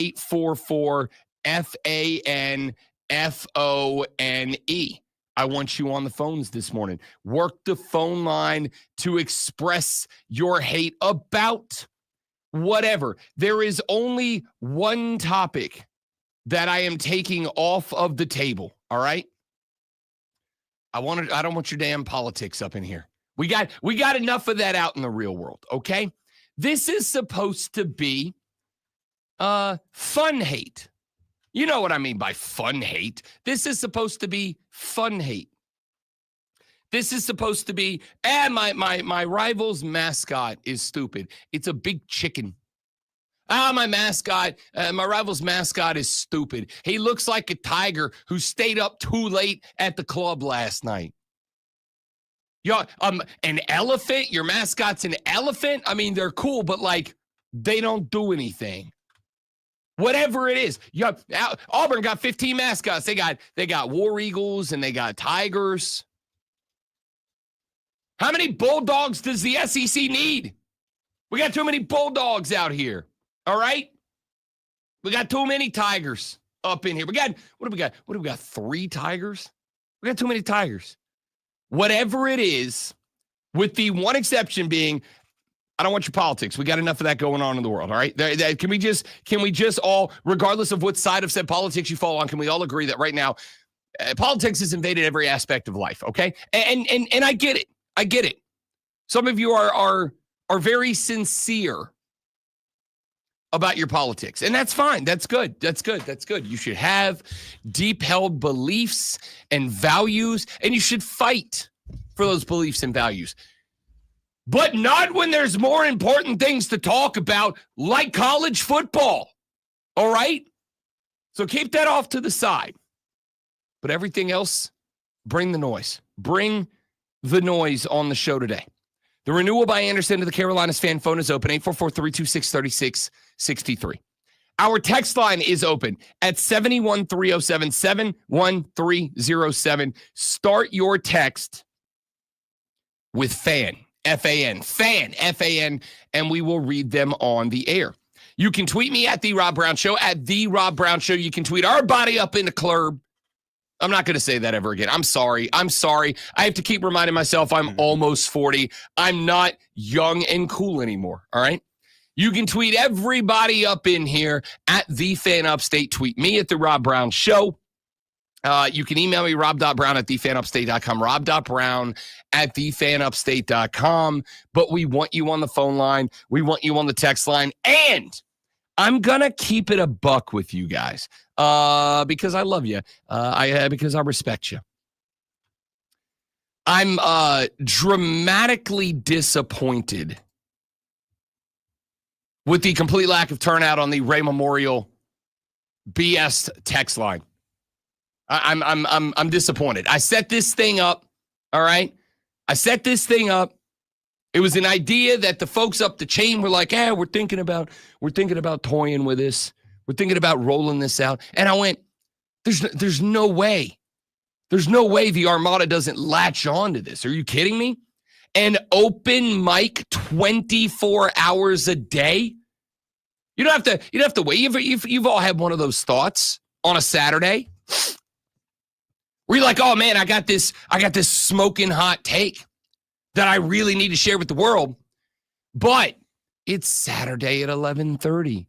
844 FANFONE. I want you on the phones this morning. Work the phone line to express your hate about whatever. There is only one topic that I am taking off of the table, all right? I don't want your damn politics up in here. We got enough of that out in the real world, okay? This is supposed to be fun hate. You know what I mean by fun hate. This is supposed to be fun hate. This is supposed to be, my rival's mascot is stupid. It's a big chicken. My rival's mascot is stupid. He looks like a tiger who stayed up too late at the club last night. An elephant? Your mascot's an elephant? I mean, they're cool, but like, they don't do anything. Whatever it is. Auburn got 15 mascots. They got War Eagles and they got Tigers. How many Bulldogs does the SEC need? We got too many Bulldogs out here. All right? We got too many Tigers up in here. What do we got? 3 Tigers? We got too many Tigers. Whatever it is, with the one exception being, I don't want your politics. We got enough of that going on in the world, all right? Can we just all, regardless of what side of said politics you fall on, can we all agree that right now, politics has invaded every aspect of life, okay? And I get it. I get it. Some of you are very sincere about your politics, and that's fine. That's good. That's good. That's good. You should have deep-held beliefs and values, and you should fight for those beliefs and values. But not when there's more important things to talk about, like college football. All right? So keep that off to the side. But everything else, bring the noise. Bring the noise on the show today. The renewal by Anderson to the Carolinas fan phone is open, 844-326-3663. Our text line is open at 71307, 71307. Start your text with FAN. FAN, FAN, and we will read them on the air. You can tweet me at The Rob Brown Show, at The Rob Brown Show. You can tweet our body up in the club. I'm not going to say that ever again. I'm sorry. I have to keep reminding myself I'm almost 40. I'm not young and cool anymore, all right? You can tweet everybody up in here at The Fan Upstate. Tweet me at The Rob Brown Show. You can email me, rob.brown@thefanupstate.com, rob.brown@thefanupstate.com. But we want you on the phone line. We want you on the text line. And I'm going to keep it a buck with you guys because I love you, because I respect you. I'm dramatically disappointed with the complete lack of turnout on the Ray Memorial BS text line. I'm disappointed. I set this thing up, all right? I set this thing up. It was an idea that the folks up the chain were like, we're thinking about toying with this. We're thinking about rolling this out. And I went, there's no way. There's no way the Armada doesn't latch on to this. Are you kidding me? An open mic 24 hours a day? You don't have to wait. You've all had one of those thoughts on a Saturday where you're like, oh man, I got this smoking hot take that I really need to share with the world. But it's Saturday at 11:30.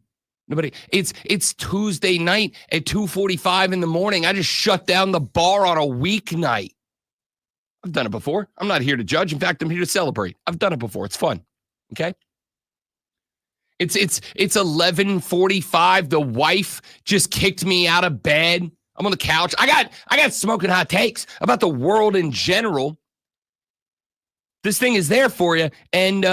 It's Tuesday night at 2:45 in the morning. I just shut down the bar on a weeknight. I've done it before. I'm not here to judge. In fact, I'm here to celebrate. I've done it before. It's fun. Okay? It's 11:45. The wife just kicked me out of bed. I'm on the couch. I got smoking hot takes about the world in general. This thing is there for you, and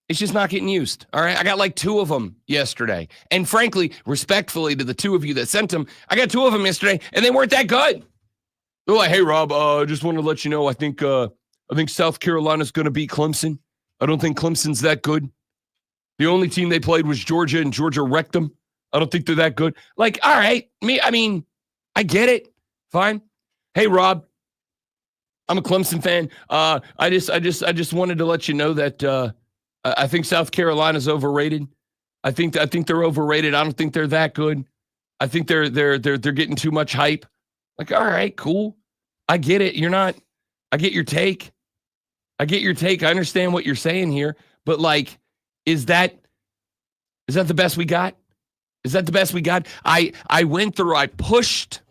it's just not getting used, all right? I got like 2 of them yesterday. And frankly, respectfully to the 2 of you that sent them, I got 2 of them yesterday, and they weren't that good. They're like, hey, Rob, I just want to let you know, I think South Carolina's going to beat Clemson. I don't think Clemson's that good. The only team they played was Georgia, and Georgia wrecked them. I don't think they're that good. Like, all right, I get it. Fine. Hey, Rob, I'm a Clemson fan. I just wanted to let you know that I think South Carolina's overrated. I think they're overrated. I don't think they're that good. I think they're getting too much hype. Like, all right, cool. I get it. I get your take. I understand what you're saying here, but like, is that the best we got? Is that the best we got? I pushed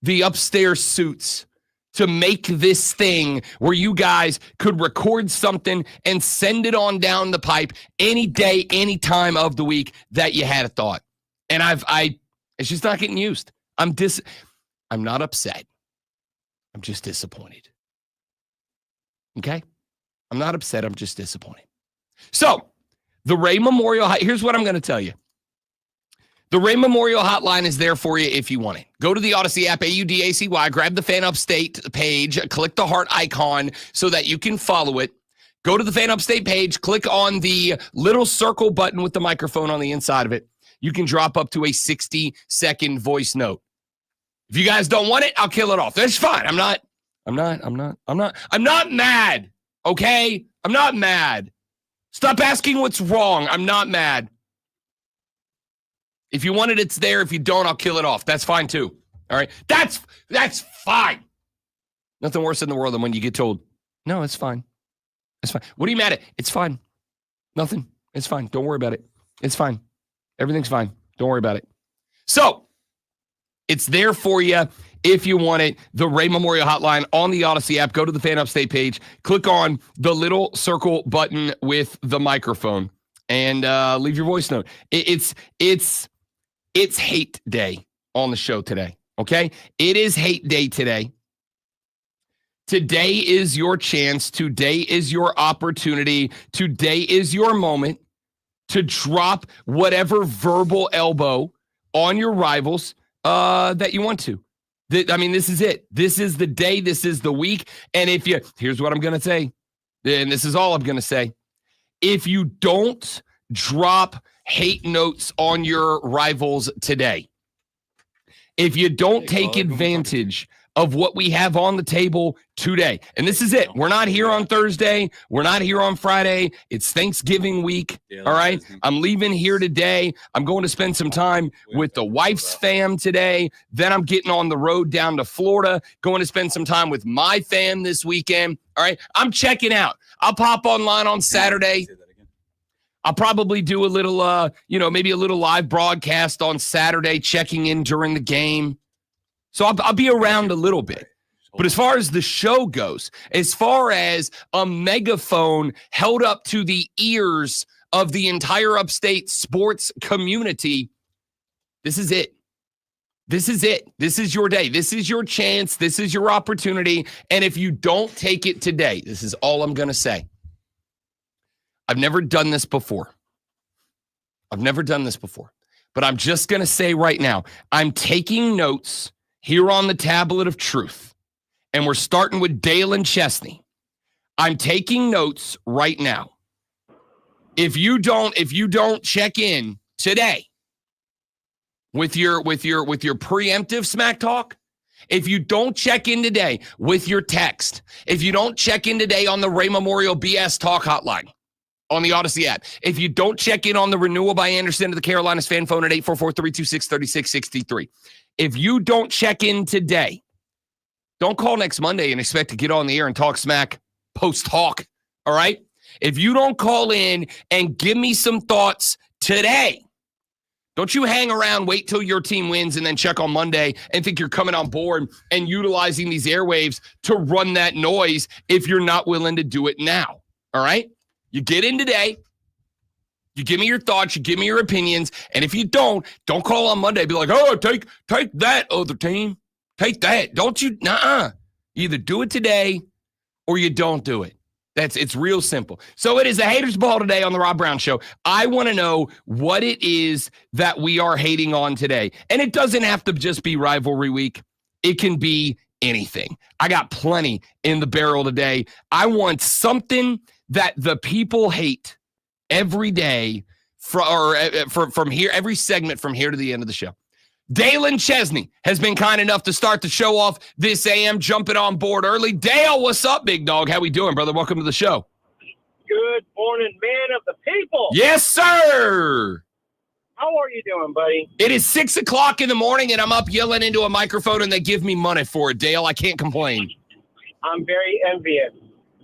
the upstairs suits to make this thing where you guys could record something and send it on down the pipe any day, any time of the week that you had a thought. And it's just not getting used. I'm not upset. I'm just disappointed. Okay? I'm not upset. I'm just disappointed. So, the Ray Memorial, here's what I'm going to tell you. The Ray Memorial Hotline is there for you if you want it. Go to the Odyssey app, AUDACY, grab the Fan Upstate page, click the heart icon so that you can follow it. Go to the Fan Upstate page, click on the little circle button with the microphone on the inside of it. You can drop up to a 60-second voice note. If you guys don't want it, I'll kill it off. That's fine. I'm not mad, okay? I'm not mad. Stop asking what's wrong. I'm not mad. If you want it, it's there. If you don't, I'll kill it off. That's fine too. All right? That's fine. Nothing worse in the world than when you get told, no, it's fine. It's fine. What are you mad at? It's fine. Nothing. It's fine. Don't worry about it. It's fine. Everything's fine. Don't worry about it. So, it's there for you if you want it. The Ray Memorial Hotline on the Odyssey app. Go to the Fan Upstate page. Click on the little circle button with the microphone and leave your voice note. It's hate day on the show today, okay? It is hate day today. Today is your chance. Today is your opportunity. Today is your moment to drop whatever verbal elbow on your rivals that you want to. This is it. This is the day. This is the week. And here's what I'm going to say, and this is all I'm going to say. If you don't drop hate notes on your rivals today, if you don't take advantage of what we have on the table today, and this is it. We're not here on Thursday. We're not here on Friday. It's Thanksgiving week, all right? I'm leaving here today. I'm going to spend some time with the wife's fam today. Then I'm getting on the road down to Florida, going to spend some time with my fam this weekend, all right? I'm checking out. I'll pop online on Saturday. I'll probably do a little, maybe a little live broadcast on Saturday, checking in during the game. So I'll be around a little bit. But as far as the show goes, as far as a megaphone held up to the ears of the entire upstate sports community, this is it. This is it. This is your day. This is your chance. This is your opportunity. And if you don't take it today, this is all I'm going to say. I've never done this before. But I'm just going to say right now, I'm taking notes here on the tablet of truth. And we're starting with Dale and Chesney. I'm taking notes right now. If you don't check in today with your preemptive smack talk, if you don't check in today with your text, if you don't check in today on the Ray Memorial BS Talk Hotline, on the Odyssey app. If you don't check in on the renewal by Anderson to the Carolinas fan phone at 844-326-3663. If you don't check in today, don't call next Monday and expect to get on the air and talk smack post-talk, all right? If you don't call in and give me some thoughts today, don't you hang around, wait till your team wins, and then check on Monday and think you're coming on board and utilizing these airwaves to run that noise if you're not willing to do it now, all right? You get in today, you give me your thoughts, you give me your opinions, and if you don't call on Monday. Be like, oh, take that, other team. Take that. Don't you? Nuh-uh. You either do it today or you don't do it. It's real simple. So it is a haters ball today on the Rob Brown Show. I want to know what it is that we are hating on today. And it doesn't have to just be rivalry week. It can be anything. I got plenty in the barrel today. I want something that the people hate every day from here, every segment from here to the end of the show. Dale and Chesney has been kind enough to start the show off this AM, jumping on board early. Dale, what's up, big dog? How we doing, brother? Welcome to the show. Good morning, man of the people. Yes, sir. How are you doing, buddy? It is 6 o'clock in the morning, and I'm up yelling into a microphone, and they give me money for it, Dale. I can't complain. I'm very envious.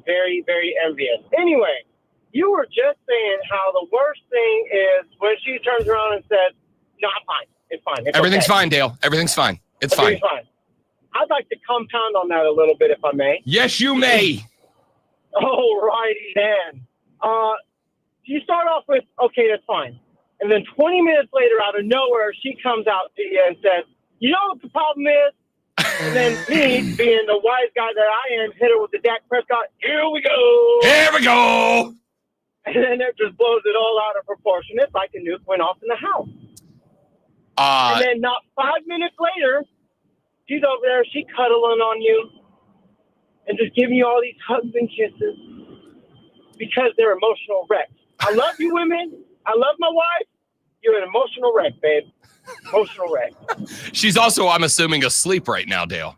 Very, very envious. Anyway, you were just saying how the worst thing is when she turns around and says, no, I'm fine. It's fine. Everything's fine, Dale. Everything's fine. It's fine. I'd like to compound on that a little bit, if I may. Yes, you may. All righty then. You start off with, okay, that's fine. And then 20 minutes later, out of nowhere, she comes out to you and says, you know what the problem is? And then me, being the wise guy that I am, hit her with the Dak Prescott, here we go. Here we go. And then it just blows it all out of proportion. It's like a nuke went off in the house. And then not 5 minutes later, she's over there, she cuddling on you and just giving you all these hugs and kisses because they're emotional wrecks. I love you women. I love my wife. You're an emotional wreck, babe. Emotional wreck. She's also, I'm assuming, asleep right now, Dale.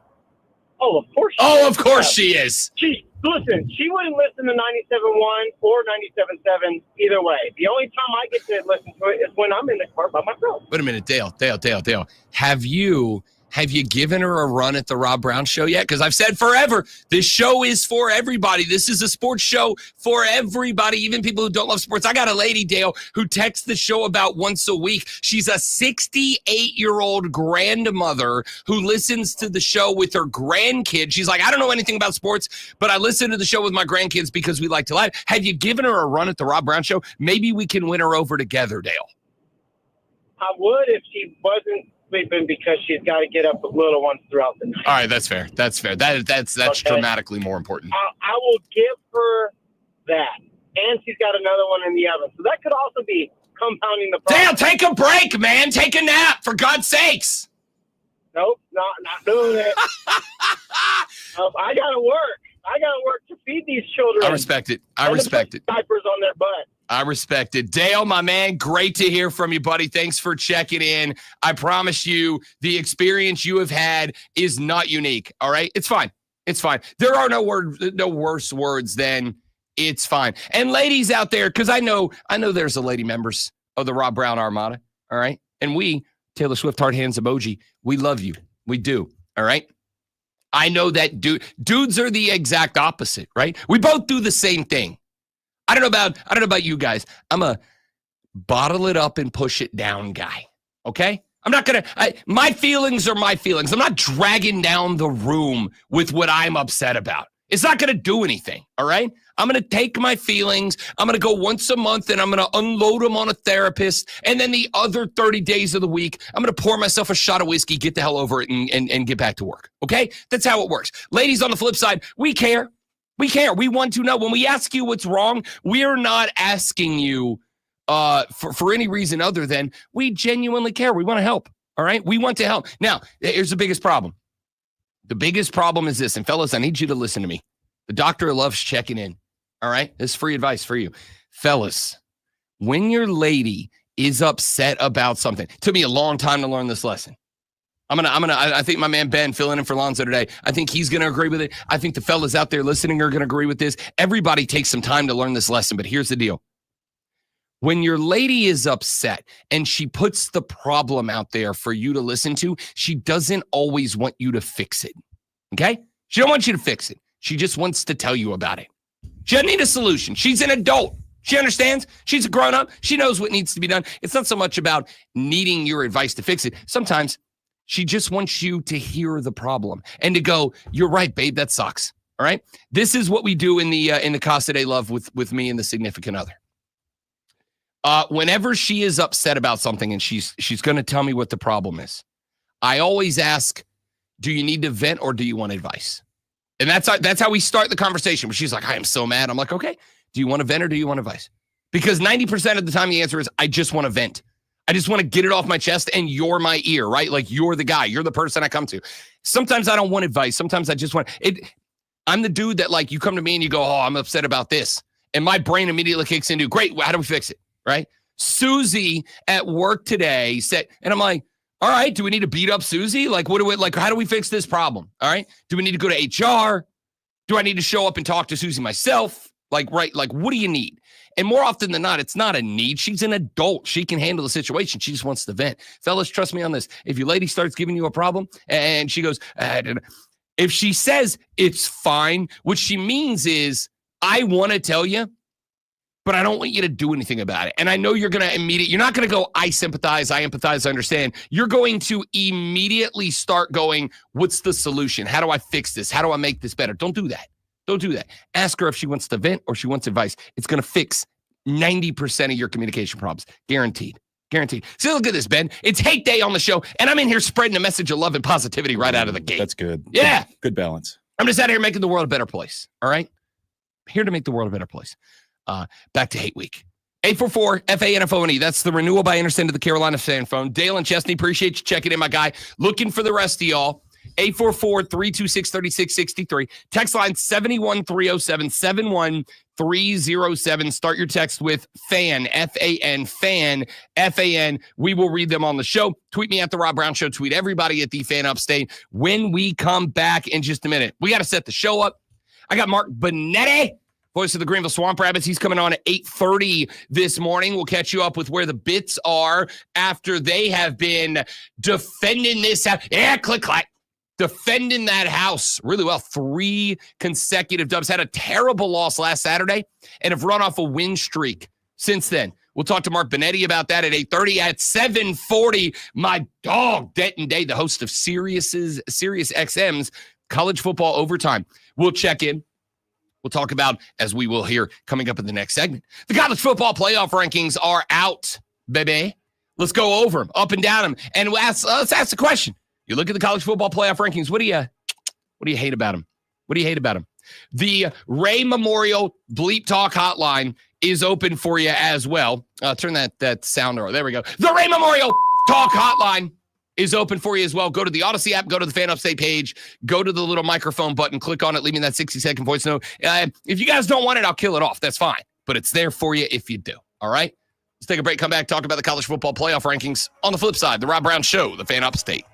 Oh, of course she is. Oh, of course she is. Listen, she wouldn't listen to 97.1 or 97.7 either way. The only time I get to listen to it is when I'm in the car by myself. Wait a minute, Dale. Have you given her a run at the Rob Brown Show yet? Because I've said forever, this show is for everybody. This is a sports show for everybody, even people who don't love sports. I got a lady, Dale, who texts the show about once a week. She's a 68-year-old grandmother who listens to the show with her grandkids. She's like, I don't know anything about sports, but I listen to the show with my grandkids because we like to laugh. Have you given her a run at the Rob Brown Show? Maybe we can win her over together, Dale. I would if she wasn't sleeping because she's got to get up with little ones throughout the night. All right, that's fair. That's okay. Dramatically more important. I will give her that. And she's got another one in the oven. So that could also be compounding the problem. Dale, take a break, man. Take a nap, for God's sakes. Nope, not doing it. I got to work. I got to work to feed these children. I respect it. Diapers on their butt. I respect it. Dale, my man, great to hear from you, buddy. Thanks for checking in. I promise you the experience you have had is not unique, all right? It's fine. It's fine. There are no worse words than it's fine. And ladies out there, because I know there's a lady members of the Rob Brown Armada, all right? And we, Taylor Swift, heart hands emoji, we love you. We do, all right? I know that dudes are the exact opposite, right? We both do the same thing. I don't know about you guys. I'm a bottle it up and push it down guy. Okay? My feelings are my feelings. I'm not dragging down the room with what I'm upset about. It's not going to do anything. All right? I'm going to take my feelings. I'm going to go once a month and I'm going to unload them on a therapist. And then the other 30 days of the week, I'm going to pour myself a shot of whiskey, get the hell over it and get back to work. Okay? That's how it works. Ladies, on the flip side, we care. We care. We want to know. When we ask you what's wrong, we're not asking you for any reason other than we genuinely care. We want to help. All right? We want to help. Now, here's the biggest problem. The biggest problem is this. And fellas, I need you to listen to me. The doctor loves checking in. All right? This is free advice for you. Fellas, when your lady is upset about something, it took me a long time to learn this lesson. I think my man Ben filling in for Lonzo today, I think he's going to agree with it. I think the fellas out there listening are going to agree with this. Everybody takes some time to learn this lesson, but here's the deal. When your lady is upset and she puts the problem out there for you to listen to, she doesn't always want you to fix it. Okay? She don't want you to fix it. She just wants to tell you about it. She doesn't need a solution. She's an adult. She understands. She's a grown-up. She knows what needs to be done. It's not so much about needing your advice to fix it. Sometimes she just wants you to hear the problem and to go, you're right, babe, that sucks. All right? This is what we do in the Casa de Love with me and the significant other. Whenever she is upset about something and she's going to tell me what the problem is, I always ask, do you need to vent or do you want advice? And that's how we start the conversation. But she's like, I am so mad. I'm like, okay, do you want to vent or do you want advice? Because 90% of the time the answer is, I just want to vent. I just want to get it off my chest and you're my ear, right? Like you're the guy. You're the person I come to. Sometimes I don't want advice. Sometimes I just want it. I'm the dude that like you come to me and you go, oh, I'm upset about this. And my brain immediately kicks into, great, how do we fix it, right? Susie at work today said, and I'm like, all right, do we need to beat up Susie? Like, how do we fix this problem? All right. Do we need to go to HR? Do I need to show up and talk to Susie myself? Like, right. Like, what do you need? And more often than not, it's not a need. She's an adult. She can handle the situation. She just wants to vent. Fellas, trust me on this. If your lady starts giving you a problem and she goes, if she says it's fine, what she means is, I want to tell you, but I don't want you to do anything about it. And I know you're going to you're not going to go, I sympathize, I empathize, I understand. You're going to immediately start going, what's the solution? How do I fix this? How do I make this better? Don't do that. Don't do that. Ask her if she wants to vent or she wants advice. It's going to fix 90% of your communication problems. Guaranteed. Guaranteed. See, look at this, Ben. It's hate day on the show, and I'm in here spreading a message of love and positivity right out of the gate. That's good. Yeah. Good balance. I'm just out here making the world a better place. All right? Here to make the world a better place. Back to Hate Week. 844-FANFONE. That's the renewal by Anderson to the Carolina fan phone. Dale and Chesney, appreciate you checking in, my guy. Looking for the rest of y'all. 844-326-3663. Text line 71307, 71307. Start your text with FAN, F-A-N, FAN, F-A-N. We will read them on the show. Tweet me at The Rob Brown Show. Tweet everybody at The Fan Upstate. When we come back in just a minute, we got to set the show up. I got Mark Bonetti, voice of the Greenville Swamp Rabbits. He's coming on at 8:30 this morning. We'll catch you up with where the Bits are after they have been defending this house. Yeah, click-clack. Defending that house really well. 3 consecutive dubs. Had a terrible loss last Saturday and have run off a win streak since then. We'll talk to Mark Bonetti about that at 8:30. At 7:40, my dog, Denton Day, the host of Sirius XM's College Football Overtime. We'll check in. We'll talk about, as we will hear coming up in the next segment, the college football playoff rankings are out, baby. Let's go over them, up and down them, and let's ask the question. You look at the college football playoff rankings. What do you hate about them? What do you hate about them? The Ray Memorial Bleep Talk Hotline is open for you as well. Turn that sound over. There we go. The Ray Memorial Talk Hotline is open for you as well. Go to the Odyssey app, go to the Fan Upstate page, go to the little microphone button, click on it, leave me that 60-second voice note. If you guys don't want it, I'll kill it off. That's fine. But it's there for you if you do. All right? Let's take a break, come back, talk about the college football playoff rankings. On the flip side, the Rob Brown Show, the Fan Upstate.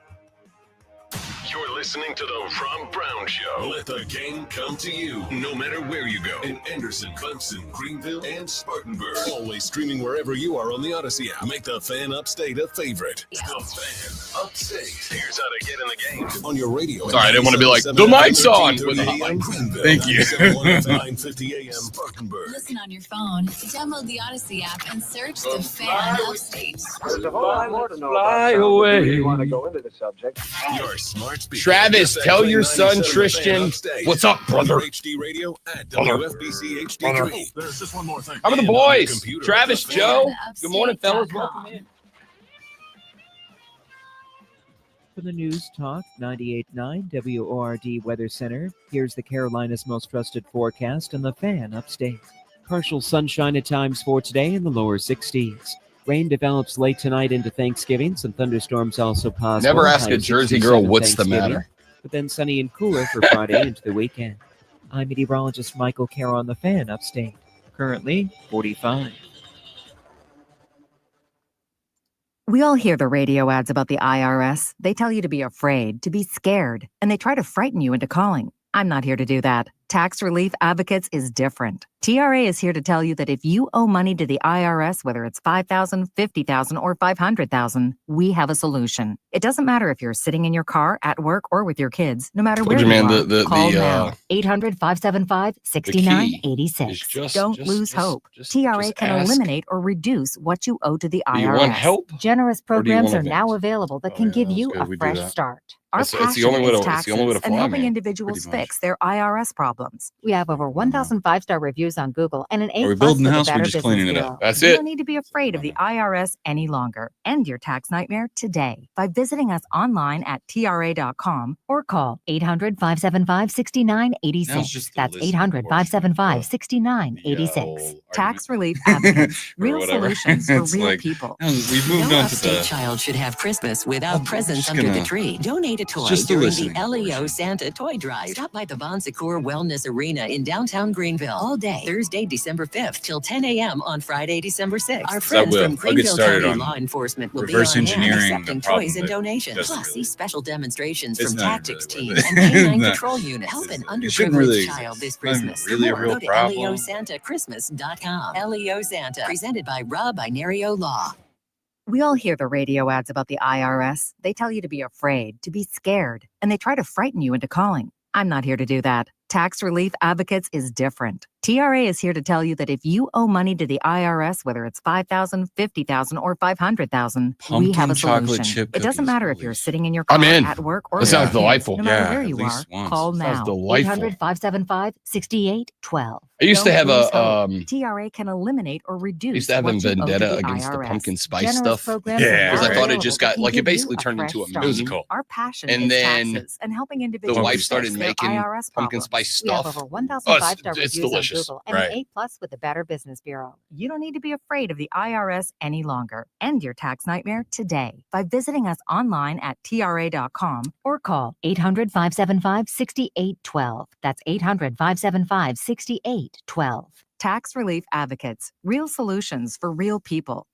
You're listening to the Rob Brown Show. Let the game come to you, no matter where you go. In Anderson, Clemson, Greenville, and Spartanburg. Always streaming wherever you are on the Odyssey app. Make the Fan Upstate a favorite. The Fan Upstate. Here's how to get in the game. On your radio. Sorry, I didn't want to be like, the mic's on. Thank you. 950 AM Spartanburg. Listen on your phone. Download the Odyssey app and search the Fan Upstate. There's a whole lot more to know. Fly away. You want to go into the subject. Your smart speaker. Travis, tell your son Tristan, what's up, brother? HD radio at WFBC HD3. There's just one more thing. How are the boys? Travis, Joe. Good morning, fellas. Welcome in. For the News Talk 98.9 WORD Weather Center, here's the Carolinas' most trusted forecast and the Fan Upstate. Partial sunshine at times for today in the lower 60s. Rain develops late tonight into Thanksgiving. Some thunderstorms also possible. Never ask a Jersey girl what's the matter. But then sunny and cooler for Friday into the weekend. I'm meteorologist Michael Carroll on the Fan Upstate. Currently 45. We all hear the radio ads about the IRS. They tell you to be afraid, to be scared, and they try to frighten you into calling. I'm not here to do that. Tax Relief Advocates is different. TRA is here to tell you that if you owe money to the IRS, whether it's $5,000, $50,000, or $500,000, we have a solution. It doesn't matter if you're sitting in your car, at work, or with your kids. No matter where you are, call now. 800-575-6986. Don't lose hope. TRA can eliminate or reduce what you owe to the IRS. Do you want help? Generous programs are now available that can give you a fresh start. Our passion is taxes and helping individuals fix their IRS problems. We have over 1,000 5-star reviews on Google and an A+ Are we building the with house? a We're Better just cleaning Business it Bureau. up. That's You it. don't need to be afraid of the IRS any longer. End your tax nightmare today by visiting us online at tra.com or call 800-575-6986. That's 800-575-6986. Tax Relief Advocates. Real solutions for real people. We've moved No on to upstate the. child should have Christmas without I'm presents just under the gonna- tree. Donate a toy just the during listening the LEO Santa Toy Drive. Stop by the Bon Secours Wellness Arena in downtown Greenville all day today, Thursday, December 5th, till 10 a.m. on Friday, December 6th. Our I friends will. from I'll get Greenville started County on Law Enforcement will be reverse on hand engineering, accepting no problem, toys and but donations. doesn't Plus, really- see special demonstrations it's from not tactics really teams worth and it. canine No. patrol units. Help an It shouldn't really underprivileged child exist. this It's not even Christmas. really a For more, real go to problem. leosantachristmas.com. Leo Santa, presented by Rob Inario Law. We all hear the radio ads about the IRS. They tell you to be afraid, to be scared, and they try to frighten you into calling. I'm not here to do that. Tax Relief Advocates is different. TRA is here to tell you that if you owe money to the IRS, whether it's $5,000, $50,000, or $500,000, we have a Pumpkin chocolate solution. chip It doesn't cookies, matter if holy you're shit. sitting in your car, I'm in. at work, or That sounds with kids. delightful. No matter Yeah, where at you least are, once. call Sounds now. delightful. 800-575-6812. I used to Don't have lose a hope. TRA can eliminate or I reduce used to have a what you owe to vendetta the against the IRS. pumpkin spice Generous stuff programs Yeah, are because I now thought it available just that got can like it give you basically a turned fresh into a start. It was meme. cool. Our passion And is then taxes and helping The individuals wife fix started their making IRS pumpkin problems. spice We have stuff. over 1,000 Oh, five-star it's reviews delicious. on Google and Right. an A+ with the Better Business Bureau. You don't need to be afraid of the IRS any longer. End your tax nightmare today by visiting us online at TRA.com or call 800-575-6812. That's 800-575-6812. Tax Relief Advocates. Real solutions for real people.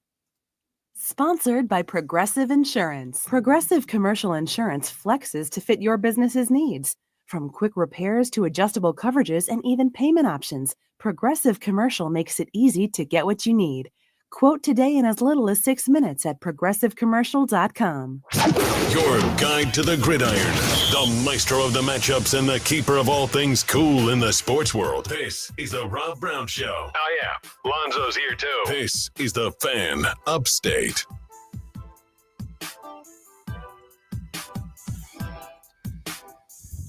Sponsored by Progressive Insurance. Progressive Commercial Insurance flexes to fit your business's needs. From quick repairs to adjustable coverages and even payment options, Progressive Commercial makes it easy to get what you need. Quote today in as little as 6 minutes at progressivecommercial.com. Your guide to the gridiron, the maestro of the matchups and the keeper of all things cool in the sports world. This is the Rob Brown Show. Oh yeah, Lonzo's here too. This is the Fan Upstate.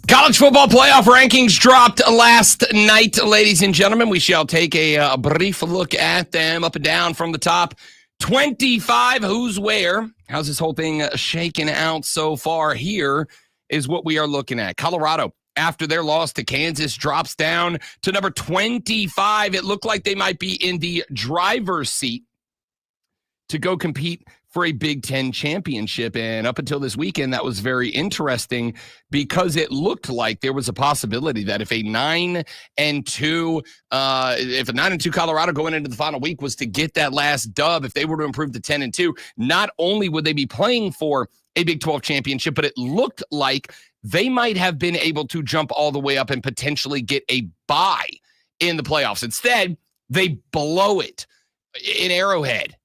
College football playoff rankings dropped last night, ladies and gentlemen. We shall take a brief look at them up and down from the top 25. Who's where? How's this whole thing shaking out so far? Here is what we are looking at. Colorado, after their loss to Kansas, drops down to number 25. It looked like they might be in the driver's seat to go compete for a Big Ten championship. And up until this weekend, that was very interesting because it looked like there was a possibility that if a 9-2 Colorado going into the final week was to get that last dub, if they were to improve to 10-2, not only would they be playing for a Big 12 championship, but it looked like they might have been able to jump all the way up and potentially get a bye in the playoffs. Instead, they blow it in Arrowhead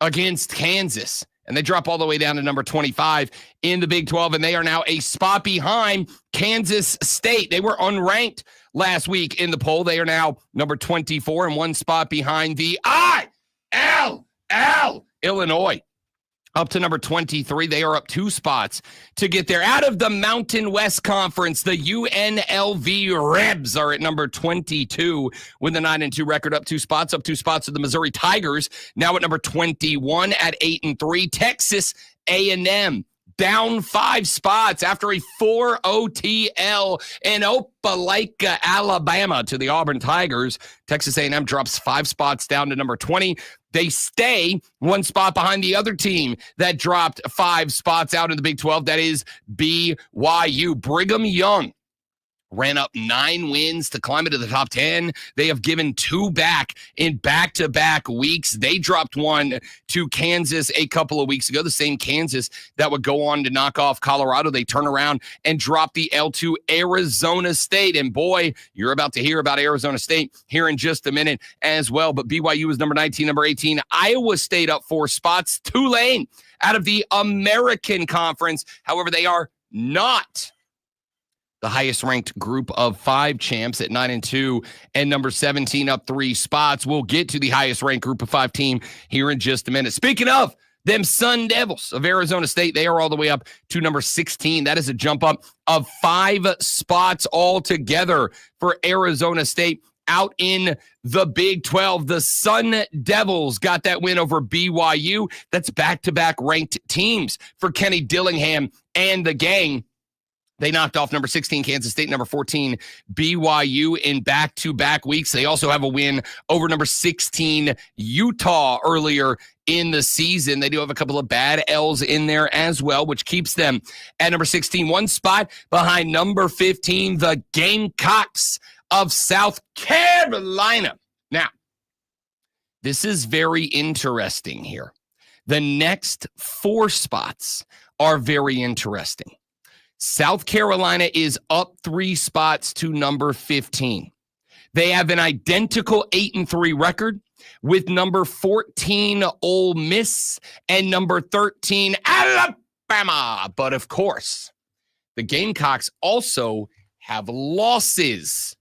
against Kansas, and they drop all the way down to number 25 in the Big 12, and they are now a spot behind Kansas State. They were unranked last week in the poll. They are now number 24 and one spot behind the Illinois. Up to number 23. They are up 2 spots to get there. Out of the Mountain West Conference, the UNLV Rebs are at number 22 with a 9-2 record, up 2 spots. Up 2 spots to the Missouri Tigers, now at number 21 at 8-3. Texas A&M down 5 spots after a 4 OTL in Opelika, Alabama to the Auburn Tigers. Texas A&M drops 5 spots down to number 20. They stay 1 spot behind the other team that dropped 5 spots out in the Big 12. That is BYU. Brigham Young ran up 9 wins to climb into the top 10. They have given 2 back in back-to-back weeks. They dropped 1 to Kansas a couple of weeks ago, the same Kansas that would go on to knock off Colorado. They turn around and drop the L to Arizona State. And boy, you're about to hear about Arizona State here in just a minute as well. But BYU is number 19, number 18. Iowa State up 4 spots. Tulane out of the American Conference. However, they are not the highest ranked group of 5 champs at 9-2 and number 17 up 3 spots. We'll get to the highest ranked group of 5 team here in just a minute. Speaking of them Sun Devils of Arizona State, they are all the way up to number 16. That is a jump up of 5 spots altogether for Arizona State. Out in the Big 12, the Sun Devils got that win over BYU. That's back-to-back ranked teams for Kenny Dillingham and the gang. They knocked off number 16 Kansas State, number 14 BYU in back-to-back weeks. They also have a win over number 16 Utah earlier in the season. They do have a couple of bad L's in there as well, which keeps them at number 16, one spot behind number 15, the Gamecocks of South Carolina. Now, this is very interesting here. The next 4 spots are very interesting. South Carolina is up 3 spots to number 15. They have an identical 8-3 record with number 14 Ole Miss and number 13 Alabama. But of course, the Gamecocks also have losses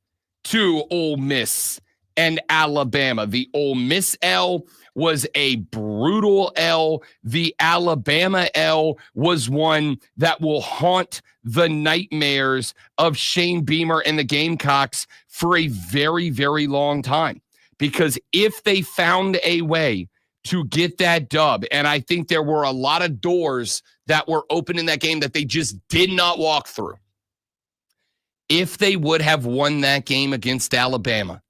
to Ole Miss and Alabama. The Ole Miss L was a brutal L. The Alabama L was one that will haunt the nightmares of Shane Beamer and the Gamecocks for a very, very long time. Because if they found a way to get that dub, and I think there were a lot of doors that were open in that game that they just did not walk through. If they would have won that game against Alabama,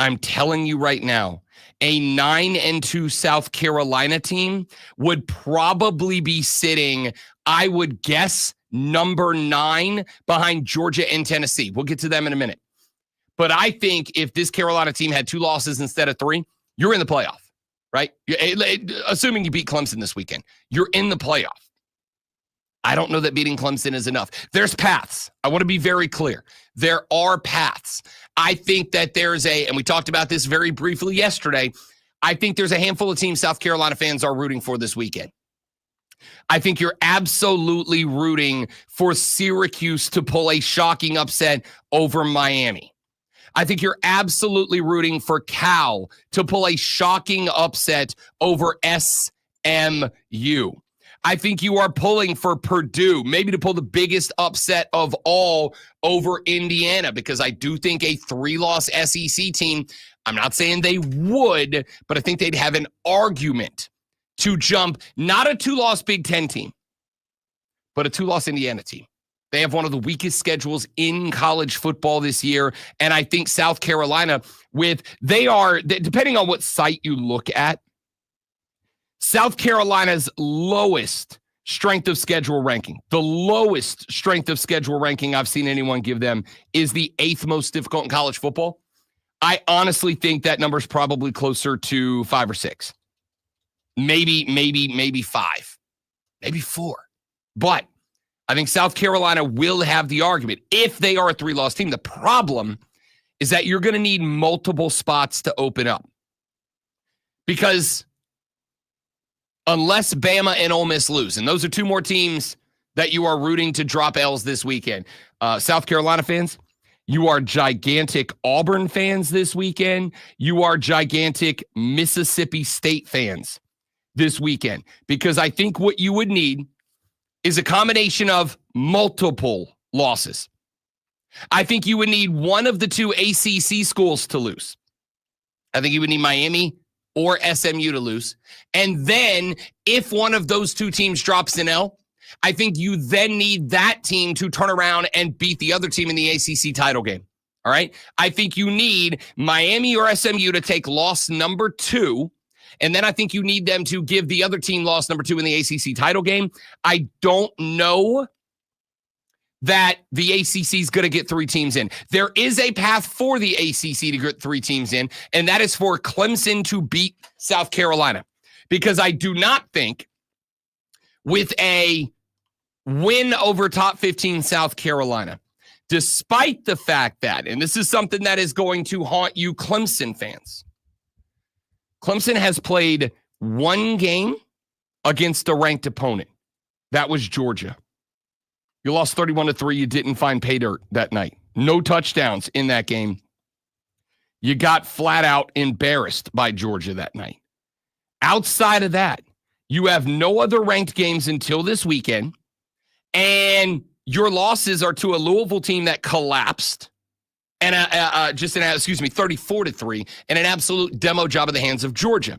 I'm telling you right now, a 9-2 South Carolina team would probably be sitting, I would guess, number 9 behind Georgia and Tennessee. We'll get to them in a minute. But I think if this Carolina team had 2 losses instead of 3, you're in the playoff, right? Assuming you beat Clemson this weekend, you're in the playoff. I don't know that beating Clemson is enough. There's paths. I want to be very clear. There are paths. I think that there's and we talked about this very briefly yesterday, I think there's a handful of teams South Carolina fans are rooting for this weekend. I think you're absolutely rooting for Syracuse to pull a shocking upset over Miami. I think you're absolutely rooting for Cal to pull a shocking upset over SMU. I think you are pulling for Purdue, maybe to pull the biggest upset of all over Indiana, because I do think a 3-loss SEC team, I'm not saying they would, but I think they'd have an argument to jump not a 2-loss Big Ten team, but a 2-loss Indiana team. They have one of the weakest schedules in college football this year, and I think South Carolina, depending on what site you look at, South Carolina's lowest strength of schedule ranking, the lowest strength of schedule ranking I've seen anyone give them, is the 8th most difficult in college football. I honestly think that number's probably closer to 5 or 6. Maybe 5. Maybe 4. But I think South Carolina will have the argument if they are a 3-loss team. The problem is that you're going to need multiple spots to open up. Because unless Bama and Ole Miss lose, and those are 2 more teams that you are rooting to drop L's this weekend. South Carolina fans, you are gigantic Auburn fans this weekend. You are gigantic Mississippi State fans this weekend. Because I think what you would need is a combination of multiple losses. I think you would need one of the 2 ACC schools to lose. I think you would need Miami or SMU to lose. And then if one of those 2 teams drops an L, I think you then need that team to turn around and beat the other team in the ACC title game. All right? I think you need Miami or SMU to take loss number 2. And then I think you need them to give the other team loss number 2 in the ACC title game. I don't know that the ACC is going to get 3 teams in. There is a path for the ACC to get 3 teams in, and that is for Clemson to beat South Carolina. Because I do not think with a win over top 15 South Carolina, despite the fact that, and this is something that is going to haunt you Clemson fans, Clemson has played 1 game against a ranked opponent. That was Georgia. You lost 31-3. You didn't find pay dirt that night. No touchdowns in that game. You got flat out embarrassed by Georgia that night. Outside of that, you have no other ranked games until this weekend. And your losses are to a Louisville team that collapsed. And 34-3, and an absolute demo job at the hands of Georgia.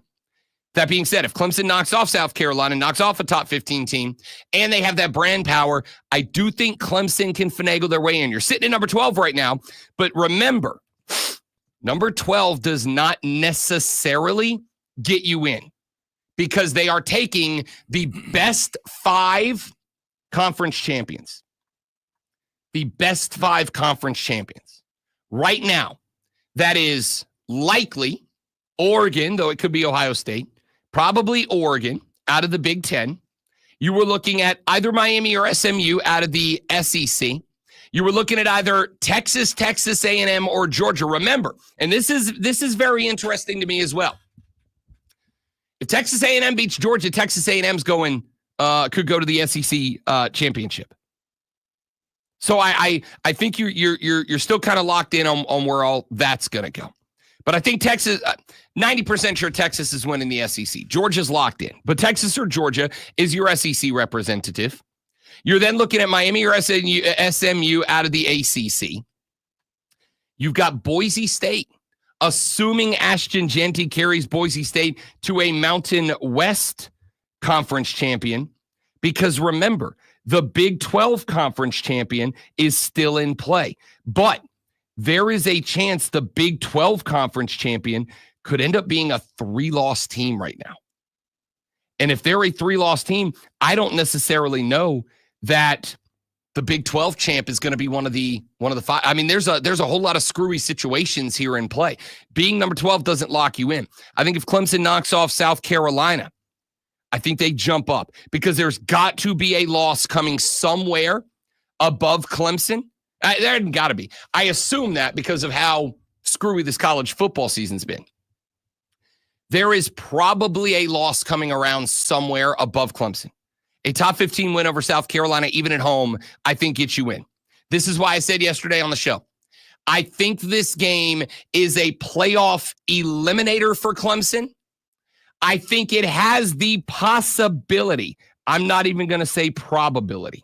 That being said, if Clemson knocks off South Carolina, knocks off a top 15 team, and they have that brand power, I do think Clemson can finagle their way in. You're sitting at number 12 right now, but remember, number 12 does not necessarily get you in because they are taking the best 5 conference champions. The best 5 conference champions. Right now, that is likely Oregon, though it could be Ohio State, probably Oregon out of the Big Ten. You were looking at either Miami or SMU out of the SEC. You were looking at either Texas, Texas A&M, or Georgia. Remember, and this is very interesting to me as well. If Texas A&M beats Georgia, Texas A&M's going could go to the SEC championship. So I think you're still kind of locked in on where all that's going to go. But I think Texas, 90% sure Texas is winning the SEC. Georgia's locked in. But Texas or Georgia is your SEC representative. You're then looking at Miami or SMU out of the ACC. You've got Boise State, assuming Ashton Genty carries Boise State to a Mountain West Conference champion. Because remember, the Big 12 Conference champion is still in play. But there is a chance the Big 12 Conference champion could end up being a 3-loss team right now. And if they're a 3-loss team, I don't necessarily know that the Big 12 champ is going to be one of the 5. I mean, there's a whole lot of screwy situations here in play. Being number 12 doesn't lock you in. I think if Clemson knocks off South Carolina, I think they jump up because there's got to be a loss coming somewhere above Clemson. There hasn't got to be. I assume that because of how screwy this college football season's been. There is probably a loss coming around somewhere above Clemson. A top 15 win over South Carolina, even at home, I think gets you in. This is why I said yesterday on the show, I think this game is a playoff eliminator for Clemson. I think it has the possibility. I'm not even going to say probability.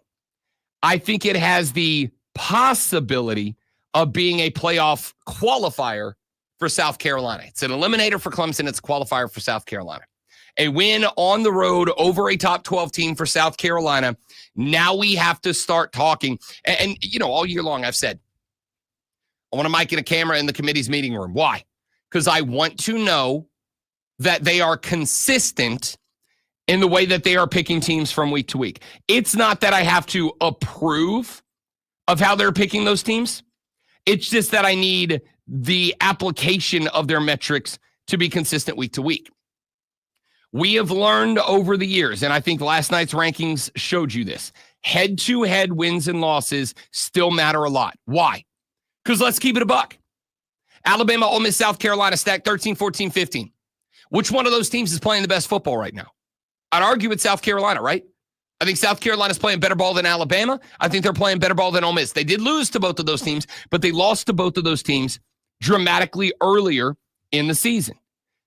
I think it has the possibility of being a playoff qualifier for South Carolina. It's an eliminator for Clemson. It's a qualifier for South Carolina. A win on the road over a top 12 team for South Carolina. Now we have to start talking. And you know, all year long I've said, I want a mic and a camera in the committee's meeting room. Why? Because I want to know that they are consistent in the way that they are picking teams from week to week. It's not that I have to approve of how they're picking those teams. It's just that I need the application of their metrics to be consistent week to week. We have learned over the years, and I think last night's rankings showed you this, head-to-head wins and losses still matter a lot. Why? Because let's keep it a buck. Alabama, Ole Miss, South Carolina stacked 13, 14, 15. Which one of those teams is playing the best football right now? I'd argue it's South Carolina, right? I think South Carolina's playing better ball than Alabama. I think they're playing better ball than Ole Miss. They did lose to both of those teams, but they lost to both of those teams dramatically earlier in the season.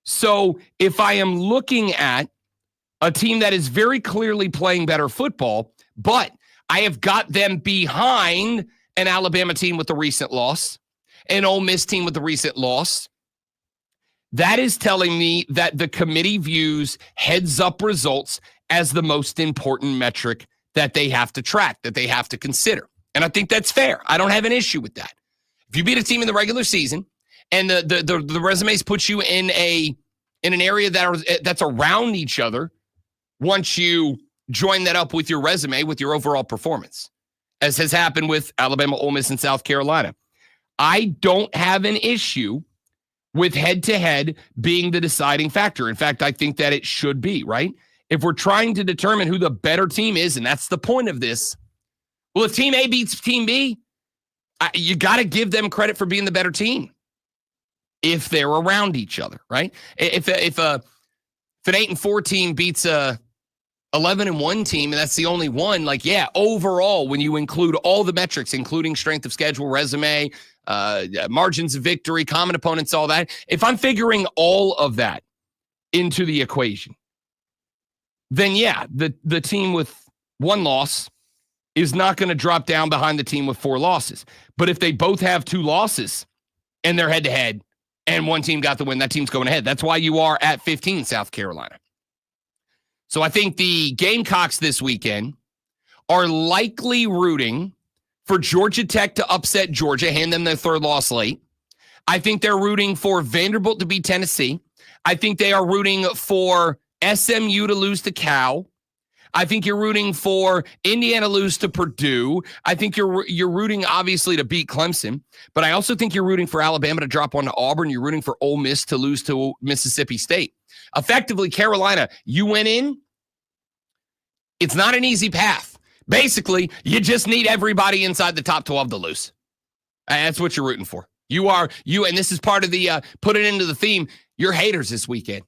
So if I am looking at a team that is very clearly playing better football, but I have got them behind an Alabama team with a recent loss, an Ole Miss team with a recent loss, that is telling me that the committee views heads-up results as the most important metric that they have to track, that they have to consider. And I think that's fair. I don't have an issue with that. If you beat a team in the regular season and the resumes put you in an area that's around each other, once you join that up with your resume, with your overall performance, as has happened with Alabama, Ole Miss, and South Carolina, I don't have an issue with head-to-head being the deciding factor. In fact, I think that it should be, right? If we're trying to determine who the better team is, and that's the point of this, well, if Team A beats Team B, you got to give them credit for being the better team if they're around each other, right? If an 8-4 team beats a 11-1 team, and that's the only one, like, yeah, overall, when you include all the metrics, including strength of schedule, resume, margins of victory, common opponents, all that, if I'm figuring all of that into the equation, then yeah, the team with one loss is not going to drop down behind the team with 4 losses. But if they both have 2 losses and they're head-to-head and one team got the win. That team's going ahead. That's why you are at 15, South Carolina. So I think the Gamecocks this weekend are likely rooting for Georgia Tech to upset Georgia, hand them their third loss late. I think they're rooting for Vanderbilt to beat Tennessee. I think they are rooting for SMU to lose to Cal. I think you're rooting for Indiana lose to Purdue. I think you're rooting, obviously, to beat Clemson. But I also think you're rooting for Alabama to drop one to Auburn. You're rooting for Ole Miss to lose to Mississippi State. Effectively, Carolina, you went in. It's not an easy path. Basically, you just need everybody inside the top 12 to lose. That's what you're rooting for. And this is part of the, put it into the theme, you're haters this weekend.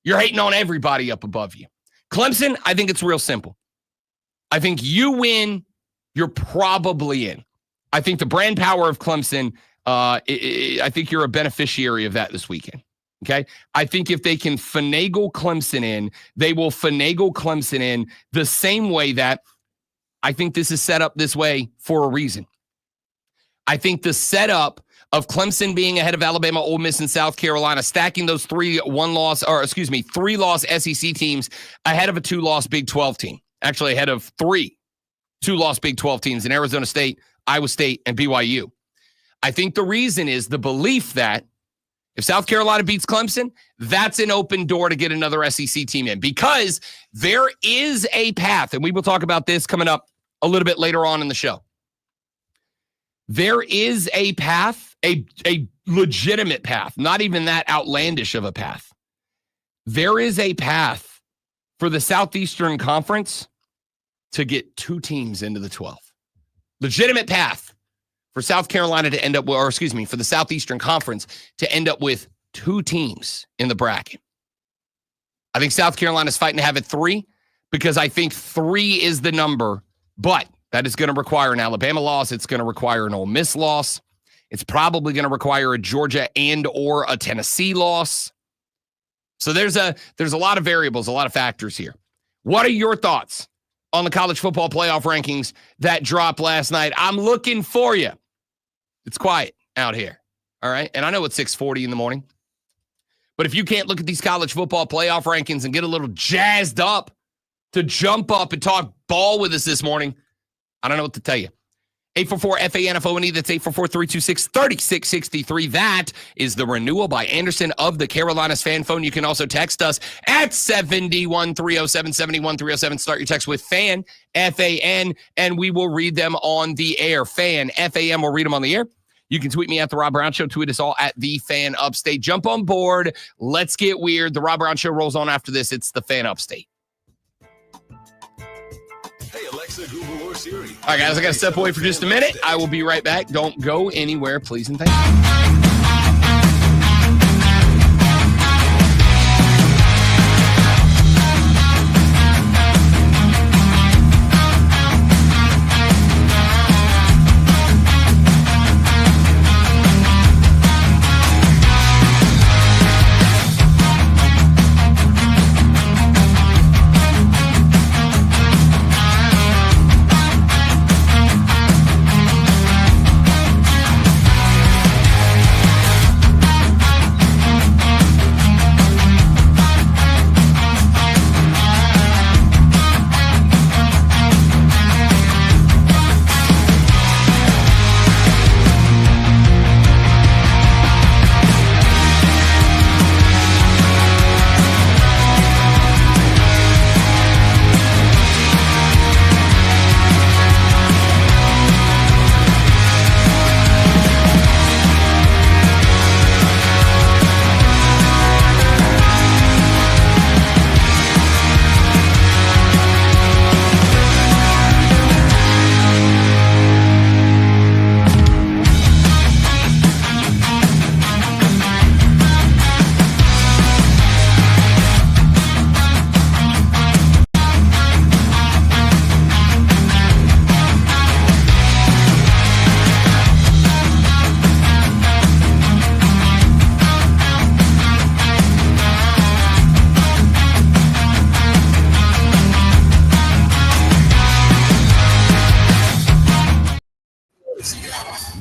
You're hating on everybody up above you. Clemson, I think it's real simple. I think you win, you're probably in. I think the brand power of Clemson, I think you're a beneficiary of that this weekend. Okay? I think if they can finagle Clemson in, they will finagle Clemson in the same way that I think this is set up this way for a reason. I think the setup of Clemson being ahead of Alabama, Ole Miss, and South Carolina, stacking those three loss SEC teams ahead of a 2-loss Big 12 team. Actually, ahead of 3 2-loss Big 12 teams in Arizona State, Iowa State, and BYU. I think the reason is the belief that if South Carolina beats Clemson, that's an open door to get another SEC team in, because there is a path, and we will talk about this coming up a little bit later on in the show. There is a path, a legitimate path, not even that outlandish of a path. There is a path for the Southeastern Conference to get 2 teams into the 12. Legitimate path for South Carolina to end up with, for the Southeastern Conference to end up with 2 teams in the bracket. I think South Carolina's fighting to have it 3 because I think 3 is the number, but that is going to require an Alabama loss. It's going to require an Ole Miss loss. It's probably going to require a Georgia and or a Tennessee loss. So there's a lot of variables, a lot of factors here. What are your thoughts on the college football playoff rankings that dropped last night? I'm looking for you. It's quiet out here, all right? And I know it's 6:40 in the morning. But if you can't look at these college football playoff rankings and get a little jazzed up to jump up and talk ball with us this morning, I don't know what to tell you. 844-FANFONE, that's 844-326-3663. That is the renewal by Anderson of the Carolinas fan phone. You can also text us at 71307, 71307. Start your text with FAN, F-A-N, and we will read them on the air. FAN, F-A-N, we'll read them on the air. You can tweet me at The Rob Brown Show. Tweet us all at The Fan Upstate. Jump on board. Let's get weird. The Rob Brown Show rolls on after this. It's The Fan Upstate. Hey, Alexa, Google, or Siri. All right, guys, I got to step away for just a minute. I will be right back. Don't go anywhere, please and thank you.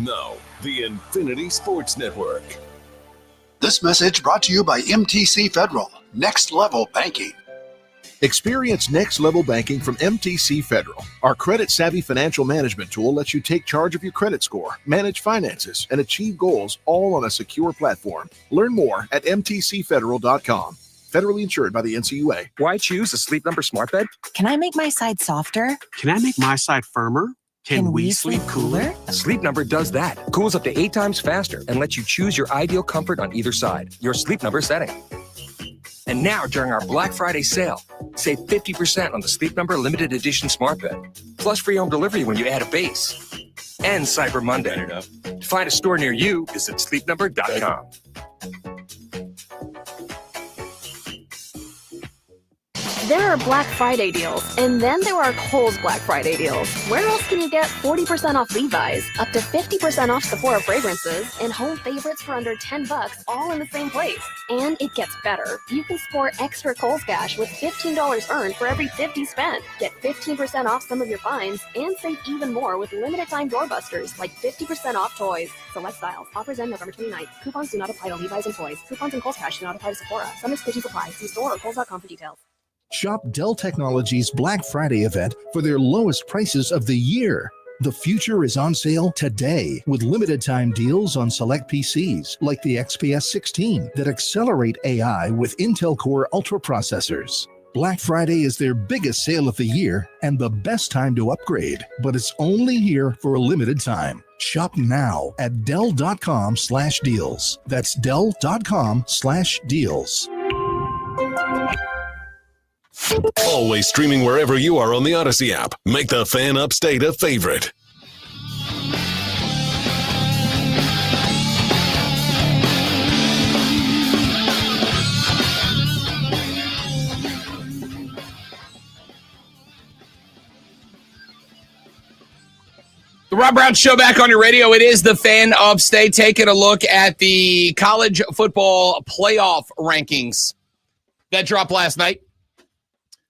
Now, the Infinity Sports Network. This message brought to you by MTC Federal, Next Level Banking. Experience next level banking from MTC Federal. Our credit savvy financial management tool lets you take charge of your credit score, manage finances, and achieve goals all on a secure platform. Learn more at mtcfederal.com. Federally insured by the NCUA. Why choose a Sleep Number smart bed? Can I make my side softer? Can I make my side firmer? Can we sleep cooler? Sleep Number does that. Cools up to 8 times faster and lets you choose your ideal comfort on either side. Your Sleep Number setting. And now, during our Black Friday sale, save 50% on the Sleep Number limited edition smart bed. Plus free home delivery when you add a base. And Cyber Monday. To find a store near you, visit sleepnumber.com. There are Black Friday deals, and then there are Kohl's Black Friday deals. Where else can you get 40% off Levi's, up to 50% off Sephora fragrances, and home favorites for under $10 all in the same place? And it gets better. You can score extra Kohl's cash with $15 earned for every $50 spent. Get 15% off some of your finds, and save even more with limited time doorbusters, like 50% off toys. Select styles. Offers end November 29th. Coupons do not apply to Levi's and toys. Coupons and Kohl's cash do not apply to Sephora. Some exclusions apply. See store or Kohl's.com for details. Shop Dell Technologies Black Friday event for their lowest prices of the year. The future is on sale today with limited time deals on select PCs like the XPS 16 that accelerate AI with Intel Core Ultra processors. Black Friday is their biggest sale of the year and the best time to upgrade, but it's only here for a limited time. Shop now at Dell.com/deals. That's Dell.com/deals. Always streaming wherever you are on the Odyssey app. Make the Fan Upstate a favorite. The Rob Brown Show back on your radio. It is the Fan Upstate. Taking a look at the college football playoff rankings that dropped last night.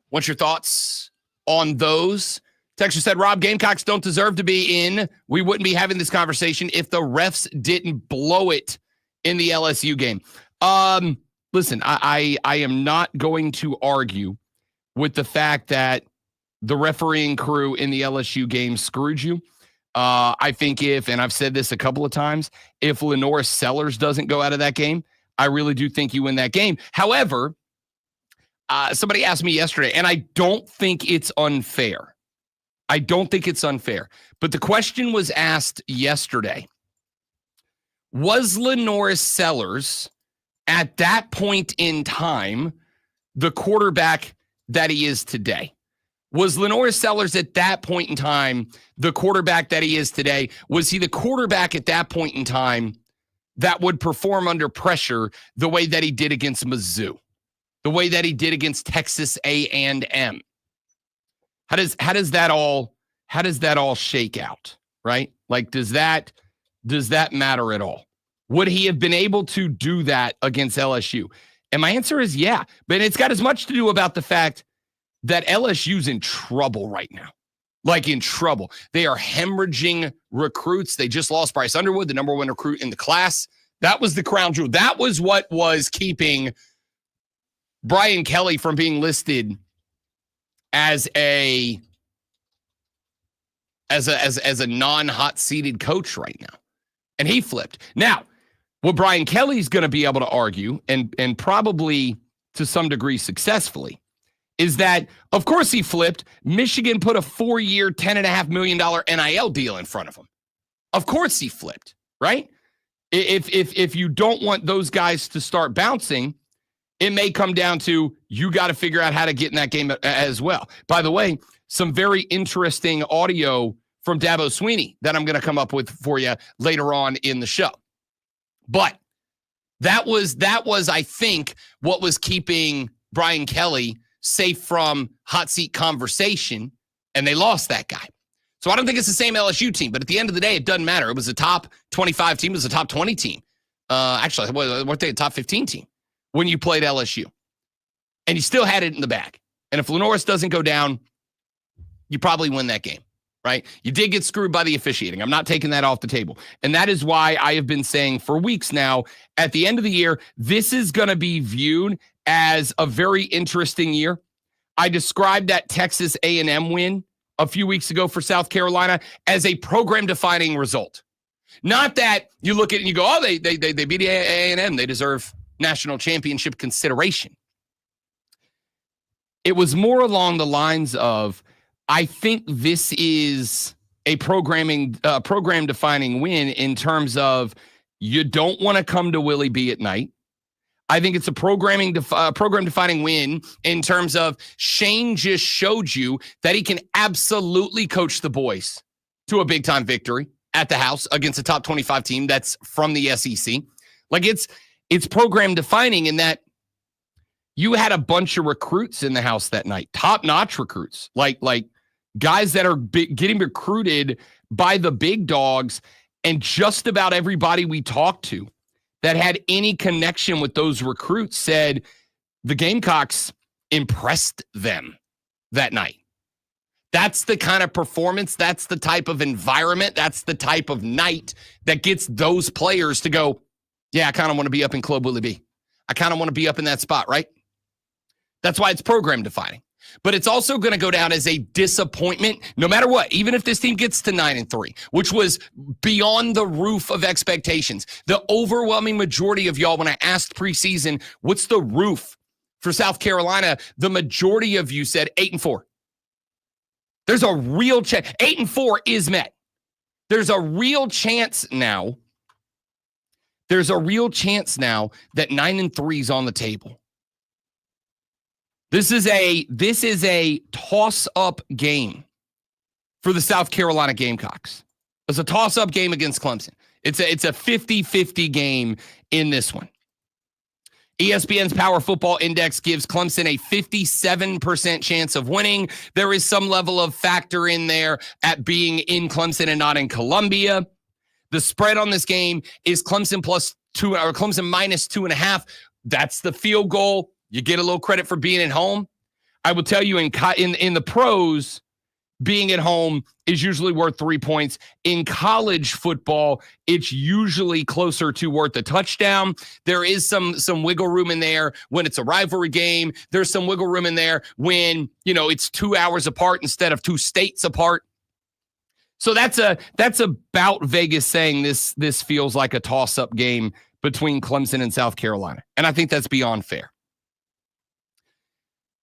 What's your thoughts on those? Texture said, Rob, Gamecocks don't deserve to be in. We wouldn't be having this conversation if the refs didn't blow it in the LSU game. Listen, I am not going to argue with the fact that the refereeing crew in the LSU game screwed you. I think and I've said this a couple of times, if Lenore Sellers doesn't go out of that game, I really do think you win that game. However, somebody asked me yesterday, and I don't think it's unfair. But the question was asked yesterday. Was Lenore Sellers at that point in time the quarterback that he is today? Was Lenore Sellers at that point in time the quarterback that he is today? Was he the quarterback at that point in time that would perform under pressure the way that he did against Mizzou? The way that he did against Texas A&M. How does that all shake out, right? Like, does that matter at all? Would he have been able to do that against LSU? And my answer is yeah, but it's got as much to do about the fact that LSU's in trouble right now. Like, in trouble. They are hemorrhaging recruits. They just lost Bryce Underwood, the number one recruit in the class. That was the crown jewel. That was what was keeping Brian Kelly from being listed as a non-hot seated coach right now. And he flipped. Now, what Brian Kelly's going to be able to argue, and probably to some degree successfully, is that, of course he flipped. Michigan put a 4-year, $10.5 million NIL deal in front of him. Of course he flipped, right? If you don't want those guys to start bouncing, it may come down to you got to figure out how to get in that game as well. By the way, some very interesting audio from Dabo Swinney that I'm going to come up with for you later on in the show. But that was, I think, what was keeping Brian Kelly safe from hot seat conversation, and they lost that guy. So I don't think it's the same LSU team, but at the end of the day, it doesn't matter. It was a top 25 team. It was a top 20 team. Actually, weren't they a top 15 team when you played LSU? And you still had it in the bag. And if Lenoris doesn't go down, you probably win that game, right? You did get screwed by the officiating. I'm not taking that off the table. And that is why I have been saying for weeks now, at the end of the year, this is going to be viewed as a very interesting year. I described that Texas A&M win a few weeks ago for South Carolina as a program-defining result. Not that you look at it and you go, oh, they beat A&M. They deserve national championship consideration. It was more along the lines of, I think this is a program-defining win in terms of you don't want to come to Willie B at night. I think it's a program-defining win in terms of Shane just showed you that he can absolutely coach the boys to a big-time victory at the house against a top 25 team that's from the SEC. Like it's program-defining in that you had a bunch of recruits in the house that night, top-notch recruits, like guys that are getting recruited by the big dogs, and just about everybody we talked to that had any connection with those recruits said the Gamecocks impressed them that night. That's the kind of performance, that's the type of environment, that's the type of night that gets those players to go, yeah, I kind of want to be up in Club Willie B. I kind of want to be up in that spot, right? That's why it's program defining. But it's also going to go down as a disappointment, no matter what, even if this team gets to 9-3, which was beyond the roof of expectations. The overwhelming majority of y'all, when I asked preseason, what's the roof for South Carolina? The majority of you said 8-4. There's a real chance. 8-4 is met. There's a real chance now. There's a real chance now that 9-3 is on the table. This is a toss-up game for the South Carolina Gamecocks. It's a toss-up game against Clemson. It's a 50-50 game in this one. ESPN's Power Football Index gives Clemson a 57% chance of winning. There is some level of factor in there at being in Clemson and not in Columbia. The spread on this game is Clemson +2 or Clemson -2.5. That's the field goal. You get a little credit for being at home. I will tell you in the pros, being at home is usually worth 3 points. In college football, it's usually closer to worth a touchdown. There is some wiggle room in there when it's a rivalry game. There's some wiggle room in there when, it's 2 hours apart instead of 2 states apart. So that's about Vegas saying this feels like a toss-up game between Clemson and South Carolina. And I think that's beyond fair.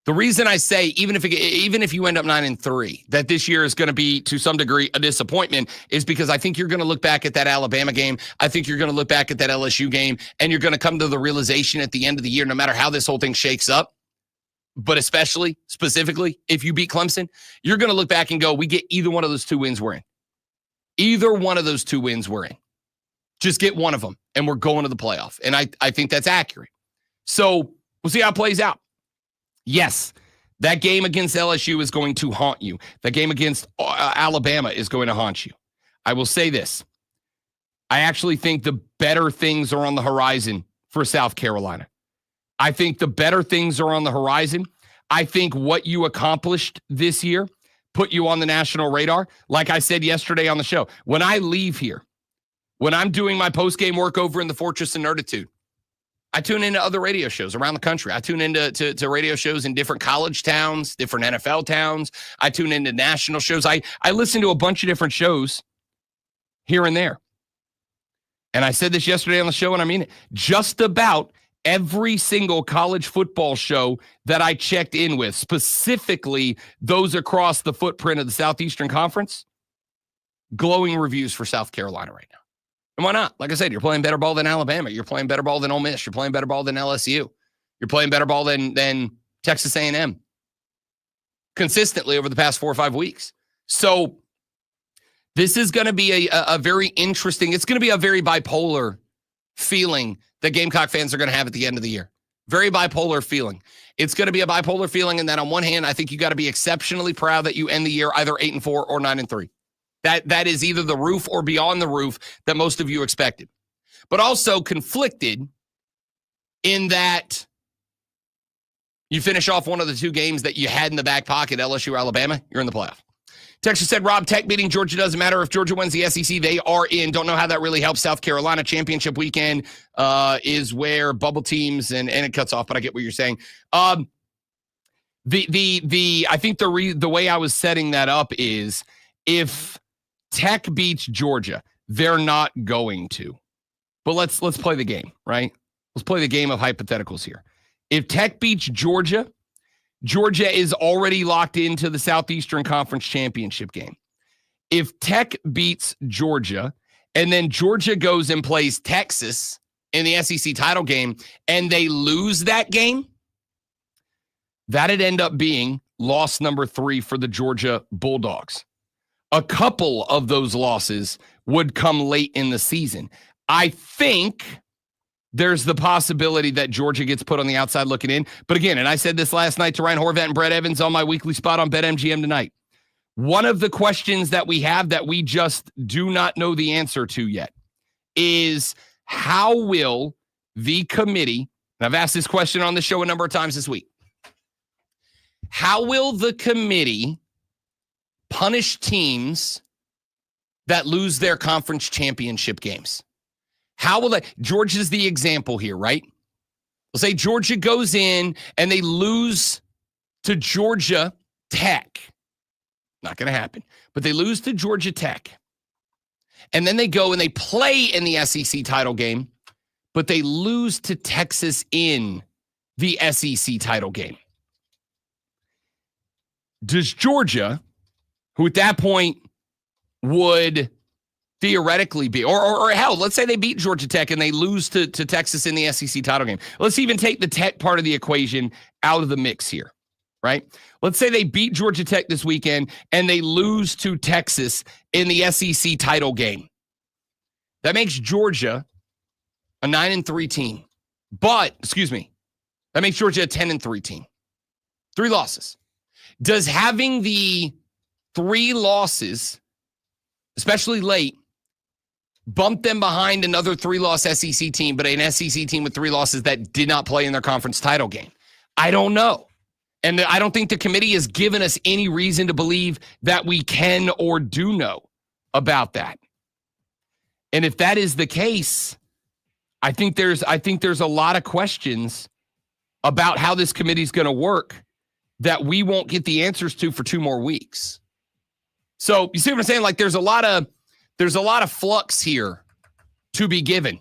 The reason I say, even if you end up 9-3, that this year is going to be, to some degree, a disappointment is because I think you're going to look back at that Alabama game. I think you're going to look back at that LSU game, and you're going to come to the realization at the end of the year, no matter how this whole thing shakes up, but specifically, if you beat Clemson, you're going to look back and go, we get either one of those 2 wins we're in. Either one of those 2 wins we're in. Just get one of them, and we're going to the playoff. And I think that's accurate. So we'll see how it plays out. Yes, that game against LSU is going to haunt you. That game against Alabama is going to haunt you. I will say this. I actually think the better things are on the horizon for South Carolina. I think the better things are on the horizon. I think what you accomplished this year put you on the national radar. Like I said yesterday on the show, when I leave here, when I'm doing my post-game work over in the Fortress of Nerditude, I tune into other radio shows around the country. I tune into to radio shows in different college towns, different NFL towns. I tune into national shows. I listen to a bunch of different shows here and there. And I said this yesterday on the show, and I mean it. Just about every single college football show that I checked in with, specifically those across the footprint of the Southeastern Conference, glowing reviews for South Carolina right now. And why not? Like I said, you're playing better ball than Alabama. You're playing better ball than Ole Miss. You're playing better ball than LSU. You're playing better ball than Texas A&M consistently over the past 4 or 5 weeks. So this is going to be a very interesting, it's going to be a very bipolar feeling that Gamecock fans are going to have at the end of the year. Very bipolar feeling. It's going to be a bipolar feeling in that on one hand, I think you got to be exceptionally proud that you end the year either 8-4 or 9-3. That is either the roof or beyond the roof that most of you expected. But also conflicted in that you finish off one of the 2 games that you had in the back pocket, LSU, Alabama, you're in the playoff. Texas said, Rob, Tech beating Georgia doesn't matter. If Georgia wins the SEC, they are in. Don't know how that really helps South Carolina. Championship weekend is where bubble teams and it cuts off, but I get what you're saying. I think the way I was setting that up is if Tech beats Georgia, they're not going to. But let's play the game, right? Let's play the game of hypotheticals here. If Tech beats Georgia, Georgia is already locked into the Southeastern Conference Championship game. If Tech beats Georgia, and then Georgia goes and plays Texas in the SEC title game, and they lose that game, that'd end up being loss number 3 for the Georgia Bulldogs. A couple of those losses would come late in the season. I think there's the possibility that Georgia gets put on the outside looking in. But again, and I said this last night to Ryan Horvat and Brett Evans on my weekly spot on BetMGM tonight. One of the questions that we have that we just do not know the answer to yet is how will the committee, and I've asked this question on the show a number of times this week, how will the committee punish teams that lose their conference championship games? How will they? Georgia's the example here, right? Let's say Georgia goes in and they lose to Georgia Tech. Not going to happen. But they lose to Georgia Tech. And then they go and they play in the SEC title game, but they lose to Texas in the SEC title game. Does Georgia, who at that point would theoretically be, or hell, let's say they beat Georgia Tech and they lose to Texas in the SEC title game. Let's even take the Tech part of the equation out of the mix here, right? Let's say they beat Georgia Tech this weekend and they lose to Texas in the SEC title game. That makes Georgia a 9-3 team. But, that makes Georgia a 10-3 team. 3 losses. Does having the 3 losses, especially late, bump them behind another 3-loss SEC team, but an SEC team with 3 losses that did not play in their conference title game? I don't know. And I don't think the committee has given us any reason to believe that we can or do know about that. And if that is the case, I think there's a lot of questions about how this committee is going to work that we won't get the answers to for 2 more weeks. So you see what I'm saying? Like there's a lot of flux here to be given.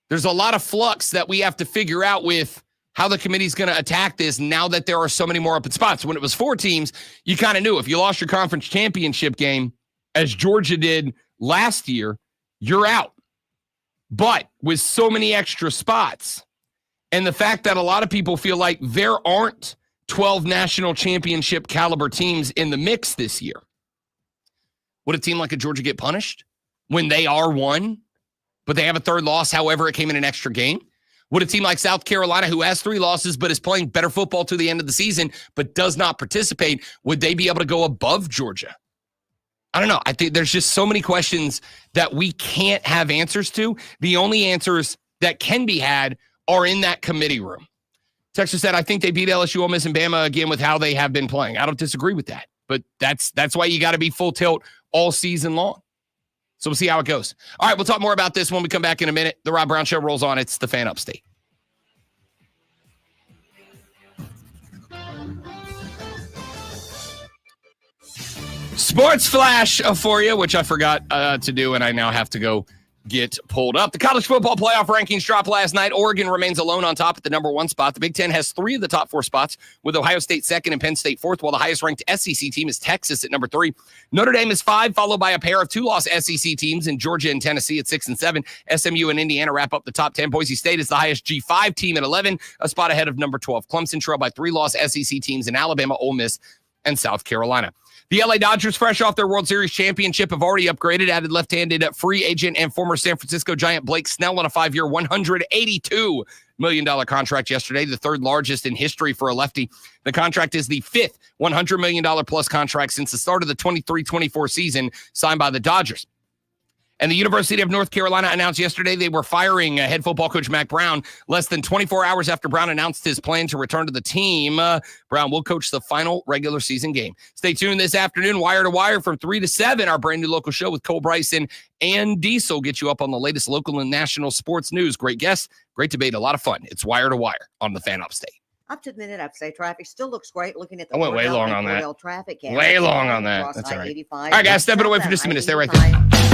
There's a lot of flux that we have to figure out with how the committee's going to attack this now that there are so many more open spots. When it was 4 teams, you kind of knew if you lost your conference championship game, as Georgia did last year, you're out. But with so many extra spots and the fact that a lot of people feel like there aren't 12 national championship caliber teams in the mix this year, would a team like a Georgia get punished when they are 1, but they have a 3rd loss, however it came in an extra game? Would a team like South Carolina, who has 3 losses but is playing better football to the end of the season but does not participate, would they be able to go above Georgia? I don't know. I think there's just so many questions that we can't have answers to. The only answers that can be had are in that committee room. Texas said, I think they beat LSU, Ole Miss, and Bama again with how they have been playing. I don't disagree with that, but that's why you got to be full tilt all season long. So we'll see how it goes. All right, we'll talk more about this when we come back in a minute. The Rob Brown Show rolls on. It's the Fan Upstate. Sports flash for you, which I forgot to do, and I now have to go get pulled up. The college football playoff rankings dropped last night. Oregon remains alone on top at the number 1 spot. The Big Ten has 3 of the top 4 spots, with Ohio State 2nd and Penn State 4th, while the highest-ranked SEC team is Texas at number 3. Notre Dame is 5, followed by a pair of 2-loss SEC teams in Georgia and Tennessee at 6 and 7. SMU and Indiana wrap up the top 10. Boise State is the highest G5 team at 11, a spot ahead of number 12. Clemson trailed by 3-loss SEC teams in Alabama, Ole Miss, and South Carolina. The LA Dodgers, fresh off their World Series championship, have already upgraded, added left-handed free agent and former San Francisco Giant Blake Snell on a 5-year, $182 million contract yesterday, the 3rd largest in history for a lefty. The contract is the 5th $100 million plus contract since the start of the 23-24 season signed by the Dodgers. And the University of North Carolina announced yesterday they were firing head football coach Mack Brown less than 24 hours after Brown announced his plan to return to the team. Brown will coach the final regular season game. Stay tuned this afternoon, Wire to Wire from 3 to 7, our brand new local show with Cole Bryson and Diesel. Get you up on the latest local and national sports news. Great guests, great debate, a lot of fun. It's Wire to Wire on the Fan Upstate. Up to the minute upstate traffic still looks great. Looking at the I went way long on that. Traffic Way long on that. That's all right. All right, guys, step it away for just a minute. Stay right there.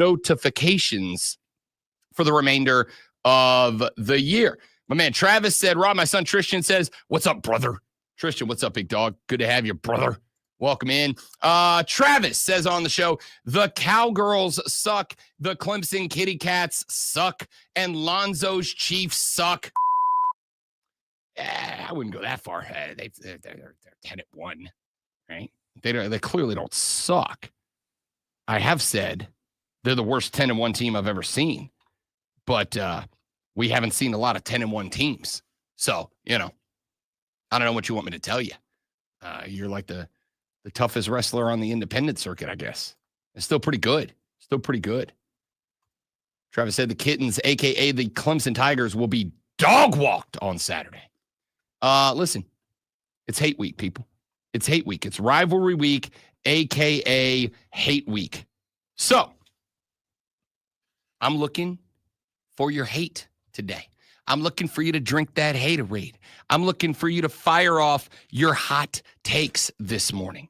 notifications for the remainder of the year. My man Travis said, Rob, my son Tristan says, what's up, brother? Tristan, what's up, big dog? Good to have you, brother. Welcome in. Travis says on the show, the Cowgirls suck, the Clemson Kitty Cats suck, and Lonzo's Chiefs suck. I wouldn't go that far. They're 10-1, right? They clearly don't suck. I have said they're the worst 10-1 team I've ever seen, but we haven't seen a lot of 10-1 teams. So, I don't know what you want me to tell you. You're like the toughest wrestler on the independent circuit, I guess. It's still pretty good. Travis said the Kittens, a.k.a. the Clemson Tigers, will be dog-walked on Saturday. Listen, it's hate week, people. It's hate week. It's rivalry week, a.k.a. hate week. So, I'm looking for your hate today. I'm looking for you to drink that haterade. I'm looking for you to fire off your hot takes this morning.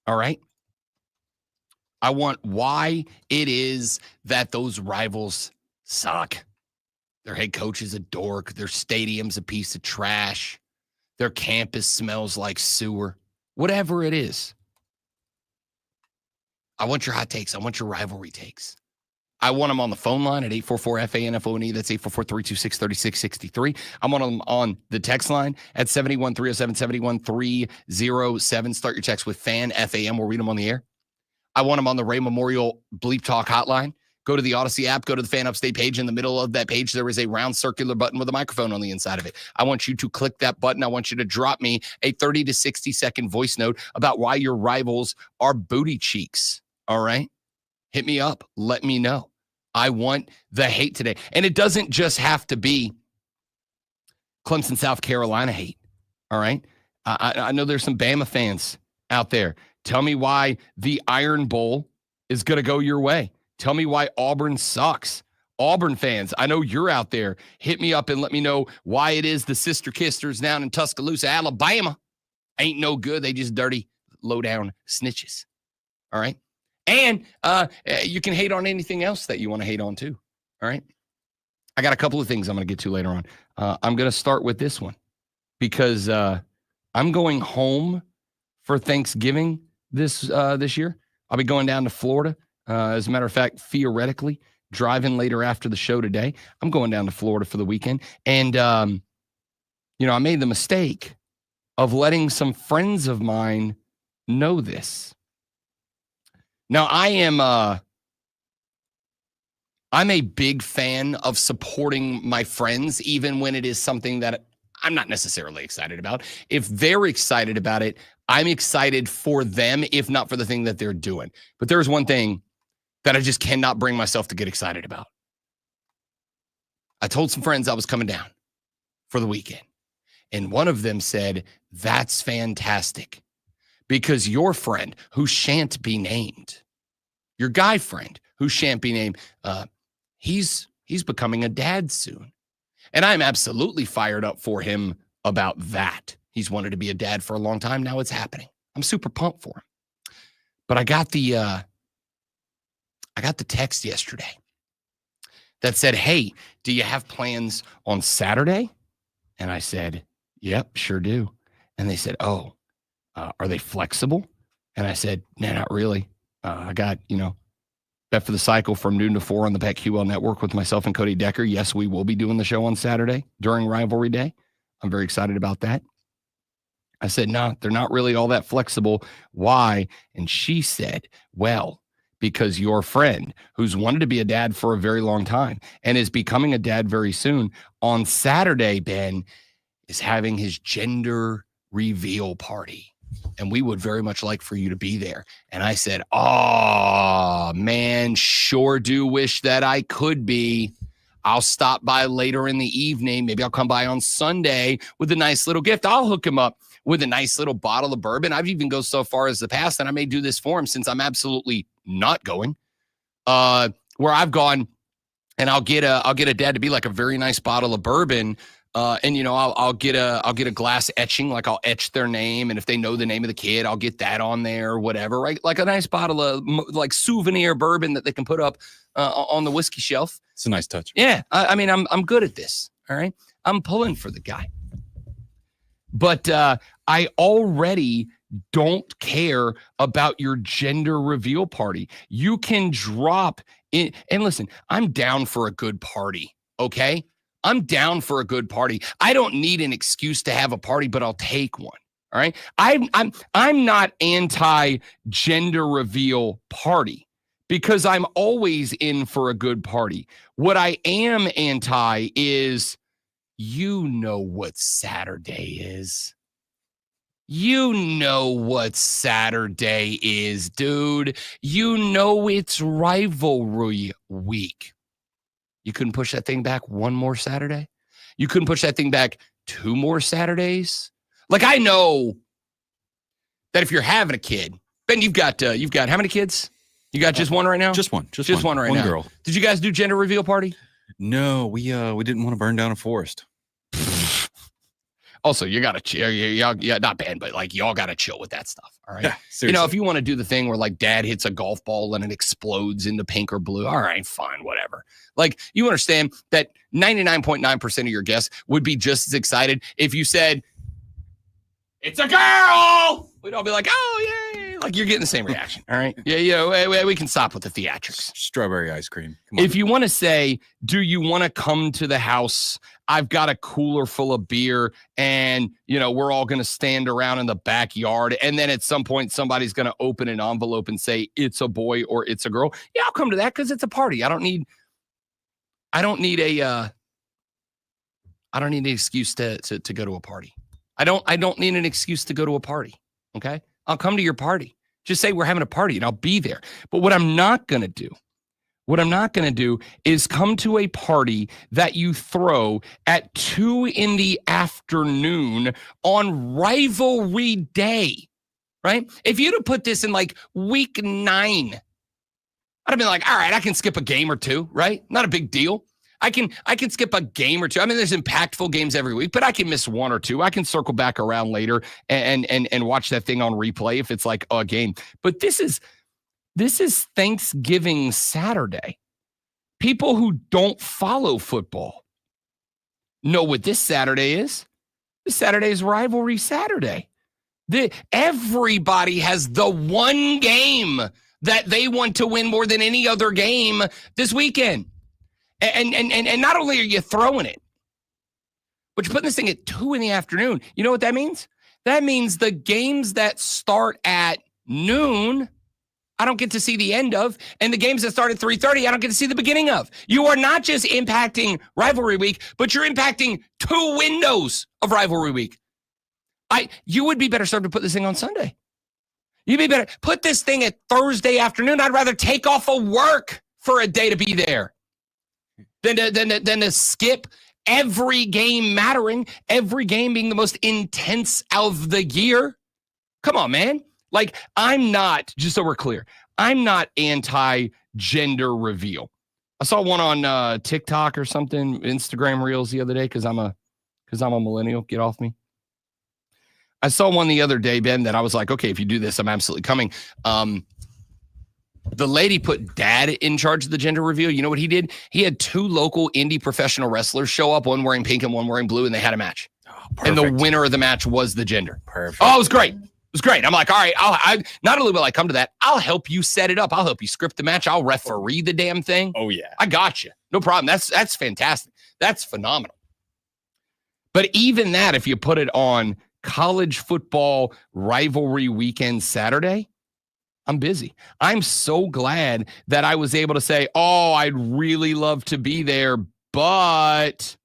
All right? I want why it is that those rivals suck. Their head coach is a dork. Their stadium's a piece of trash. Their campus smells like sewer. Whatever it is. I want your hot takes. I want your rivalry takes. I want them on the phone line at 844-FANFONE. That's 844-326-3663. I'm on them on the text line at 71307-71307. Start your text with FAN, F-A-M. We'll read them on the air. I want them on the Ray Memorial Bleep Talk hotline. Go to the Odyssey app. Go to the Fan Upstate page. In the middle of that page, there is a round circular button with a microphone on the inside of it. I want you to click that button. I want you to drop me a 30 to 60-second voice note about why your rivals are booty cheeks. All right? Hit me up. Let me know. I want the hate today. And it doesn't just have to be Clemson, South Carolina hate. All right? I know there's some Bama fans out there. Tell me why the Iron Bowl is going to go your way. Tell me why Auburn sucks. Auburn fans, I know you're out there. Hit me up and let me know why it is the Sister Kisters down in Tuscaloosa, Alabama ain't no good. They just dirty, low-down snitches. All right? And you can hate on anything else that you want to hate on too. All right. I got a couple of things I'm going to get to later on. I'm going to start with this one because I'm going home for Thanksgiving this year. I'll be going down to Florida. As a matter of fact, theoretically, driving later after the show today. I'm going down to Florida for the weekend. And, I made the mistake of letting some friends of mine know this. Now, I'm a big fan of supporting my friends, even when it is something that I'm not necessarily excited about. If they're excited about it, I'm excited for them, if not for the thing that they're doing. But there's one thing that I just cannot bring myself to get excited about. I told some friends I was coming down for the weekend, and one of them said, "That's fantastic. Because your friend, who shan't be named, your guy friend, who shan't be named, he's becoming a dad soon." And I'm absolutely fired up for him about that. He's wanted to be a dad for a long time. Now it's happening. I'm super pumped for him. But I got the text yesterday that said, "Hey, do you have plans on Saturday?" And I said, "Yep, sure do." And they said, "Oh, are they flexible?" And I said, "Nah, not really. I got, Bet for the Cycle from noon to 4 on the BetQL network with myself and Cody Decker. Yes, we will be doing the show on Saturday during Rivalry Day. I'm very excited about that." I said, "No, they're not really all that flexible. Why?" And she said, "Well, because your friend, who's wanted to be a dad for a very long time and is becoming a dad very soon, on Saturday, Ben, is having his gender reveal party. And we would very much like for you to be there." And I said, "Oh, man, sure do wish that I could be. I'll stop by later in the evening. Maybe I'll come by on Sunday with a nice little gift. I'll hook him up with a nice little bottle of bourbon. I've even go so far as the past, and I may do this for him since I'm absolutely not going, where I've gone and I'll get a dad to be like a very nice bottle of bourbon And you know, I'll get a glass etching, like I'll etch their name, and if they know the name of the kid, I'll get that on there, or whatever, right? Like a nice bottle of like souvenir bourbon that they can put up on the whiskey shelf. It's a nice touch. Yeah, I mean, I'm good at this. All right, I'm pulling for the guy, but I already don't care about your gender reveal party. You can drop in, and listen, I'm down for a good party. Okay. I'm down for a good party. I don't need an excuse to have a party, but I'll take one. All right. I'm not anti-gender reveal party because I'm always in for a good party. What I am anti is, you know what Saturday is. You know what Saturday is, dude. You know it's rivalry week. You couldn't push that thing back one more Saturday? You couldn't push that thing back 2 more Saturdays? Like, I know that if you're having a kid, Ben, you've got how many kids? You got just one right now? Just one. Just one right now. One girl. Did you guys do gender reveal party? No, we didn't want to burn down a forest. Also, you got to chill. Yeah, not Ben, but like y'all got to chill with that stuff. All right. Yeah, you know, if you want to do the thing where like dad hits a golf ball and it explodes into pink or blue, all right, fine, whatever. Like, you understand that 99.9% of your guests would be just as excited if you said, it's a girl. We'd all be like, oh, yay. Like, you're getting the same reaction. All right. Yeah, we can stop with the theatrics. Strawberry ice cream. If you want to say, do you want to come to the house? I've got a cooler full of beer and, you know, we're all going to stand around in the backyard. And then at some point, somebody's going to open an envelope and say, it's a boy or it's a girl. Yeah, I'll come to that because it's a party. I don't need an excuse to go to a party. I don't need an excuse to go to a party. Okay. I'll come to your party. Just say we're having a party and I'll be there. But what I'm not going to do is come to a party that you throw at 2 PM on rivalry day, right? If you'd have put this in like week 9, I'd have been like, all right, I can skip a game or 2, right? Not a big deal. I can skip a game or 2. I mean, there's impactful games every week, but I can miss 1 or 2. I can circle back around later and watch that thing on replay if it's like a game. But this is Thanksgiving Saturday. People who don't follow football know what this Saturday is. This Saturday is Rivalry Saturday. Everybody has the one game that they want to win more than any other game this weekend. And not only are you throwing it, but you're putting this thing at 2 PM. You know what that means? That means the games that start at noon, I don't get to see the end of, and the games that start at 3:30, I don't get to see the beginning of. You are not just impacting rivalry week, but you're impacting 2 windows of rivalry week. You would be better served to put this thing on Sunday. You'd be better put this thing at Thursday afternoon. I'd rather take off of work for a day to be there than to skip every game mattering, every game being the most intense of the year. Come on, man. Like, I'm not, just so we're clear, I'm not anti-gender reveal. I saw one on TikTok or something, Instagram Reels the other day, because I'm a millennial. Get off me. I saw one the other day, Ben, that I was like, okay, if you do this, I'm absolutely coming. The lady put dad in charge of the gender reveal. You know what he did? He had 2 local indie professional wrestlers show up, one wearing pink and one wearing blue, and they had a match. Oh, and the winner of the match was the gender. Perfect. Oh, it was great. It was great. I'm like, all right, I not only will I come to that, I'll help you set it up. I'll help you script the match. I'll referee the damn thing. Oh, yeah. I got you. No problem. That's fantastic. That's phenomenal. But even that, if you put it on college football rivalry weekend Saturday, I'm busy. I'm so glad that I was able to say, oh, I'd really love to be there, but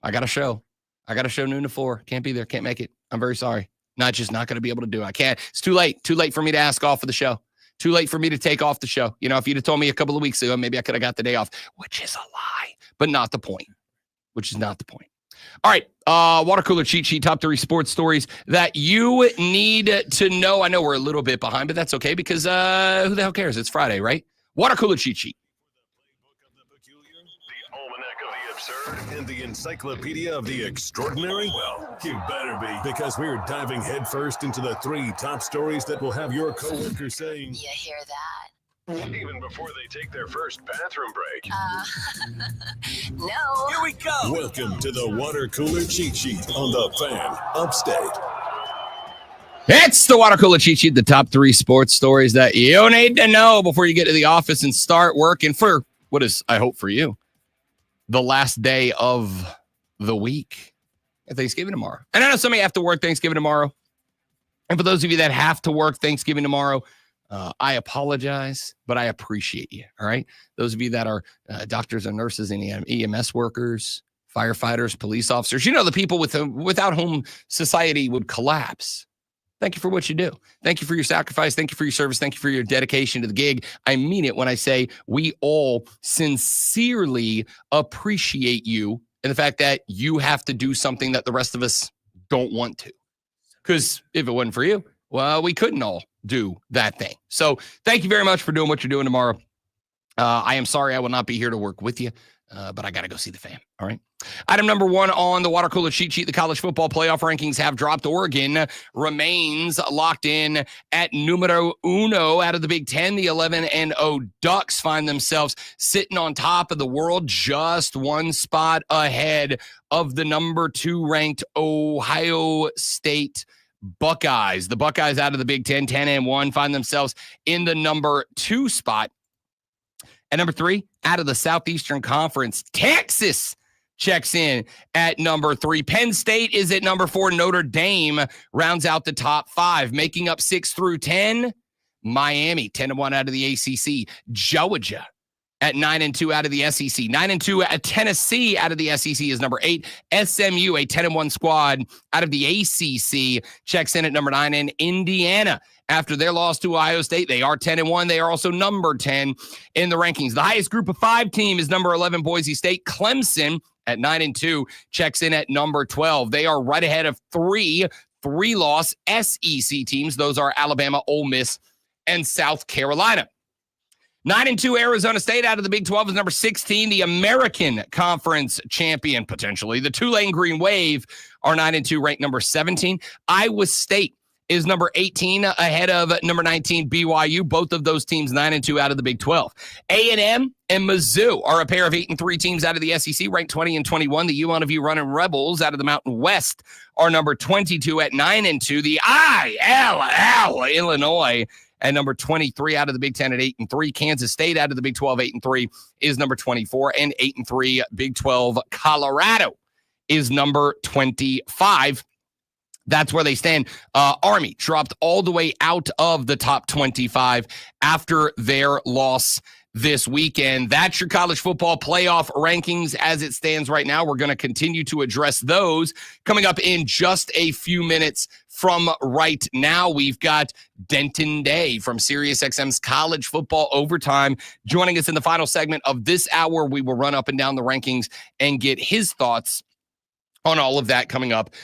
I got a show. Noon to 4. Can't be there. Can't make it. I'm very sorry. Not going to be able to do it. I can't. It's too late. Too late for me to ask off of the show. Too late for me to take off the show. You know, if you'd have told me a couple of weeks ago, maybe I could have got the day off, which is a lie, but not the point. All right. Water cooler cheat sheet, top 3 sports stories that you need to know. I know we're a little bit behind, but that's okay because who the hell cares? It's Friday, right? Water cooler cheat sheet. absurd and the encyclopedia of the extraordinary? Well, you better be, because we're diving headfirst into the 3 top stories that will have your coworkers saying, You hear that? even before they take their first bathroom break. No. Here we go. Welcome to the Water Cooler Cheat Sheet on the Fan Upstate. It's the Water Cooler Cheat Sheet, the top 3 sports stories that you need to know before you get to the office and start working for what is, I hope for you, the last day of the week. Thanksgiving tomorrow. And I know some of you have to work Thanksgiving tomorrow. And for those of you that have to work Thanksgiving tomorrow, I apologize, but I appreciate you, all right? Those of you that are doctors and nurses and EMS workers, firefighters, police officers, you know, the people without whom society would collapse. Thank you for what you do. Thank you for your sacrifice. Thank you for your service. Thank you for your dedication to the gig. I mean it when I say we all sincerely appreciate you and the fact that you have to do something that the rest of us don't want to. Because if it wasn't for you, well, we couldn't all do that thing. So thank you very much for doing what you're doing tomorrow. I am sorry I will not be here to work with you, but I got to go see the fam. All right. Item number 1 on the Water Cooler Cheat Sheet, the college football playoff rankings have dropped. Oregon remains locked in at numero uno out of the Big Ten. The 11-0 Ducks find themselves sitting on top of the world, just 1 spot ahead of the number 2 ranked Ohio State Buckeyes. The Buckeyes out of the Big Ten, 10-1, find themselves in the number 2 spot. At number 3, out of the Southeastern Conference, Texas checks in at number 3. Penn State is at number 4. Notre Dame rounds out the top 5. Making up 6 through 10, Miami, 10-1 out of the ACC. Georgia at 9-2 out of the SEC. 9-2 at Tennessee out of the SEC is number 8. SMU, a 10-1 squad out of the ACC, checks in at number 9. And Indiana, after their loss to Ohio State, they are 10-1. They are also number 10 in the rankings. The highest group of 5 team is number 11, Boise State. Clemson at 9-2 checks in at number 12. They are right ahead of 3 3-loss SEC teams. Those are Alabama, Ole Miss, and South Carolina. 9-2 Arizona State out of the Big 12 is number 16, the American Conference champion, potentially. The Tulane Green Wave are 9-2, ranked number 17. Iowa State is number 18, ahead of number 19, BYU. Both of those teams 9-2 out of the Big 12. A&M and Mizzou are a pair of 8-3 teams out of the SEC, ranked 20 and 21. The UNLV Running Rebels out of the Mountain West are number 22 at 9-2. The ILL Illinois at number 23 out of the Big 10 at 8-3. Kansas State out of the Big 12, 8-3 is number 24, and 8-3 Big 12 Colorado is number 25. That's where they stand. Army dropped all the way out of the top 25 after their loss this weekend. That's your college football playoff rankings as it stands right now. We're going to continue to address those coming up in just a few minutes from right now. We've got Denton Day from SiriusXM's College Football Overtime joining us in the final segment of this hour. We will run up and down the rankings and get his thoughts on all of that coming up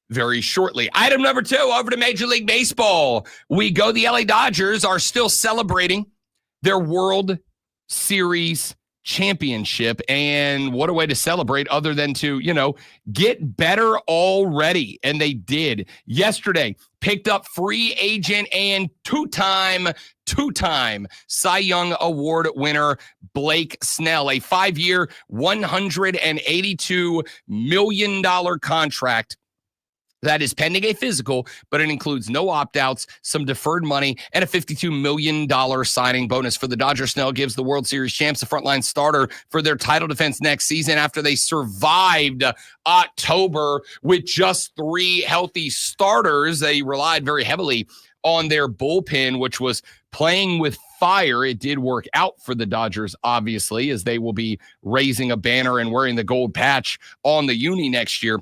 very shortly. Item number 2, over to Major League Baseball. We go. The LA Dodgers are still celebrating their World Series championship, and what a way to celebrate other than to, get better already. And they did. Yesterday, picked up free agent and two-time Cy Young Award winner Blake Snell, a 5-year, $182 million contract that is pending a physical, but it includes no opt-outs, some deferred money, and a $52 million signing bonus for the Dodgers. Snell gives the World Series champs a frontline starter for their title defense next season after they survived October with just 3 healthy starters. They relied very heavily on their bullpen, which was playing with fire. It did work out for the Dodgers, obviously, as they will be raising a banner and wearing the gold patch on the uni next year.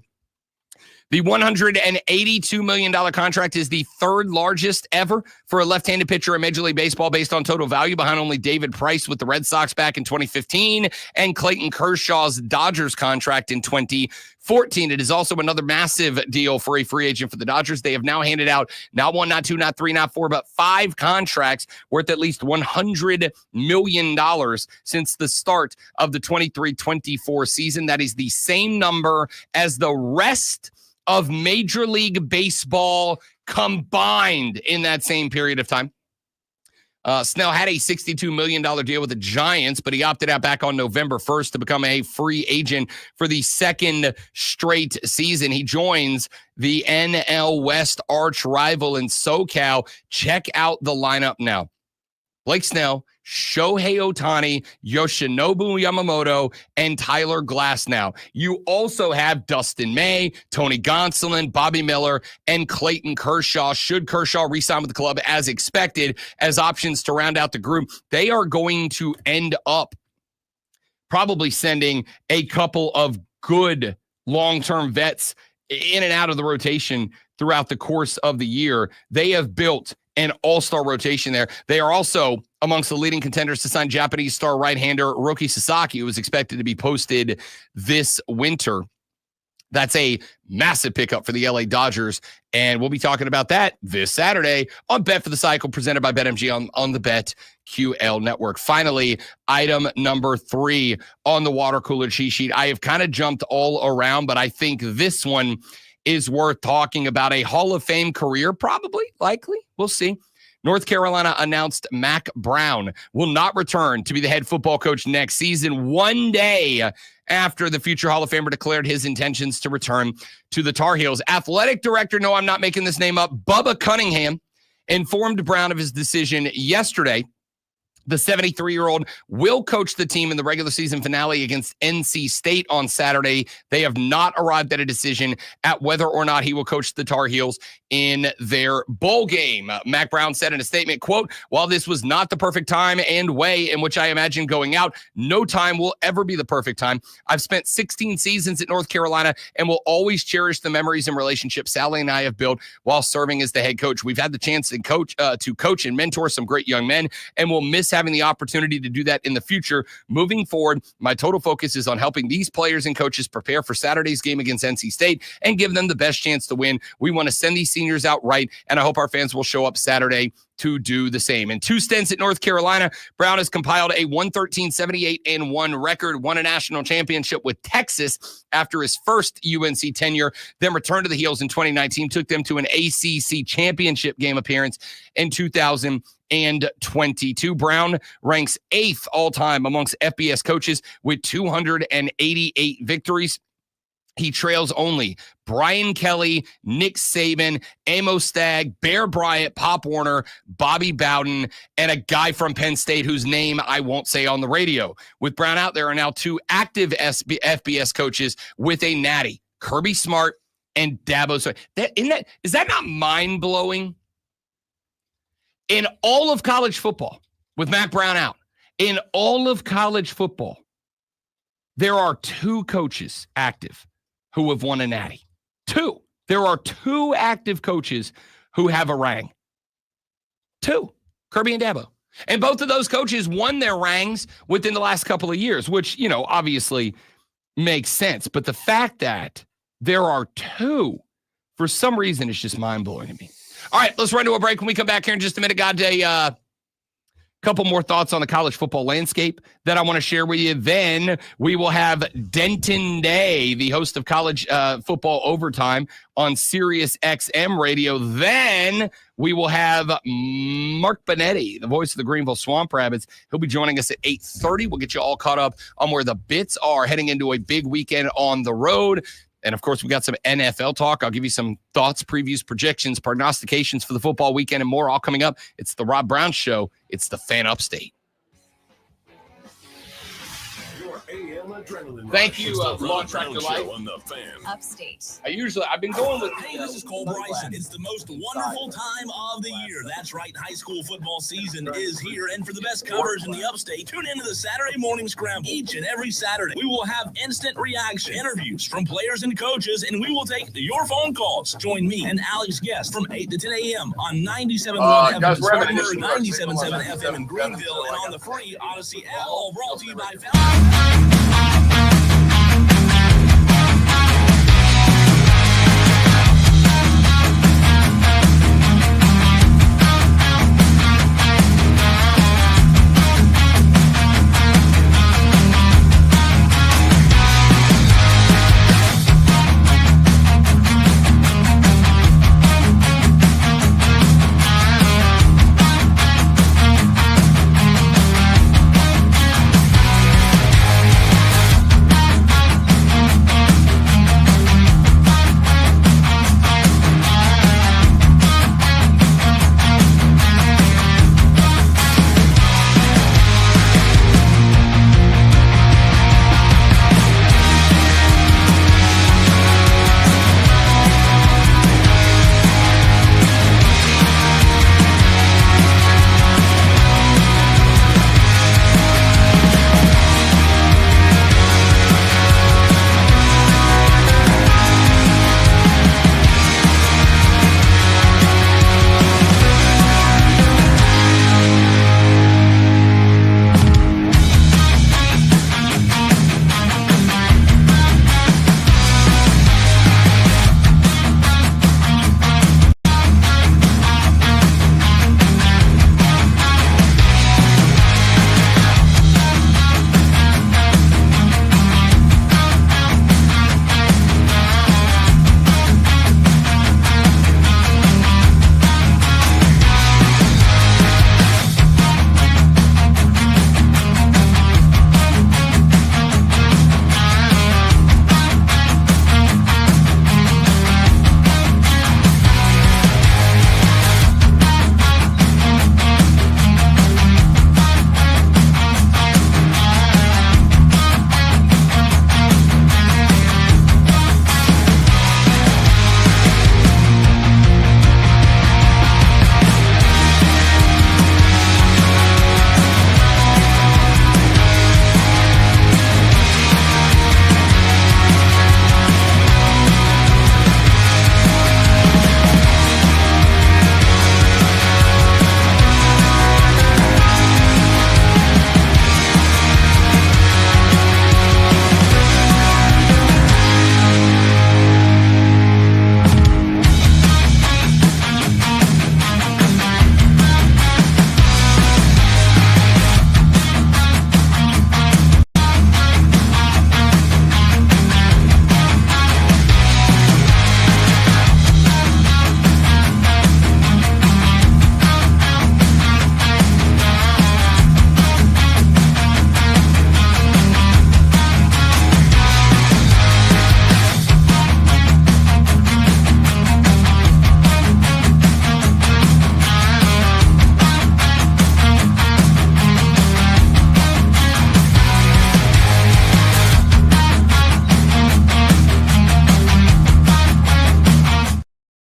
The $182 million contract is the third largest ever for a left-handed pitcher in Major League Baseball based on total value, behind only David Price with the Red Sox back in 2015 and Clayton Kershaw's Dodgers contract in 2014. It is also another massive deal for a free agent for the Dodgers. They have now handed out not one, not two, not three, not four, but 5 contracts worth at least $100 million since the start of the 23-24 season. That is the same number as the rest of Major League Baseball combined in that same period of time. Snell had a $62 million deal with the Giants, but he opted out back on November 1st to become a free agent for the second straight season. He joins the NL West arch rival in SoCal. Check out the lineup now. Blake Snell, Shohei Ohtani, Yoshinobu Yamamoto, and Tyler Glasnow. You also have Dustin May, Tony Gonsolin, Bobby Miller, and Clayton Kershaw. Should Kershaw re-sign with the club as expected as options to round out the group, they are going to end up probably sending a couple of good long-term vets in and out of the rotation throughout the course of the year. They have built an all-star rotation there. They are also amongst the leading contenders to sign Japanese star right-hander Roki Sasaki, who is expected to be posted this winter. That's a massive pickup for the LA Dodgers, and we'll be talking about that this Saturday on Bet for the Cycle, presented by BetMGM on the BetQL network. Finally, item number 3 on the water cooler cheat sheet. I have kind of jumped all around, but I think this one is worth talking about. A Hall of Fame career, probably, likely. We'll see. North Carolina announced Mack Brown will not return to be the head football coach next season, one day after the future Hall of Famer declared his intentions to return to the Tar Heels. Athletic director, no, I'm not making this name up, Bubba Cunningham, informed Brown of his decision yesterday. The 73-year-old will coach the team in the regular season finale against NC State on Saturday. They have not arrived at a decision at whether or not he will coach the Tar Heels in their bowl game. Mack Brown said in a statement, quote, "While this was not the perfect time and way in which I imagined going out, no time will ever be the perfect time. I've spent 16 seasons at North Carolina and will always cherish the memories and relationships Sally and I have built while serving as the head coach. We've had the chance to coach and mentor some great young men, and we'll miss having the opportunity to do that in the future. Moving forward, my total focus is on helping these players and coaches prepare for Saturday's game against NC State and give them the best chance to win. We want to send these seniors out right, and I hope our fans will show up Saturday to do the same." In 2 stints at North Carolina, Brown has compiled a 113-78-1 record, won a national championship with Texas after his first UNC tenure, then returned to the Heels in 2019, took them to an ACC championship game appearance in 2022. Brown ranks 8th all-time amongst FBS coaches with 288 victories. He trails only Brian Kelly, Nick Saban, Amos Stagg, Bear Bryant, Pop Warner, Bobby Bowden, and a guy from Penn State whose name I won't say on the radio. With Brown out, there are now 2 active FBS coaches with a natty, Kirby Smart and Dabo. So is that not mind-blowing? In all of college football, with Mack Brown out, in all of college football, there are 2 coaches active who have won a natty. 2. There are 2 active coaches who have a rang. 2. Kirby and Dabo. And both of those coaches won their rangs within the last couple of years, which, obviously makes sense. But the fact that there are 2, for some reason, is just mind-blowing to me. All right, let's run to a break. When we come back here in just a minute, got a couple more thoughts on the college football landscape that I want to share with you. Then we will have Denton Day, the host of College Football Overtime on Sirius XM Radio. Then we will have Mark Bonetti, the voice of the Greenville Swamp Rabbits. He'll be joining us at 8:30. We'll get you all caught up on where the Bits are heading into a big weekend on the road. And, of course, we got some NFL talk. I'll give you some thoughts, previews, projections, prognostications for the football weekend and more all coming up. It's the Rob Brown Show. It's the Fan Upstate. Your AM Thank you, It's the Lawn Rob Tractor Brown Life. Show on the Fan. Upstate. I've been going with. Hey, this is Cole Bryson. It's the most wonderful time of the year. That's right, high school football season is here. And for the best coverage in the upstate, tune into the Saturday Morning Scramble. Each and every Saturday, we will have instant reaction interviews from players and coaches, and we will take your phone calls. Join me and Alex Guest from 8 to 10 a.m. on 97.1 FM guys, in we're having an Spartanburg, issue. 97.7 FM in Greenville, and on the free Odyssey app. All brought to you by Fountain.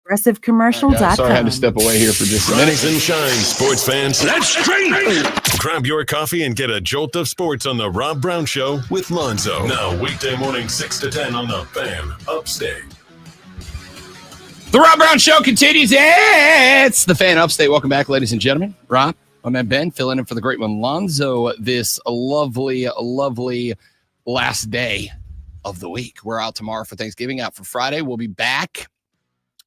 ProgressiveCommercial.com. Sorry, I had to step away here for just a minute. Rise and shine, sports fans. Let's drink! Grab your coffee and get a jolt of sports on the Rob Brown Show with Lonzo. Now, weekday morning, 6 to 10 on the Fan Upstate. The Rob Brown Show continues. It's the Fan Upstate. Welcome back, ladies and gentlemen. Rob, my man Ben, filling in for the great one, Lonzo, this lovely, lovely last day of the week. We're out tomorrow for Thanksgiving, out for Friday. We'll be back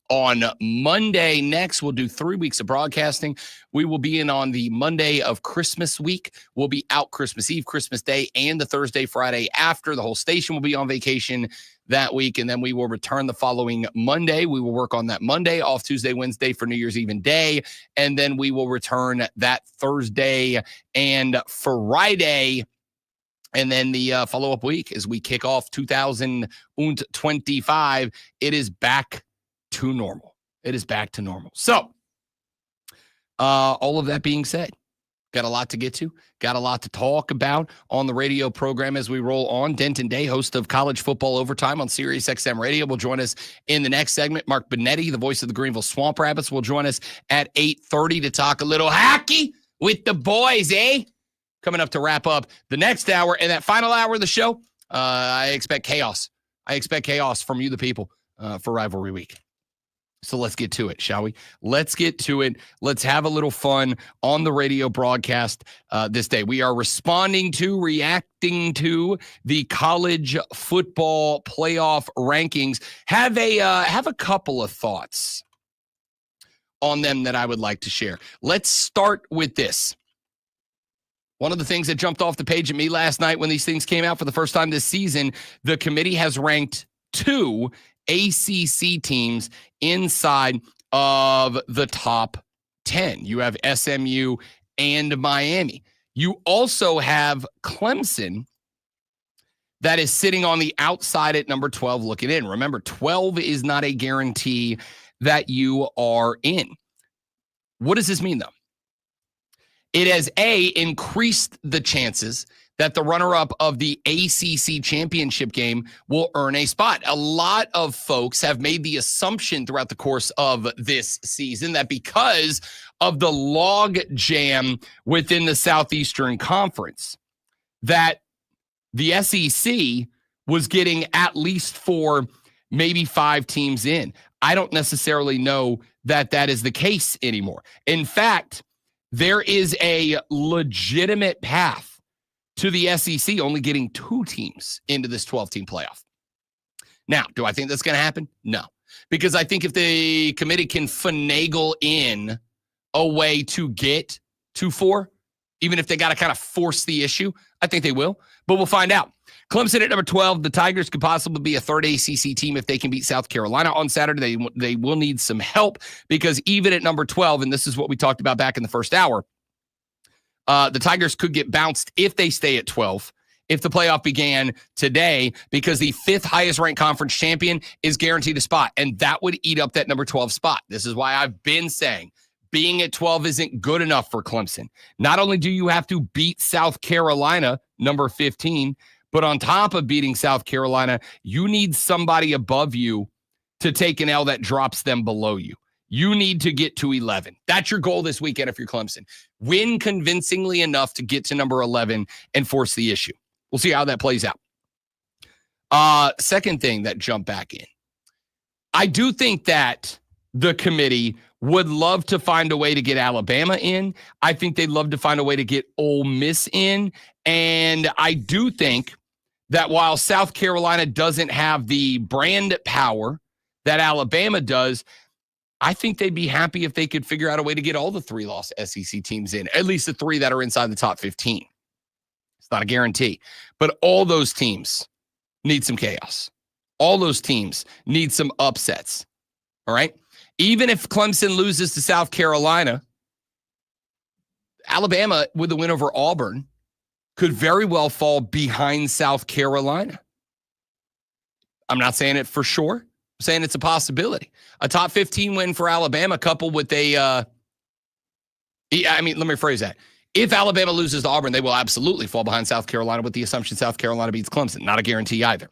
on Monday next. We'll do 3 weeks of broadcasting. We will be in on the Monday of Christmas week. We'll be out Christmas Eve, Christmas Day, and the Thursday, Friday after. The whole station will be on vacation that week, and then we will return the following Monday. We will work on that Monday, off Tuesday, Wednesday for New Year's Eve and day, and then we will return that Thursday and Friday. And then the follow-up week as we kick off 2025, it is back to normal. It is back to normal. So, all of that being said, Got a lot to get to. Got a lot to talk about on the radio program as we roll on. Denton Day, host of College Football Overtime on Sirius XM Radio, will join us in the next segment. Mark Benetti, the voice of the Greenville Swamp Rabbits, will join us at 8:30 to talk a little hockey with the boys, eh? Coming up to wrap up the next hour. And that final hour of the show, I expect chaos. I expect chaos from you, the people, for Rivalry Week. So let's get to it, shall we? Let's get to it. Let's have a little fun on the radio broadcast this day. We are reacting to the college football playoff rankings. Have a couple of thoughts on them that I would like to share. Let's start with this. One of the things that jumped off the page at me last night when these things came out for the first time this season, the committee has ranked 2 ACC teams inside of the top 10. You have SMU and Miami. You also have Clemson that is sitting on the outside at number 12 looking in. Remember, 12 is not a guarantee that you are in. What does this mean, though? It has, increased the chances that the runner-up of the ACC championship game will earn a spot. A lot of folks have made the assumption throughout the course of this season that because of the log jam within the Southeastern Conference, that the SEC was getting at least 4, maybe 5 teams in. I don't necessarily know that that is the case anymore. In fact, there is a legitimate path to the SEC only getting 2 teams into this 12-team playoff. Now, do I think that's going to happen? No. Because I think if the committee can finagle in a way to get to 4, even if they got to kind of force the issue, I think they will. But we'll find out. Clemson at number 12. The Tigers could possibly be a 3rd ACC team if they can beat South Carolina on Saturday. They will need some help because even at number 12, and this is what we talked about back in the first hour, the Tigers could get bounced if they stay at 12 if the playoff began today because the 5th highest ranked conference champion is guaranteed a spot, and that would eat up that number 12 spot. This is why I've been saying being at 12 isn't good enough for Clemson. Not only do you have to beat South Carolina, number 15, but on top of beating South Carolina, you need somebody above you to take an L that drops them below you. You need to get to 11. That's your goal this weekend if you're Clemson. Win convincingly enough to get to number 11 and force the issue. We'll see how that plays out. Second thing that jumped back in. I do think that the committee would love to find a way to get Alabama in. I think they'd love to find a way to get Ole Miss in. And I do think that while South Carolina doesn't have the brand power that Alabama does, I think they'd be happy if they could figure out a way to get all the 3-loss SEC teams in, at least the 3 that are inside the top 15. It's not a guarantee, but all those teams need some chaos. All those teams need some upsets, all right? Even if Clemson loses to South Carolina, Alabama, with the win over Auburn, could very well fall behind South Carolina. I'm not saying it for sure. I'm saying it's a possibility. A top 15 win for Alabama coupled with let me rephrase that. If Alabama loses to Auburn, they will absolutely fall behind South Carolina with the assumption South Carolina beats Clemson. Not a guarantee either.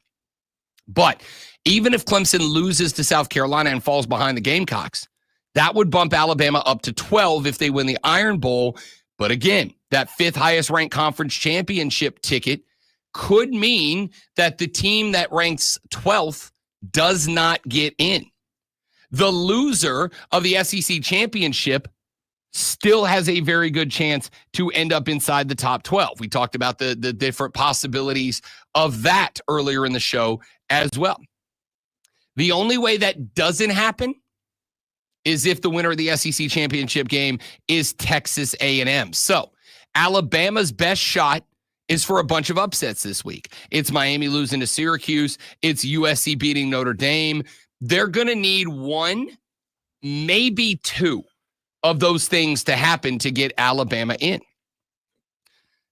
But even if Clemson loses to South Carolina and falls behind the Gamecocks, that would bump Alabama up to 12 if they win the Iron Bowl. But again, that 5th highest ranked conference championship ticket could mean that the team that ranks 12th does not get in. The loser of the SEC championship still has a very good chance to end up inside the top 12. We talked about the different possibilities of that earlier in the show as well. The only way that doesn't happen is if the winner of the SEC championship game is Texas A&M. So Alabama's best shot is for a bunch of upsets this week. It's Miami losing to Syracuse. It's USC beating Notre Dame. They're going to need 1, maybe 2 of those things to happen to get Alabama in.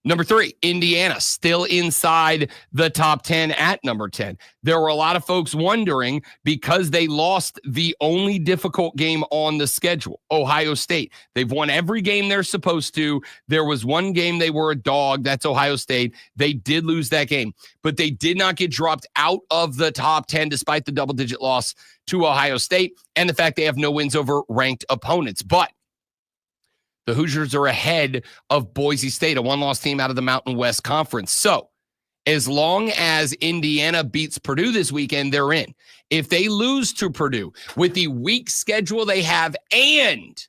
Number 3, Indiana, still inside the top 10 at number 10. There were a lot of folks wondering because they lost the only difficult game on the schedule, Ohio State. They've won every game they're supposed to. There was one game they were a dog. That's Ohio State. They did lose that game, but they did not get dropped out of the top 10 despite the double-digit loss to Ohio State and the fact they have no wins over ranked opponents. But the Hoosiers are ahead of Boise State, a one-loss team out of the Mountain West Conference. So as long as Indiana beats Purdue this weekend, they're in. If they lose to Purdue with the weak schedule they have and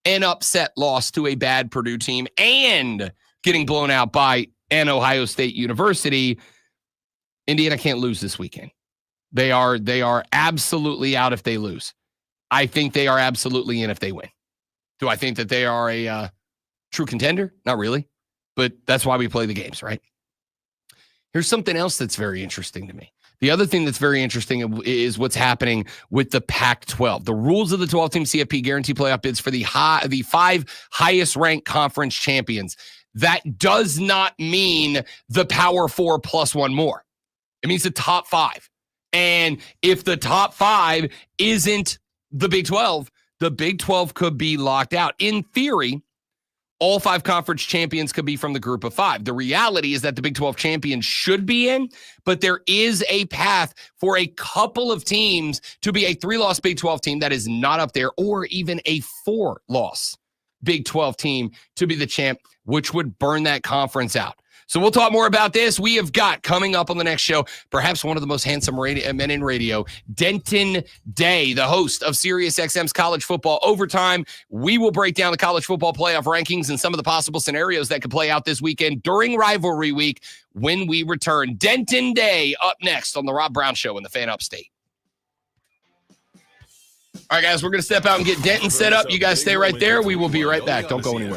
an upset loss to a bad Purdue team and getting blown out by an Ohio State University, Indiana can't lose this weekend. They are absolutely out if they lose. I think they are absolutely in if they win. Do I think that they are a true contender? Not really, but that's why we play the games, right? Here's something else that's very interesting to me. The other thing that's very interesting is what's happening with the Pac-12. The rules of the 12-team CFP guarantee playoff bids for the 5 highest-ranked conference champions. That does not mean the Power 4 plus one more. It means the top 5. And if the top 5 isn't the Big 12, the Big 12 could be locked out. In theory, all 5 conference champions could be from the group of 5. The reality is that the Big 12 champions should be in, but there is a path for a couple of teams to be a 3-loss Big 12 team that is not up there, or even a 4-loss Big 12 team to be the champ, which would burn that conference out. So we'll talk more about this. We have got coming up on the next show, perhaps one of the most handsome men in radio, Denton Day, the host of SiriusXM's College Football Overtime. We will break down the college football playoff rankings and some of the possible scenarios that could play out this weekend during Rivalry Week when we return. Denton Day up next on the Rob Brown Show in the Fan Upstate. All right, guys, we're going to step out and get Denton set up. You guys stay right there. We will be right back. Don't go anywhere.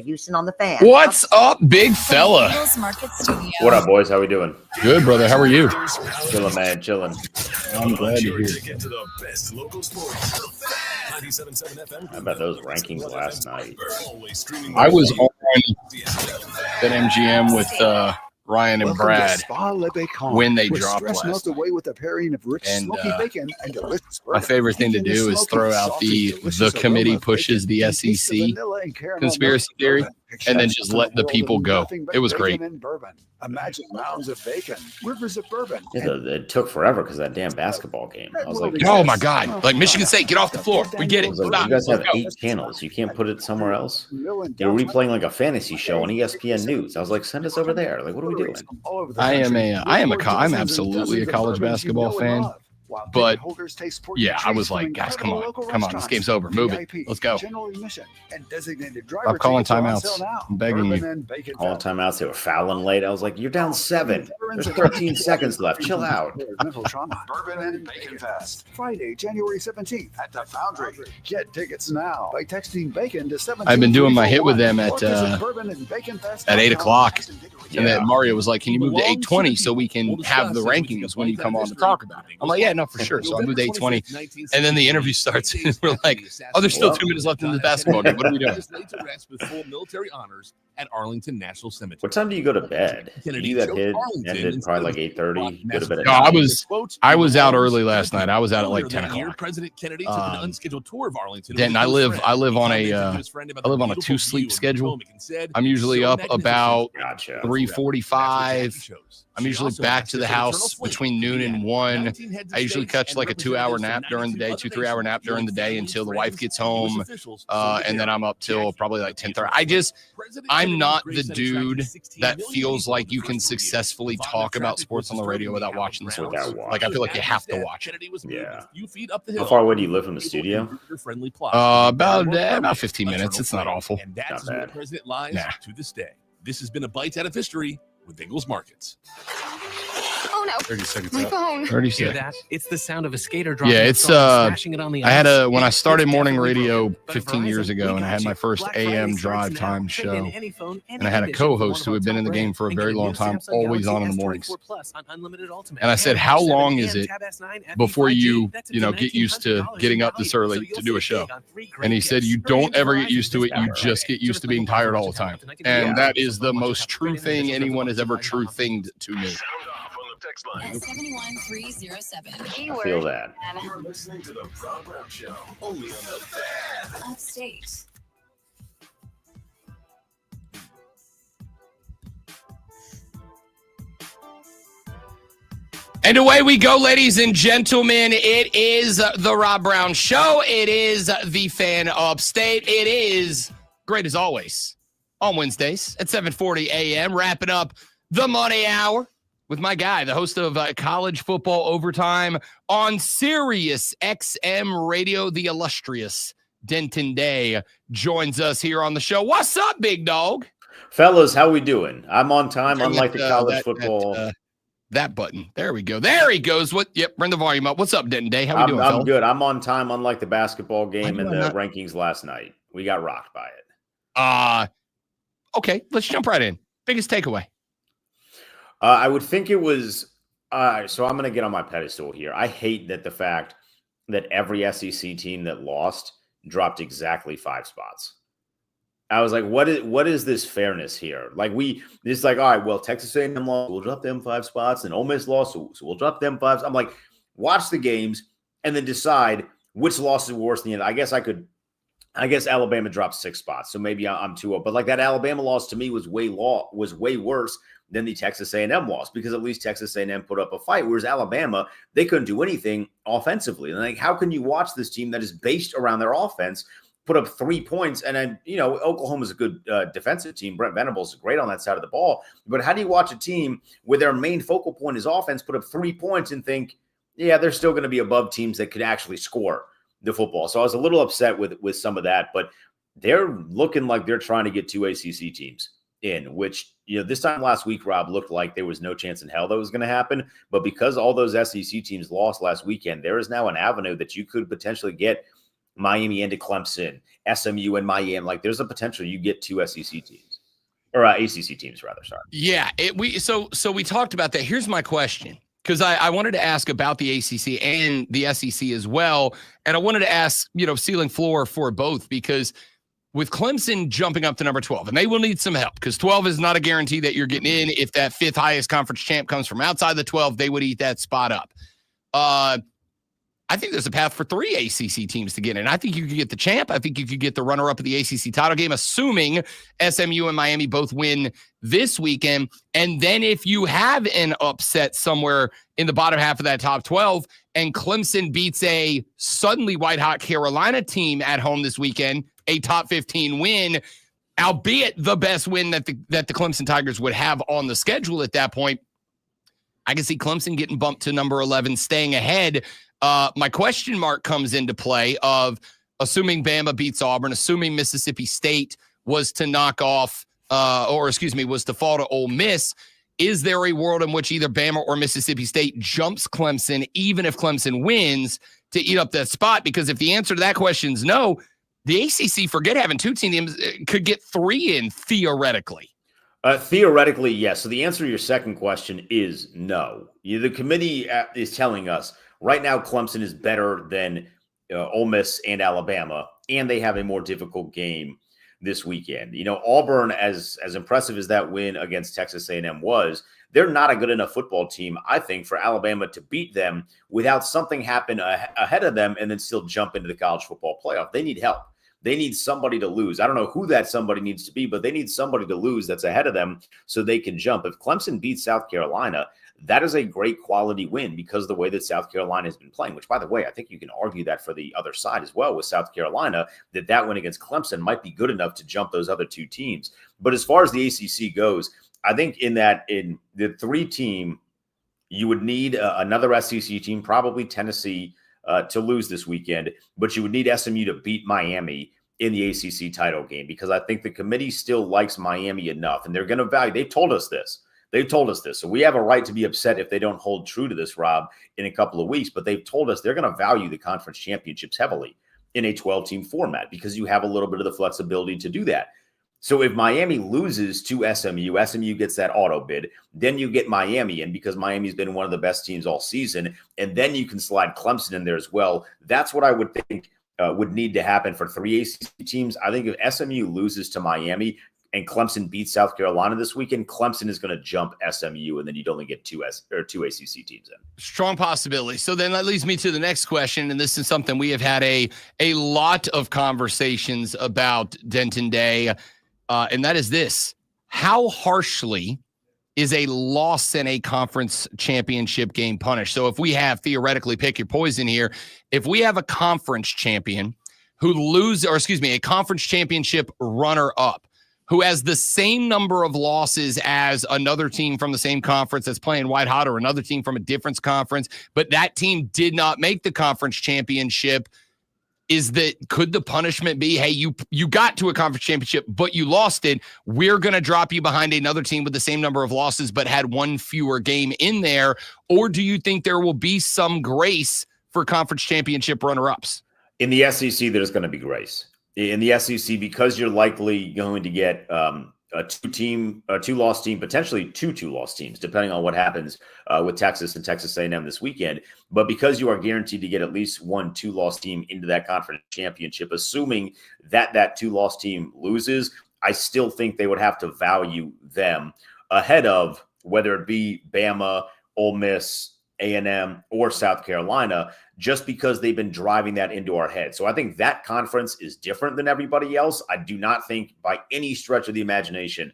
Houston on the Fan. What's up, big fella? What up, boys? How we doing? Good, brother. How are you? Chilling, man. Chilling. I'm glad you're here. How about those rankings last night? I was on that MGM with Ryan and Brad when they dropped last night. And my favorite thing to do is throw out the committee pushes the SEC conspiracy theory and then just let the people go. It was great. Imagine mounds of bacon, rivers of bourbon. Yeah, it took forever because that damn basketball game. I was like, oh my God. Like Michigan State, get off the floor. We get it. Like, you guys have 8 channels. You can't put it somewhere else. They were replaying like a fantasy show on ESPN News. I was like, send us over there. Like, what are we doing? I'm absolutely a college basketball fan. But holders taste pork yeah, and I cheese was from like, guys, come incredible on, local come on, this restaurants. game's over. Move it. VIP, Let's go. general admission, and designated driver Stop calling tickets are on timeouts. sale now. I'm begging Bourbon you. and Bacon All Fest. timeouts. They were fouling late. I was like, you're down 7. There's 13 seconds left. Chill out. Mental trauma. Bourbon and Bacon Fest. Friday, January 17th at the Foundry. Get tickets now by texting BACON to 17. I've been doing my hit with them at at 8 o'clock. Yeah. And then Mario was like, can you move to 8:20 so we can have the rankings when you come on to talk about it? I'm like, yeah, no, for sure. So I moved to 8:20. And then the interview starts and we're like, oh, there's still 2 minutes left in the basketball game. What are we doing? With full military honors at Arlington National Cemetery. What time do you go to bed? You that hit ended probably like 8:30. Go to bed at No, 9. I was out early last night. I was out at like 10 That year, o'clock. President Kennedy took an unscheduled tour of Arlington. Then I live on a 2 sleep schedule. I'm usually up about 3:45. I'm usually back to the house between noon and 1. I usually catch like a 2-hour nap during the day, 2-3 hour nap during the day until the wife gets home. And then I'm up till probably like 10:30. I'm not the dude that feels like you can successfully talk about sports on the radio without watching the sports. Like I feel like you have to watch it. Yeah. How far away do you live from the studio? About 15 minutes. It's not awful. And that's Not where bad. President lies Nah. to this day. This has been a bite out of history with Ingles Markets. Oh no. 30 seconds My up. phone. 30 Hear seconds. that? It's the sound of a skater dropping Yeah, a it's stone, smashing it on the I had ice. when I started It's morning definitely radio broken, but 15 years Verizon, ago, we and I got had you. my first Black AM Friday starts drive now. time Trade show, in any phone, any and I had a condition with one co-host of who our had been in the top game for a brands, very and get long new time, Samsung always Galaxy on in the S24 mornings. Plus on Unlimited Ultimate, And I said, how S7 long and is it Tab S9 FE before 5G? you That's get used to $1,900 getting in up this value. early So you'll to do a save show? big on 3 great And he said, gifts. you Hurry don't in ever Verizon get used to it. this You hour. just get used to being tired all the time. And that is the most true thing anyone has ever true thinged to me. At 71307. I feel that. You're listening to the Rob Brown Show. Only on the Fan. Upstate. And away we go, ladies and gentlemen. It is the Rob Brown Show. It is the Fan Upstate. It is great as always on Wednesdays at 7:40 a.m. Wrapping up the Money Hour with my guy, the host of College Football Overtime on Sirius XM Radio, the illustrious Denton Day joins us here on the show. What's up, big dog? Fellas, how we doing? I'm on time, unlike the college football. That button. There we go. There he goes. Yep, bring the volume up. What's up, Denton Day? How we doing, I'm fella? good. I'm on time, unlike the basketball game and I the not- rankings last night. We got rocked by it. Okay, let's jump right in. Biggest takeaway. I would think it was so I'm going to get on my pedestal here. I hate that the fact that every SEC team that lost dropped exactly 5 spots. I was like, what is this fairness here? Like it's like, all right, well, Texas A&M lost, we'll drop them 5 spots, and Ole Miss lost, so we'll drop them 5. I'm like, watch the games and then decide which loss is worse than the other. I guess Alabama dropped 6 spots, so maybe I'm too up. But like that Alabama loss to me was way worse than the Texas A&M loss, because at least Texas A&M put up a fight, whereas Alabama, they couldn't do anything offensively. And like, how can you watch this team that is based around their offense put up 3 points? And then, Oklahoma's a good defensive team. Brent Venables is great on that side of the ball. But how do you watch a team where their main focal point is offense put up 3 points and think, yeah, they're still going to be above teams that could actually score the football? So I was a little upset with some of that, but they're looking like they're trying to get 2 ACC teams in, which, this time last week, Rob, looked like there was no chance in hell that was going to happen. But because all those SEC teams lost last weekend, there is now an avenue that you could potentially get Miami into Clemson, SMU and Miami. Like, there's a potential you get 2 SEC teams, or ACC teams, rather. Sorry. Yeah, so we talked about that. Here's my question, because I wanted to ask about the ACC and the SEC as well, and I wanted to ask, ceiling floor for both, because with Clemson jumping up to number 12, and they will need some help, because 12 is not a guarantee that you're getting in. If that 5th highest conference champ comes from outside the 12, they would eat that spot up. I think there's a path for 3 ACC teams to get in. I think you could get the champ. I think you could get the runner-up of the ACC title game, assuming SMU and Miami both win this weekend. And then if you have an upset somewhere in the bottom half of that top 12 and Clemson beats a suddenly white-hot Carolina team at home this weekend, a top 15 win, albeit the best win that the Clemson Tigers would have on the schedule at that point, I can see Clemson getting bumped to number 11, staying ahead. My question mark comes into play of assuming Bama beats Auburn, assuming Mississippi State was to knock off, was to fall to Ole Miss. Is there a world in which either Bama or Mississippi State jumps Clemson, even if Clemson wins, to eat up that spot? Because if the answer to that question is no, the ACC, forget having 2 teams, could get 3 in theoretically. Theoretically, yes. So the answer to your second question is no. The committee is telling us right now Clemson is better than Ole Miss and Alabama, and they have a more difficult game this weekend. Auburn, as impressive as that win against Texas A&M was, they're not a good enough football team, I think, for Alabama to beat them without something happen ahead of them and then still jump into the college football playoff. They need help. They need somebody to lose. I don't know who that somebody needs to be, but they need somebody to lose that's ahead of them so they can jump. If Clemson beats South Carolina, that is a great quality win because of the way that South Carolina has been playing, which, by the way, I think you can argue that for the other side as well with South Carolina, that win against Clemson might be good enough to jump those other 2 teams. But as far as the ACC goes, I think in the 3-team, you would need another SEC team, probably Tennessee, to lose this weekend, but you would need SMU to beat Miami in the ACC title game because I think the committee still likes Miami enough, and they're going to value. They've told us this. So we have a right to be upset if they don't hold true to this, Rob, in a couple of weeks, but they've told us they're going to value the conference championships heavily in a 12-team format because you have a little bit of the flexibility to do that. So if Miami loses to SMU gets that auto bid, then you get Miami in because Miami's been one of the best teams all season, and then you can slide Clemson in there as well. That's what I would think would need to happen for 3 ACC teams. I think if SMU loses to Miami and Clemson beats South Carolina this weekend, Clemson is going to jump SMU, and then you'd only get 2 ACC teams in. Strong possibility. So then that leads me to the next question, and this is something we have had a lot of conversations about, Denton Day, and that is this. How harshly is a loss in a conference championship game punished? So if we have, theoretically, pick your poison here, if we have a conference champion a conference championship runner-up who has the same number of losses as another team from the same conference that's playing white hot or another team from a different conference, but that team did not make the conference championship, could the punishment be, hey, you got to a conference championship, but you lost it. We're going to drop you behind another team with the same number of losses, but had one fewer game in there? Or do you think there will be some grace for conference championship runner-ups? In the SEC, there's going to be grace. In the SEC, because you're likely going to get a 2-loss team, potentially 2 2-loss teams, depending on what happens with Texas and Texas A&M this weekend. But because you are guaranteed to get at least 1 2-loss team into that conference championship, assuming that 2-loss team loses, I still think they would have to value them ahead of whether it be Bama, Ole Miss, A&M, or South Carolina, just because they've been driving that into our head. So I think that conference is different than everybody else. I do not think by any stretch of the imagination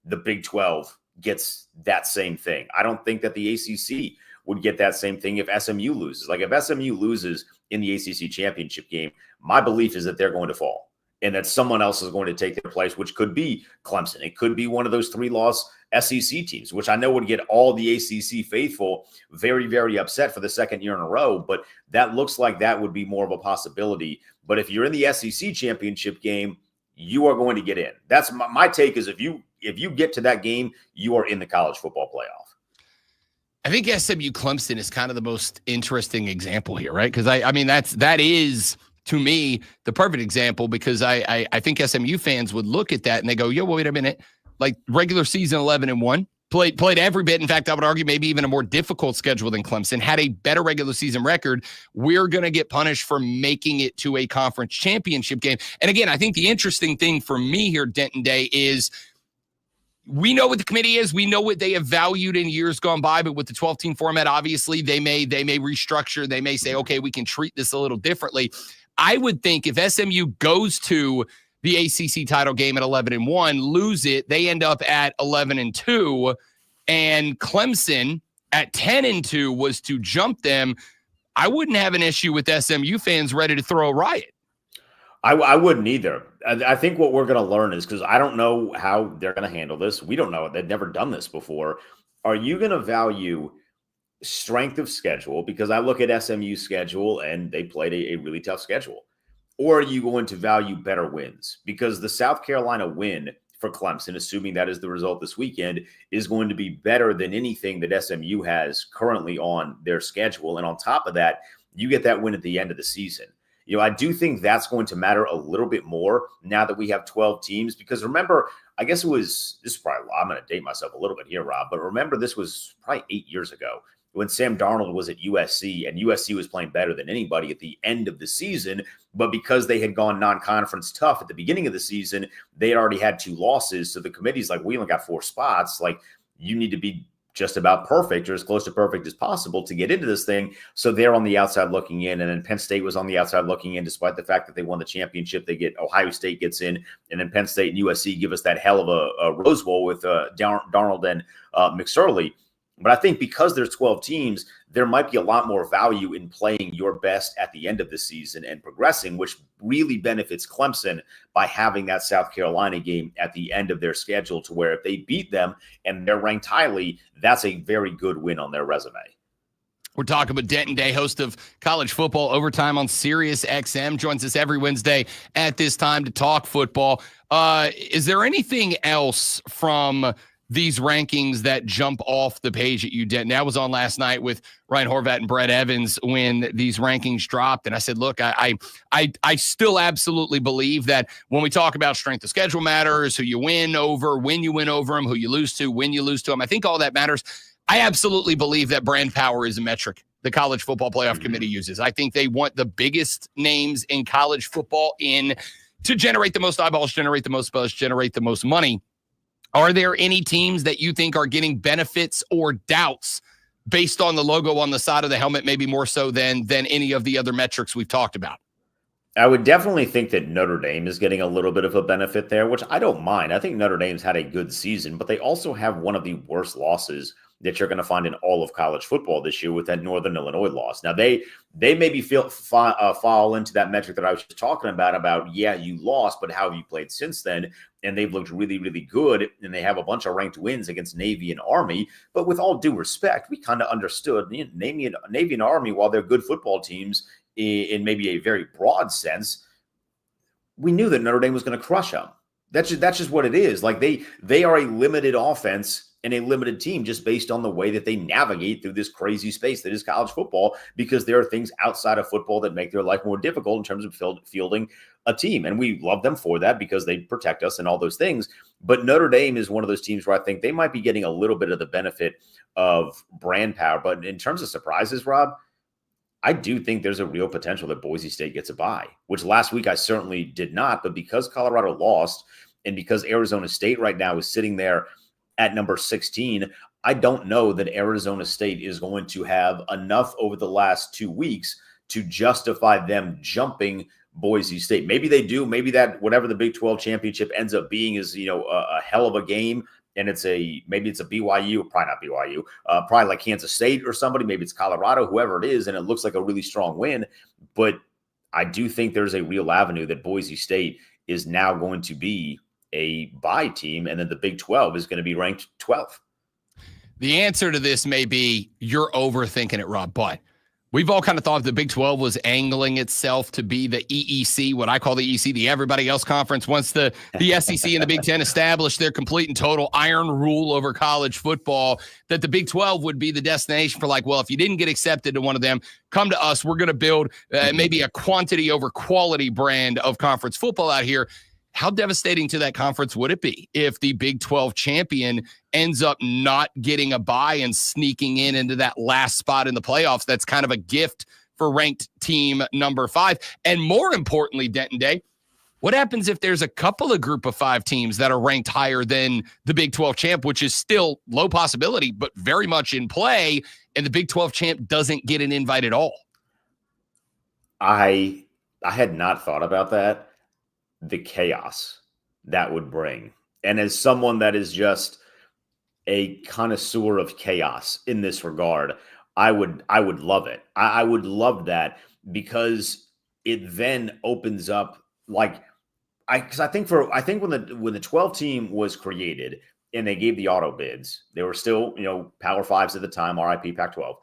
the Big 12 gets that same thing. I don't think that the ACC would get that same thing if SMU loses. Like if SMU loses in the ACC championship game, my belief is that they're going to fall and that someone else is going to take their place, which could be Clemson. It could be one of those 3-loss SEC teams, which I know would get all the ACC faithful very, very upset for the second year in a row, but that looks like that would be more of a possibility. But if you're in the SEC championship game, you are going to get in. That's my take is if you get to that game, you are in the college football playoff. I think SMU Clemson is kind of the most interesting example here, right? Because I mean, that is to me the perfect example because I think SMU fans would look at that and they go, yeah, well, wait a minute. Like regular season 11-1, played every bit. In fact, I would argue maybe even a more difficult schedule than Clemson, had a better regular season record. We're going to get punished for making it to a conference championship game. And again, I think the interesting thing for me here, Denton Day, is we know what the committee is. We know what they have valued in years gone by, but with the 12-team format, obviously they may restructure. They may say, okay, we can treat this a little differently. I would think if SMU goes to the ACC title game at 11-1, lose it, they end up at 11-2, and Clemson at 10-2 was to jump them. I wouldn't have an issue with SMU fans ready to throw a riot. I wouldn't either. I think what we're going to learn is, because I don't know how they're going to handle this. We don't know. They've never done this before. Are you going to value strength of schedule, because I look at SMU's schedule and they played a really tough schedule? Or are you going to value better wins? Because the South Carolina win for Clemson, assuming that is the result this weekend, is going to be better than anything that SMU has currently on their schedule. And on top of that, you get that win at the end of the season. I do think that's going to matter a little bit more now that we have 12 teams, because remember, I guess this is probably, I'm going to date myself a little bit here, Rob, but remember this was probably 8 years ago when Sam Darnold was at USC, and USC was playing better than anybody at the end of the season. But because they had gone non-conference tough at the beginning of the season, they had already had 2 losses. So the committee's like, we only got 4 spots. Like, you need to be just about perfect or as close to perfect as possible to get into this thing. So they're on the outside looking in. And then Penn State was on the outside looking in, despite the fact that they won the championship. They get Ohio State gets in, and then Penn State and USC give us that hell of a Rose Bowl with Darnold and McSorley. But I think because there's 12 teams, there might be a lot more value in playing your best at the end of the season and progressing, which really benefits Clemson by having that South Carolina game at the end of their schedule, to where if they beat them and they're ranked highly, that's a very good win on their resume. We're talking with Denton Day, host of College Football Overtime on Sirius XM. Joins us every Wednesday at this time to talk football. Is there anything else from these rankings that jump off the page at you, Denton? I was on last night with Ryan Horvat and Brett Evans when these rankings dropped, and I said, look, I still absolutely believe that when we talk about strength of schedule matters, who you win over, when you win over them, who you lose to, when you lose to them, I think all that matters. I absolutely believe that brand power is a metric the College Football Playoff Committee uses. I think they want the biggest names in college football in to generate the most eyeballs, generate the most buzz, generate the most money. Are there any teams that you think are getting benefits or doubts based on the logo on the side of the helmet, maybe more so than any of the other metrics we've talked about? I would definitely think that Notre Dame is getting a little bit of a benefit there, which I don't mind. I think Notre Dame's had a good season, but they also have one of the worst losses that you're going to find in all of college football this year with that Northern Illinois loss. Now, they maybe fall into that metric that I was just talking about, yeah, you lost, but how have you played since then? And they've looked really, really good, and they have a bunch of ranked wins against Navy and Army. But with all due respect, we kind of understood Navy and Army, while they're good football teams in maybe a very broad sense, we knew that Notre Dame was going to crush them. That's just what it is. Like they are a limited offense and a limited team just based on the way that they navigate through this crazy space that is college football, because there are things outside of football that make their life more difficult in terms of fielding a team. And we love them for that because they protect us and all those things. But Notre Dame is one of those teams where I think they might be getting a little bit of the benefit of brand power. But in terms of surprises, Rob, I do think there's a real potential that Boise State gets a bye, which last week I certainly did not. But because Colorado lost and because Arizona State right now is sitting there at number 16, I don't know that Arizona State is going to have enough over the last 2 weeks to justify them jumping Boise State. Maybe they do. Maybe that whatever the Big 12 championship ends up being is, a hell of a game. And maybe it's a BYU, probably not BYU, probably like Kansas State or somebody. Maybe it's Colorado, whoever it is. And it looks like a really strong win. But I do think there's a real avenue that Boise State is now going to be a bye team, and then the Big 12 is going to be ranked 12th. The answer to this may be you're overthinking it, Rob, but we've all kind of thought the Big 12 was angling itself to be the EEC, what I call the EEC, the everybody else conference. Once the SEC and the Big 10 established their complete and total iron rule over college football, that the Big 12 would be the destination for if you didn't get accepted to one of them, come to us. We're going to build maybe a quantity over quality brand of conference football out here. How devastating to that conference would it be if the Big 12 champion ends up not getting a bye and sneaking into that last spot in the playoffs? That's kind of a gift for ranked team number 5. And more importantly, Denton Day, what happens if there's a couple of group of 5 teams that are ranked higher than the Big 12 champ, which is still low possibility, but very much in play, and the Big 12 champ doesn't get an invite at all? I had not thought about that. The chaos that would bring. And as someone that is just a connoisseur of chaos in this regard, I would love it. I would love that, because it then opens up because I think when the 12 team was created and they gave the auto bids, they were still, Power 5s at the time, RIP Pac-12.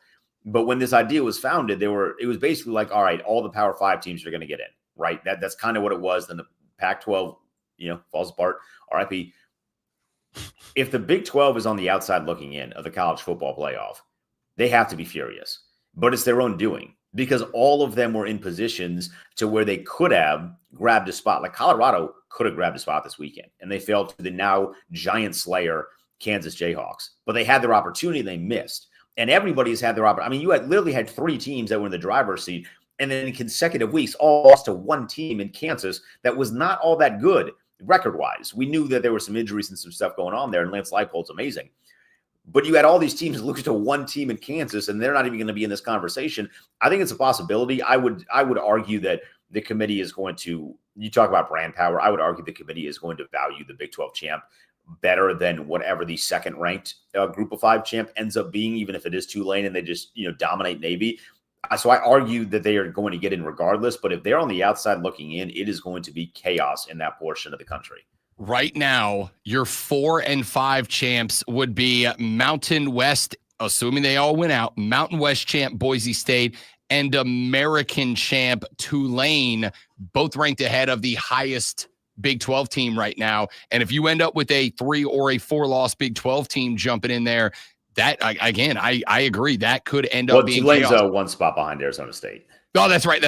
But when this idea was founded, it was basically like, all right, all the Power 5 teams are going to get in, right? That's kind of what it was. Then the Pac-12, falls apart. RIP. If the Big 12 is on the outside looking in of the college football playoff, they have to be furious. But it's their own doing, because all of them were in positions to where they could have grabbed a spot. Like Colorado could have grabbed a spot this weekend, and they fell to the now giant slayer Kansas Jayhawks. But they had their opportunity, and they missed. And everybody's had their opportunity. I mean, you literally had 3 teams that were in the driver's seat, and then in consecutive weeks, all lost to one team in Kansas that was not all that good record-wise. We knew that there were some injuries and some stuff going on there, and Lance Leipold's amazing. But you had all these teams lose to one team in Kansas, and they're not even going to be in this conversation. I think it's a possibility. I would argue that the committee is going to, you talk about brand power, I would argue the committee is going to value the Big 12 champ better than whatever the second-ranked Group of 5 champ ends up being, even if it is Tulane and they just dominate Navy. So I argue that they are going to get in regardless, but if they're on the outside looking in, it is going to be chaos in that portion of the country. Right now, your 4 and 5 champs would be Mountain West, assuming they all went out, Mountain West champ Boise State, and American champ Tulane, both ranked ahead of the highest Big 12 team right now. And if you end up with a 3 or a 4-loss Big 12 team jumping in there, that, again, I agree. That could end up being Tulane's chaos. 1 spot behind Arizona State. Oh, that's right.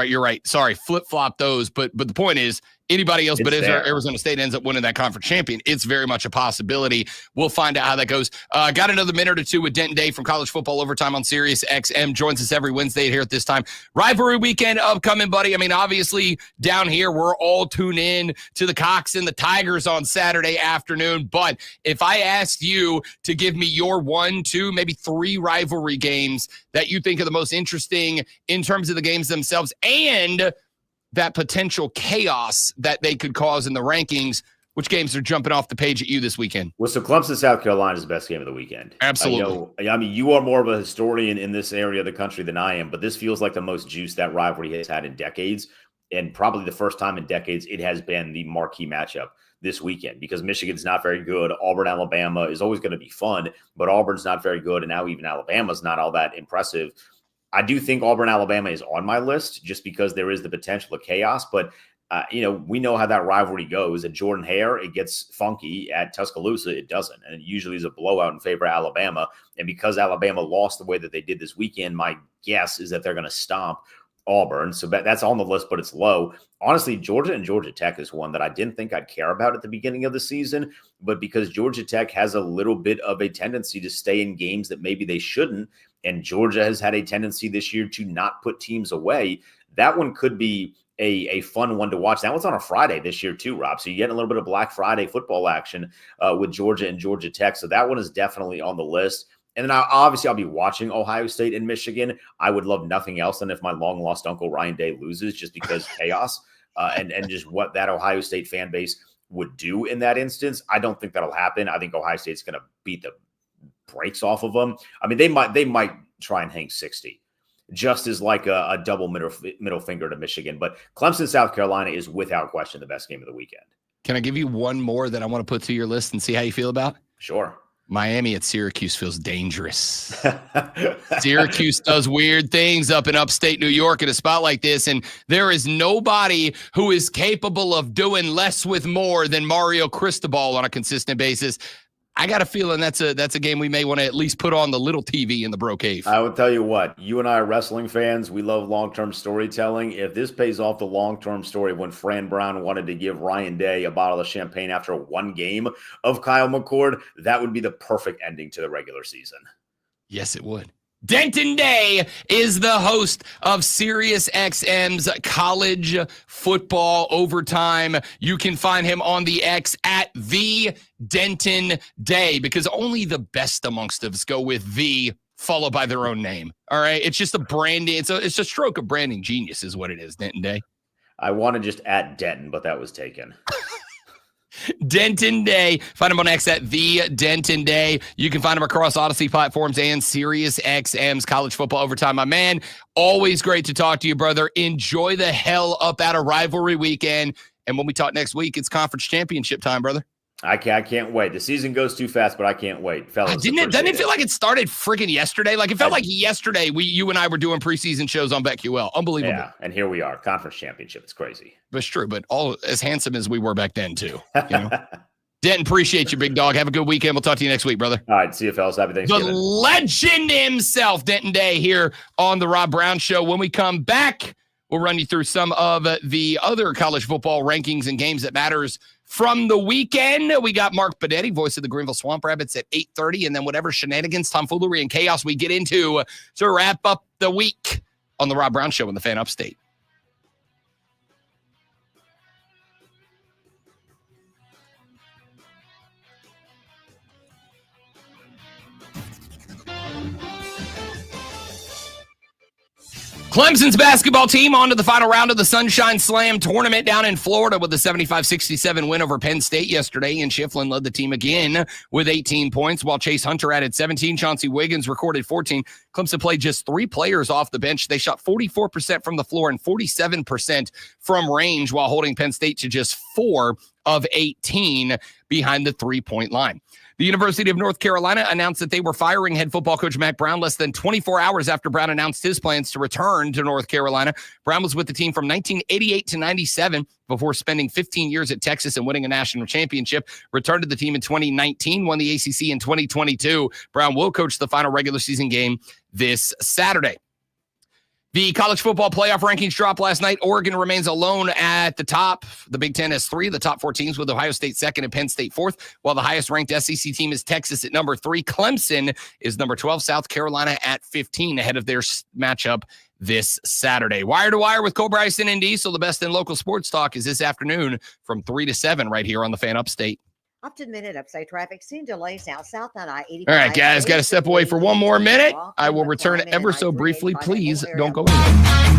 You're right. Sorry, flip-flop those. But the point is, anybody else but Arizona State ends up winning that conference champion. It's very much a possibility. We'll find out how that goes. Got another minute or two with Denton Day from College Football Overtime on Sirius XM. Joins us every Wednesday here at this time. Rivalry weekend upcoming, buddy. I mean, obviously, down here, we're all tuned in to the Cox and the Tigers on Saturday afternoon. But if I asked you to give me your 1, 2, maybe 3 rivalry games that you think are the most interesting in terms of the games themselves and that potential chaos that they could cause in the rankings, which games are jumping off the page at you this weekend? Well, so Clemson, South Carolina is the best game of the weekend. Absolutely. I mean, you are more of a historian in this area of the country than I am, but this feels like the most juice that rivalry has had in decades. And probably the first time in decades it has been the marquee matchup this weekend, because Michigan's not very good. Auburn, Alabama is always going to be fun, but Auburn's not very good. And now even Alabama's not all that impressive. I do think Auburn, Alabama is on my list just because there is the potential of chaos. But, we know how that rivalry goes. At Jordan Hare, it gets funky. At Tuscaloosa, it doesn't. And it usually is a blowout in favor of Alabama. And because Alabama lost the way that they did this weekend, my guess is that they're going to stomp Auburn. So that's on the list, but it's low. Honestly, Georgia and Georgia Tech is one that I didn't think I'd care about at the beginning of the season. But because Georgia Tech has a little bit of a tendency to stay in games that maybe they shouldn't, and Georgia has had a tendency this year to not put teams away, that one could be a fun one to watch. That one's on a Friday this year too, Rob. So you get a little bit of Black Friday football action with Georgia and Georgia Tech. So that one is definitely on the list. And then I'll be watching Ohio State and Michigan. I would love nothing else than if my long-lost uncle Ryan Day loses, just because chaos and just what that Ohio State fan base would do in that instance. I don't think that'll happen. I think Ohio State's going to beat the brakes off of them. I mean, they might try and hang 60, just as like a double middle finger to Michigan. But Clemson, South Carolina is without question the best game of the weekend. Can I give you one more that I want to put to your list and see how you feel about? Sure. Miami at Syracuse feels dangerous. Syracuse does weird things up in upstate New York in a spot like this, and there is nobody who is capable of doing less with more than Mario Cristobal on a consistent basis. I got a feeling that's a game we may want to at least put on the little TV in the Bro Cave. I would tell you what, you and I are wrestling fans. We love long-term storytelling. If this pays off the long-term story of when Fran Brown wanted to give Ryan Day a bottle of champagne after one game of Kyle McCord, that would be the perfect ending to the regular season. Yes, it would. Denton Day is the host of Sirius XM's College Football Overtime. You can find him on the X at the Denton Day, because only the best amongst us go with the followed by their own name. All right. It's just a branding. It's a stroke of branding genius is what it is. Denton Day. I wanted just at Denton, but that was taken. Denton Day. Find him on X at the Denton Day. You can find him across Odyssey platforms and Sirius XM's College Football Overtime. My man, always great to talk to you, brother. Enjoy the hell up out of rivalry weekend. And when we talk next week, it's conference championship time, brother. I can't wait. The season goes too fast, but I can't wait, fellas. Doesn't it feel like it started freaking yesterday? Like it felt like yesterday you and I were doing preseason shows on BetQL. Unbelievable. Yeah, and here we are, conference championship. It's crazy. But it's true. But all as handsome as we were back then too. You know? Denton, appreciate you, big dog. Have a good weekend. We'll talk to you next week, brother. All right, see you, fellas. Happy Thanksgiving. The legend himself, Denton Day, here on the Rob Brown Show. When we come back, we'll run you through some of the other college football rankings and games that matters from the weekend. We got Mark Benetti, voice of the Greenville Swamp Rabbits, at 8:30, and then whatever shenanigans, tomfoolery, and chaos we get into to wrap up the week on the Rob Brown Show in the Fan Upstate. Clemson's basketball team on to the final round of the Sunshine Slam tournament down in Florida with a 75-67 win over Penn State yesterday. And Shiflin led the team again with 18 points, while Chase Hunter added 17. Chauncey Wiggins recorded 14. Clemson played just 3 players off the bench. They shot 44% from the floor and 47% from range, while holding Penn State to just 4 of 18 behind the 3-point line. The University of North Carolina announced that they were firing head football coach Mack Brown less than 24 hours after Brown announced his plans to return to North Carolina. Brown was with the team from 1988 to 97 before spending 15 years at Texas and winning a national championship. Returned to the team in 2019, won the ACC in 2022. Brown will coach the final regular season game this Saturday. The college football playoff rankings dropped last night. Oregon remains alone at the top. The Big Ten has 3. The top 4 teams with Ohio State 2nd and Penn State 4th, while the highest ranked SEC team is Texas at number 3. Clemson is number 12. South Carolina at 15 ahead of their matchup this Saturday. Wire to Wire with Cole Bryson and Diesel. The best in local sports talk is this afternoon from 3 to 7 right here on the Fan Upstate. Up to the minute upside traffic. Seeing delays now south on I-85. All right, guys, got to step away for one more minute. I will return ever so briefly. Please don't go anywhere.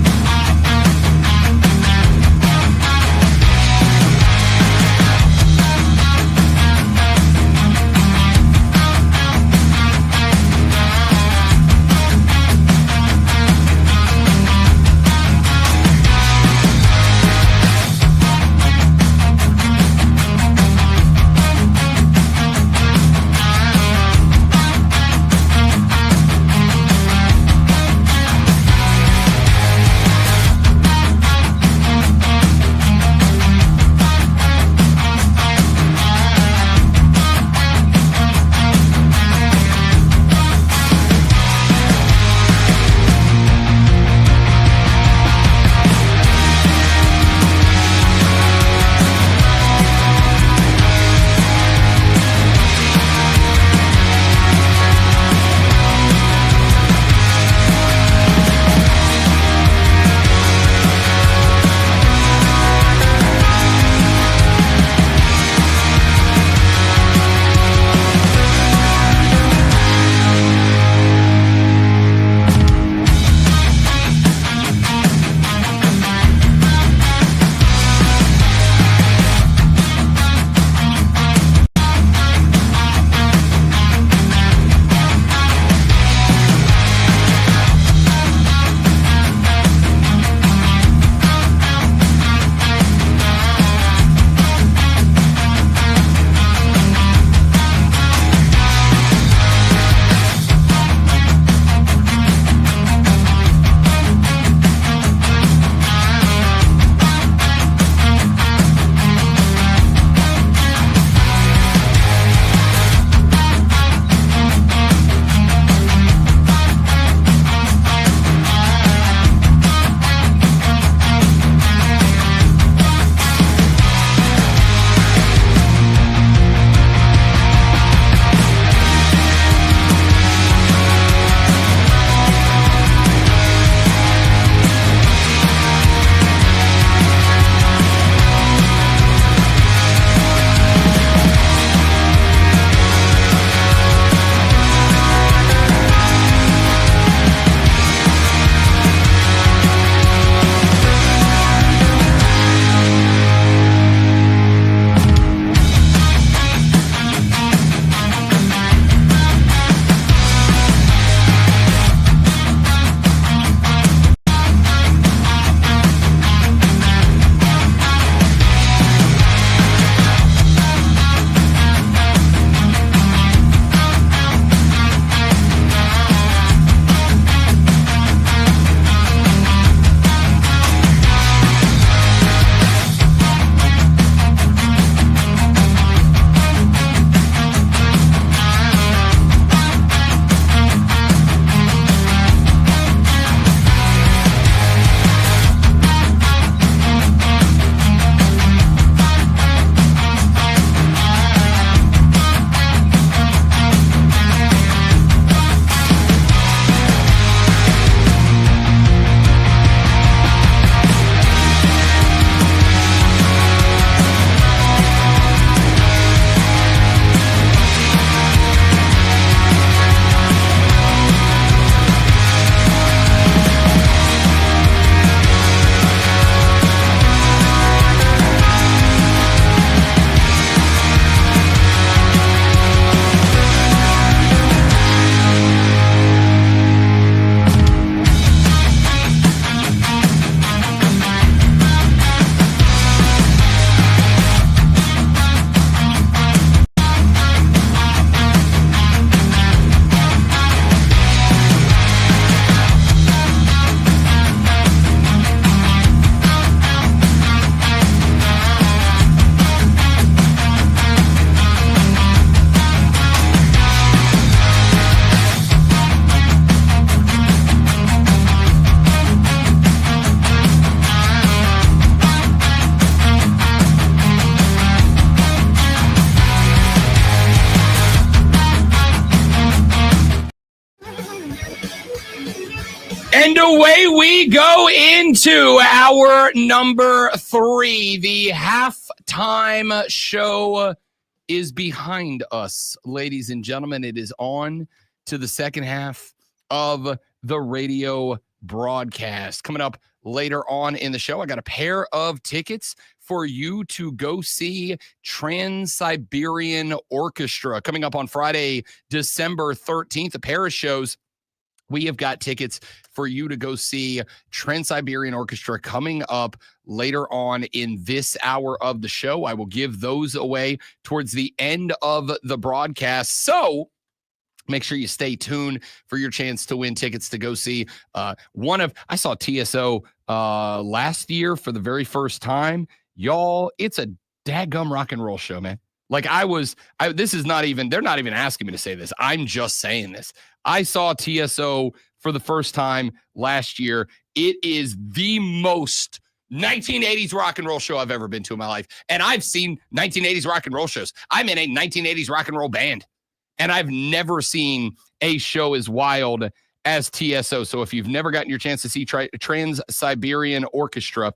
And away we go into our number 3. The halftime show is behind us, ladies and gentlemen. It is on to the second half of the radio broadcast. Coming up later on in the show, I got a pair of tickets for you to go see Trans-Siberian Orchestra coming up on Friday, December 13th. A pair of shows. We have got tickets for you to go see Trans-Siberian Orchestra coming up later on in this hour of the show. I will give those away towards the end of the broadcast. So make sure you stay tuned for your chance to win tickets to go see I saw TSO last year for the very first time. Y'all, it's a dadgum rock and roll show, man. Like this is not even, they're not even asking me to say this. I'm just saying this. I saw TSO for the first time last year. It is the most 1980s rock and roll show I've ever been to in my life. And I've seen 1980s rock and roll shows. I'm in a 1980s rock and roll band. And I've never seen a show as wild as TSO. So if you've never gotten your chance to see Trans-Siberian Orchestra,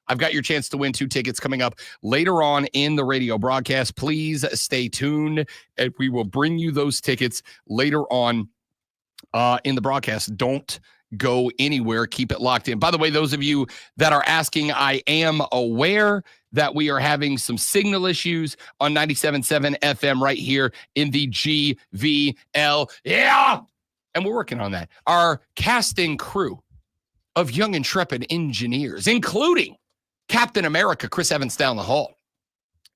I've got your chance to win 2 tickets coming up later on in the radio broadcast. Please stay tuned, and we will bring you those tickets later on in the broadcast. Don't go anywhere. Keep it locked in. By the way, those of you that are asking, I am aware that we are having some signal issues on 97.7 FM right here in the GVL. Yeah! And we're working on that. Our casting crew of young, intrepid engineers, including Captain America, Chris Evans down the hall.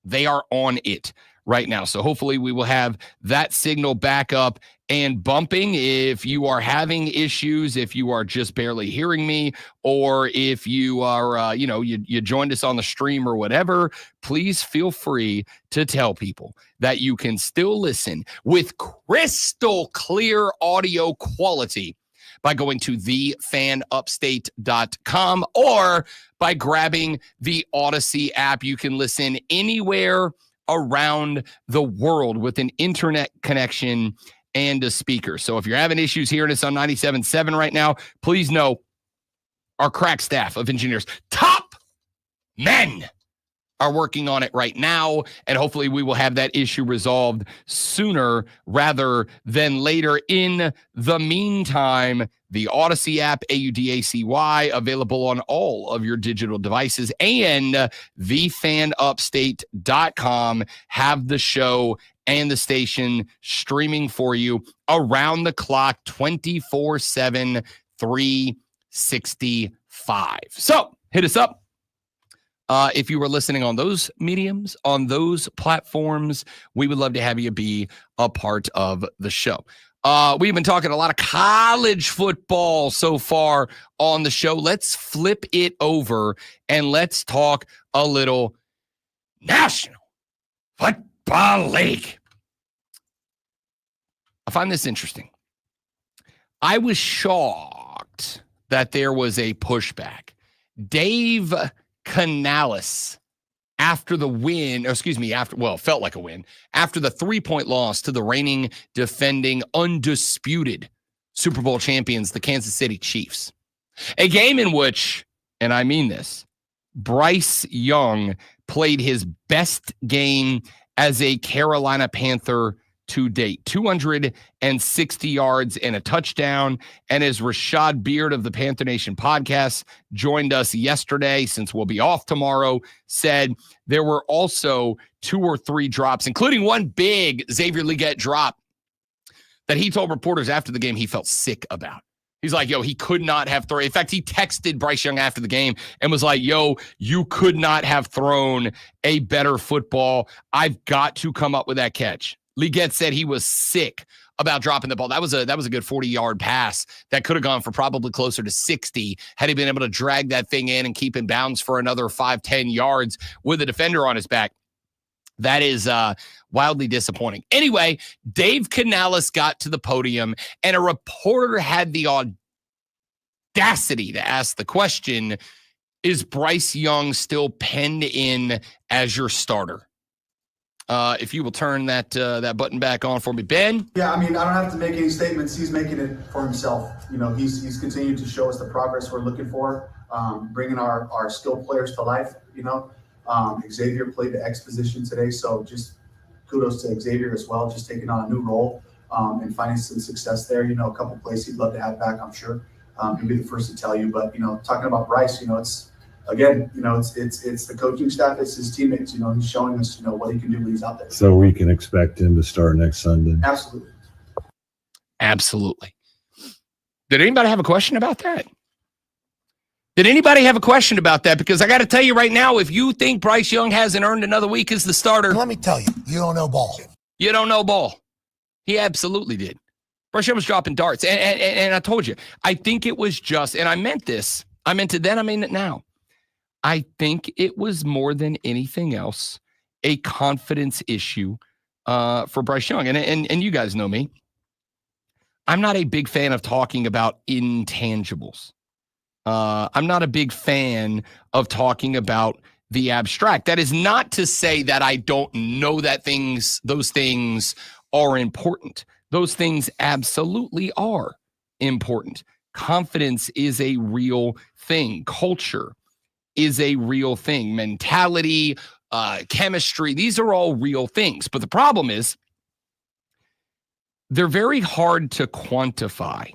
They are on it right now. So hopefully we will have that signal back up and bumping. If you are having issues, if you are just barely hearing me, or if you are, you joined us on the stream or whatever, please feel free to tell people that you can still listen with crystal clear audio quality by going to thefanupstate.com or by grabbing the Odyssey app. You can listen anywhere around the world with an internet connection and a speaker. So if you're having issues hearing us on 97.7 right now, please know our crack staff of engineers, top men, are working on it right now, and hopefully we will have that issue resolved sooner rather than later. In the meantime, the Odyssey app, AUDACY, available on all of your digital devices, and thefanupstate.com have the show and the station streaming for you around the clock, 24/7, 365. So hit us up. If you were listening on those mediums, on those platforms, we would love to have you be a part of the show. We've been talking a lot of college football so far on the show. Let's flip it over and let's talk a little National Football League. I find this interesting. I was shocked that there was a pushback. Dave Canales, after the win, felt like a win, after the 3-point loss to the reigning, defending, undisputed Super Bowl champions, the Kansas City Chiefs. A game in which, and I mean this, Bryce Young played his best game as a Carolina Panther to date. 260 yards and a touchdown. And as Rashad Beard of the Panther Nation podcast joined us yesterday, since we'll be off tomorrow, said there were also 2 or 3 drops, including one big Xavier Legette drop that he told reporters after the game he felt sick about. He's like, he could not have thrown. In fact, he texted Bryce Young after the game and was like, you could not have thrown a better football. I've got to come up with that catch. Legette said he was sick about dropping the ball. That was a good 40-yard pass that could have gone for probably closer to 60 had he been able to drag that thing in and keep in bounds for another 5-10 yards with a defender on his back. That is wildly disappointing. Anyway, Dave Canales got to the podium, and a reporter had the audacity to ask the question, is Bryce Young still penned in as your starter? If you will turn that button back on for me, Ben. Yeah, I mean, I don't have to make any statements. He's making it for himself. You know, he's continued to show us the progress we're looking for, bringing our skilled players to life. You know, Xavier played the X position today, so just kudos to Xavier as well, just taking on a new role and finding some success there. You know, a couple plays he'd love to have back, I'm sure. He'll be the first to tell you. But, you know, talking about Bryce, you know, it's the coaching staff, it's his teammates. You know, he's showing us, you know, what he can do when he's out there. So we can expect him to start next Sunday. Absolutely. Did anybody have a question about that? Because I got to tell you right now, if you think Bryce Young hasn't earned another week as the starter. Let me tell you, you don't know ball. You don't know ball. He absolutely did. Bryce Young was dropping darts. And I told you, I think it was just, and I meant this. I meant it then, I mean it now. I think it was more than anything else a confidence issue for Bryce Young. And you guys know me. I'm not a big fan of talking about intangibles. I'm not a big fan of talking about the abstract. That is not to say that I don't know that those things are important. Those things absolutely are important. Confidence is a real thing. Culture is a real thing. Mentality, chemistry, these are all real things. But the problem is they're very hard to quantify.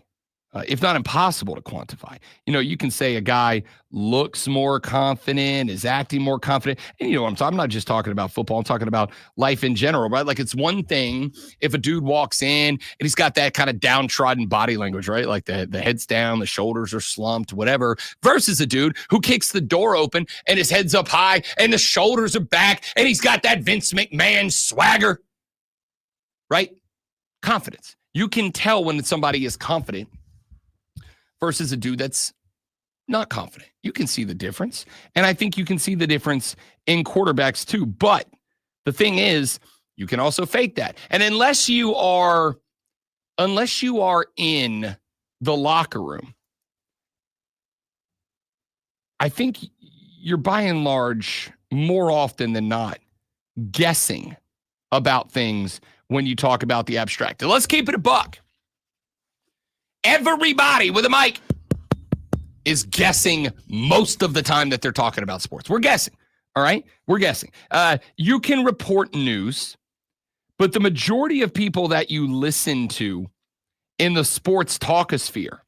If not impossible to quantify. You know, you can say a guy looks more confident, is acting more confident. And you know what I'm talking? I'm not just talking about football. I'm talking about life in general, right? Like, it's one thing if a dude walks in and he's got that kind of downtrodden body language, right? Like the head's down, the shoulders are slumped, whatever, versus a dude who kicks the door open and his head's up high and the shoulders are back and he's got that Vince McMahon swagger, right? Confidence. You can tell when somebody is confident versus a dude that's not confident. You can see the difference. And I think you can see the difference in quarterbacks too. But the thing is, you can also fake that. And unless you are in the locker room, I think you're by and large, more often than not, guessing about things when you talk about the abstract. And let's keep it a buck. Everybody with a mic is guessing most of the time that they're talking about sports. We're guessing, all right? We're guessing. You can report news, but the majority of people that you listen to in the sports talkosphere,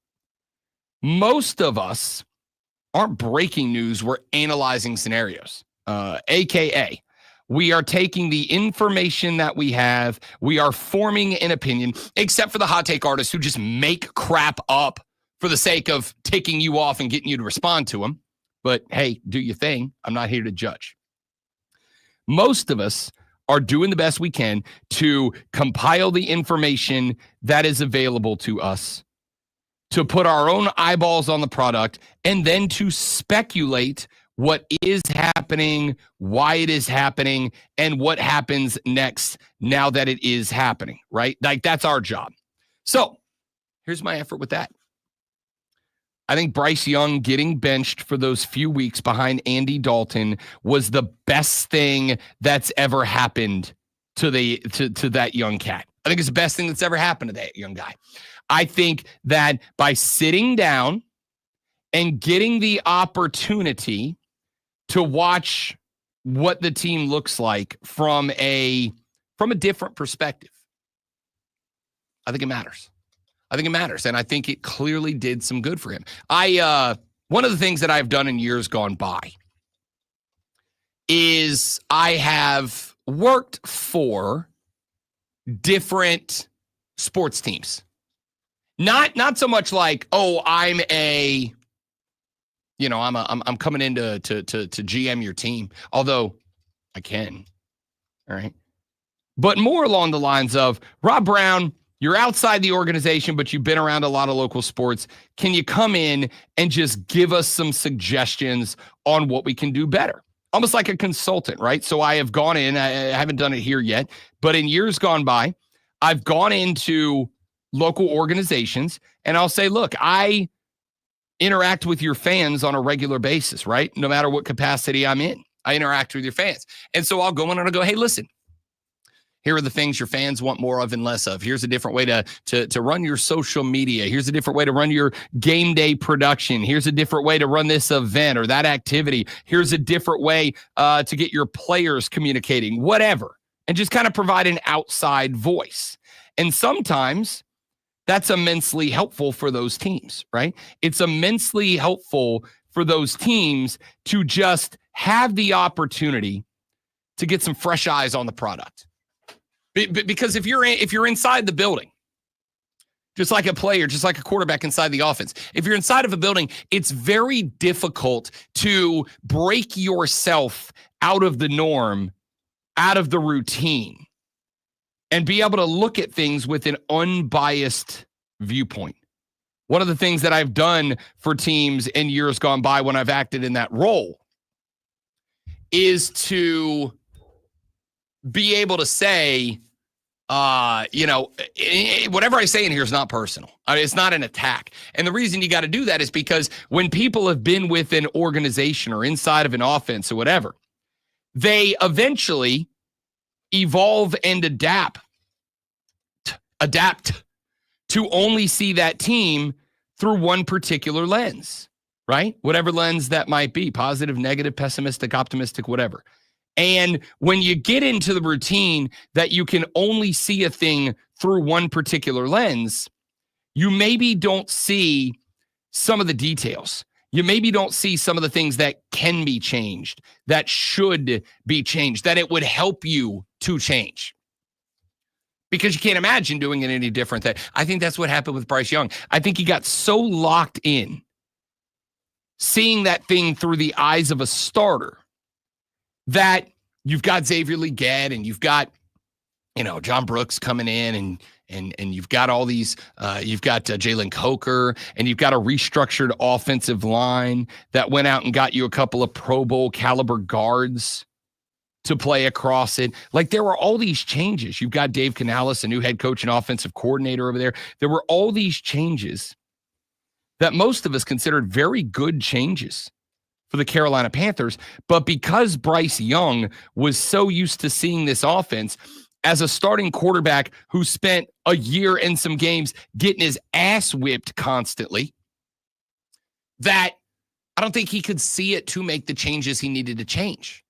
most of us aren't breaking news. We're analyzing scenarios, AKA. We are taking the information that we have. We are forming an opinion, except for the hot take artists who just make crap up for the sake of ticking you off and getting you to respond to them. But hey, do your thing. I'm not here to judge. Most of us are doing the best we can to compile the information that is available to us, to put our own eyeballs on the product, and then to speculate what is happening, why it is happening, and what happens next now that it is happening, right? Like, that's our job. So here's my effort with that. I think Bryce Young getting benched for those few weeks behind Andy Dalton was the best thing that's ever happened to that young cat. I think it's the best thing that's ever happened to that young guy. I think that by sitting down and getting the opportunity to watch what the team looks like from a different perspective, I think it matters. And I think it clearly did some good for him. One of the things that I've done in years gone by is I have worked for different sports teams. Not so much like, oh, I'm coming in to GM your team, although I can. All right. But more along the lines of, Rob Brown, you're outside the organization, but you've been around a lot of local sports. Can you come in and just give us some suggestions on what we can do better? Almost like a consultant, right? So I have gone in, I haven't done it here yet, but in years gone by, I've gone into local organizations and I'll say, look, I interact with your fans on a regular basis, right? No matter what capacity I'm in, I interact with your fans. And so I'll go in and I'll go, hey, listen, Here are the things your fans want more of and less of. Here's a different way to run your social media. Here's a different way to run your game day production. Here's a different way to run this event or that activity. Here's a different way to get your players communicating, whatever. And just kind of provide an outside voice. And sometimes that's immensely helpful for those teams, right? It's immensely helpful for those teams to just have the opportunity to get some fresh eyes on the product. Because if you're inside the building, just like a player, just like a quarterback inside the offense, if you're inside of a building, it's very difficult to break yourself out of the norm, out of the routine, and be able to look at things with an unbiased viewpoint. One of the things that I've done for teams in years gone by when I've acted in that role is to be able to say, whatever I say in here is not personal. I mean, it's not an attack. And the reason you got to do that is because when people have been with an organization or inside of an offense or whatever, they eventually evolve and adapt to only see that team through one particular lens, right? Whatever lens that might be, positive, negative, pessimistic, optimistic, whatever. And when you get into the routine that you can only see a thing through one particular lens, you maybe don't see some of the details. You maybe don't see some of the things that can be changed, that should be changed, that it would help you to change. Because you can't imagine doing it any different. I think that's what happened with Bryce Young. I think he got so locked in, seeing that thing through the eyes of a starter, that you've got Xavier Legette and you've got, John Brooks coming in and you've got all these, you've got Jalen Coker, and you've got a restructured offensive line that went out and got you a couple of Pro Bowl caliber guards to play across it. Like, there were all these changes. You've got Dave Canales, a new head coach and offensive coordinator over there. There were all these changes that most of us considered very good changes for the Carolina Panthers. But because Bryce Young was so used to seeing this offense as a starting quarterback who spent a year and some games getting his ass whipped constantly, that I don't think he could see it to make the changes he needed to change.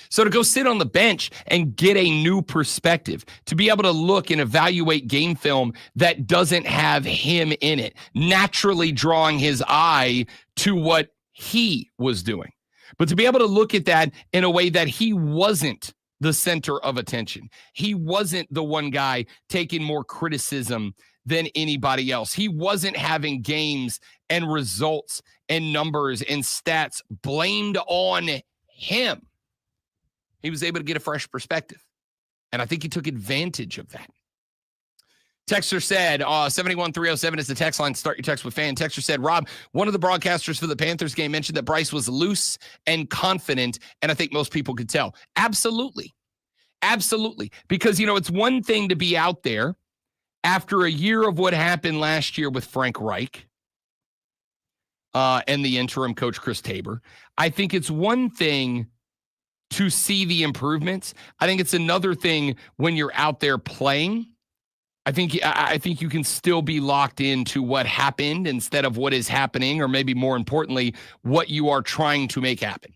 So to go sit on the bench and get a new perspective, to be able to look and evaluate game film that doesn't have him in it, naturally drawing his eye to what he was doing. But to be able to look at that in a way that he wasn't the center of attention. He wasn't the one guy taking more criticism than anybody else. He wasn't having games and results and numbers and stats blamed on him. He was able to get a fresh perspective. And I think he took advantage of that. Texter said, 71307 is the text line. Start your text with fan. Texter said, Rob, one of the broadcasters for the Panthers game mentioned that Bryce was loose and confident, and I think most people could tell. Absolutely. Absolutely. Because, it's one thing to be out there after a year of what happened last year with Frank Reich and the interim coach, Chris Tabor. I think it's one thing to see the improvements. I think it's another thing when you're out there playing. I think you can still be locked into what happened instead of what is happening, or maybe more importantly, what you are trying to make happen.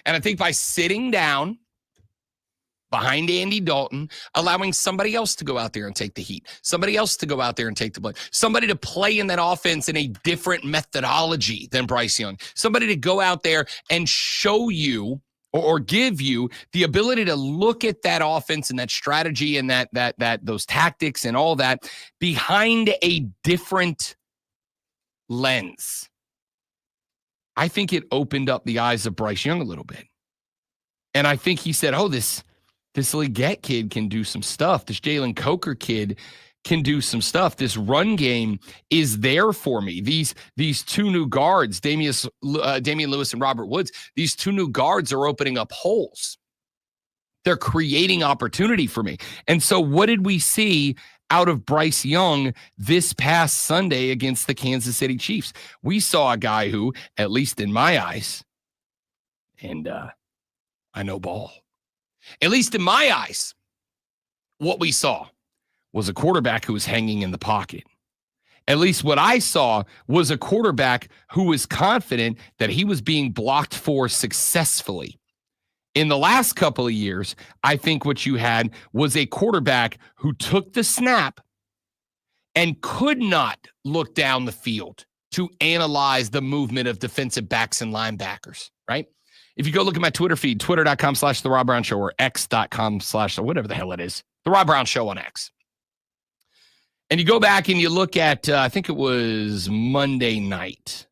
And I think by sitting down behind Andy Dalton, allowing somebody else to go out there and take the heat, somebody else to go out there and take the blame, somebody to play in that offense in a different methodology than Bryce Young, somebody to go out there and show you or give you the ability to look at that offense and that strategy and that those tactics and all that behind a different lens. I think it opened up the eyes of Bryce Young a little bit. And I think he said, this Legette kid can do some stuff. This Jalen Coker kid can do some stuff. This run game is there for me. These two new guards, Damian Lewis and Robert Woods, these two new guards are opening up holes. They're creating opportunity for me. And so what did we see out of Bryce Young this past Sunday against the Kansas City Chiefs? We saw a guy who, at least in my eyes, and I know ball, at least in my eyes, what we saw was a quarterback who was hanging in the pocket. At least what I saw was a quarterback who was confident that he was being blocked for successfully. In the last couple of years, I think what you had was a quarterback who took the snap and could not look down the field to analyze the movement of defensive backs and linebackers, right? If you go look at my Twitter feed, twitter.com/The Rob Brown Show or x.com/ whatever the hell it is, The Rob Brown Show on X. And you go back and you look at, I think it was Monday night.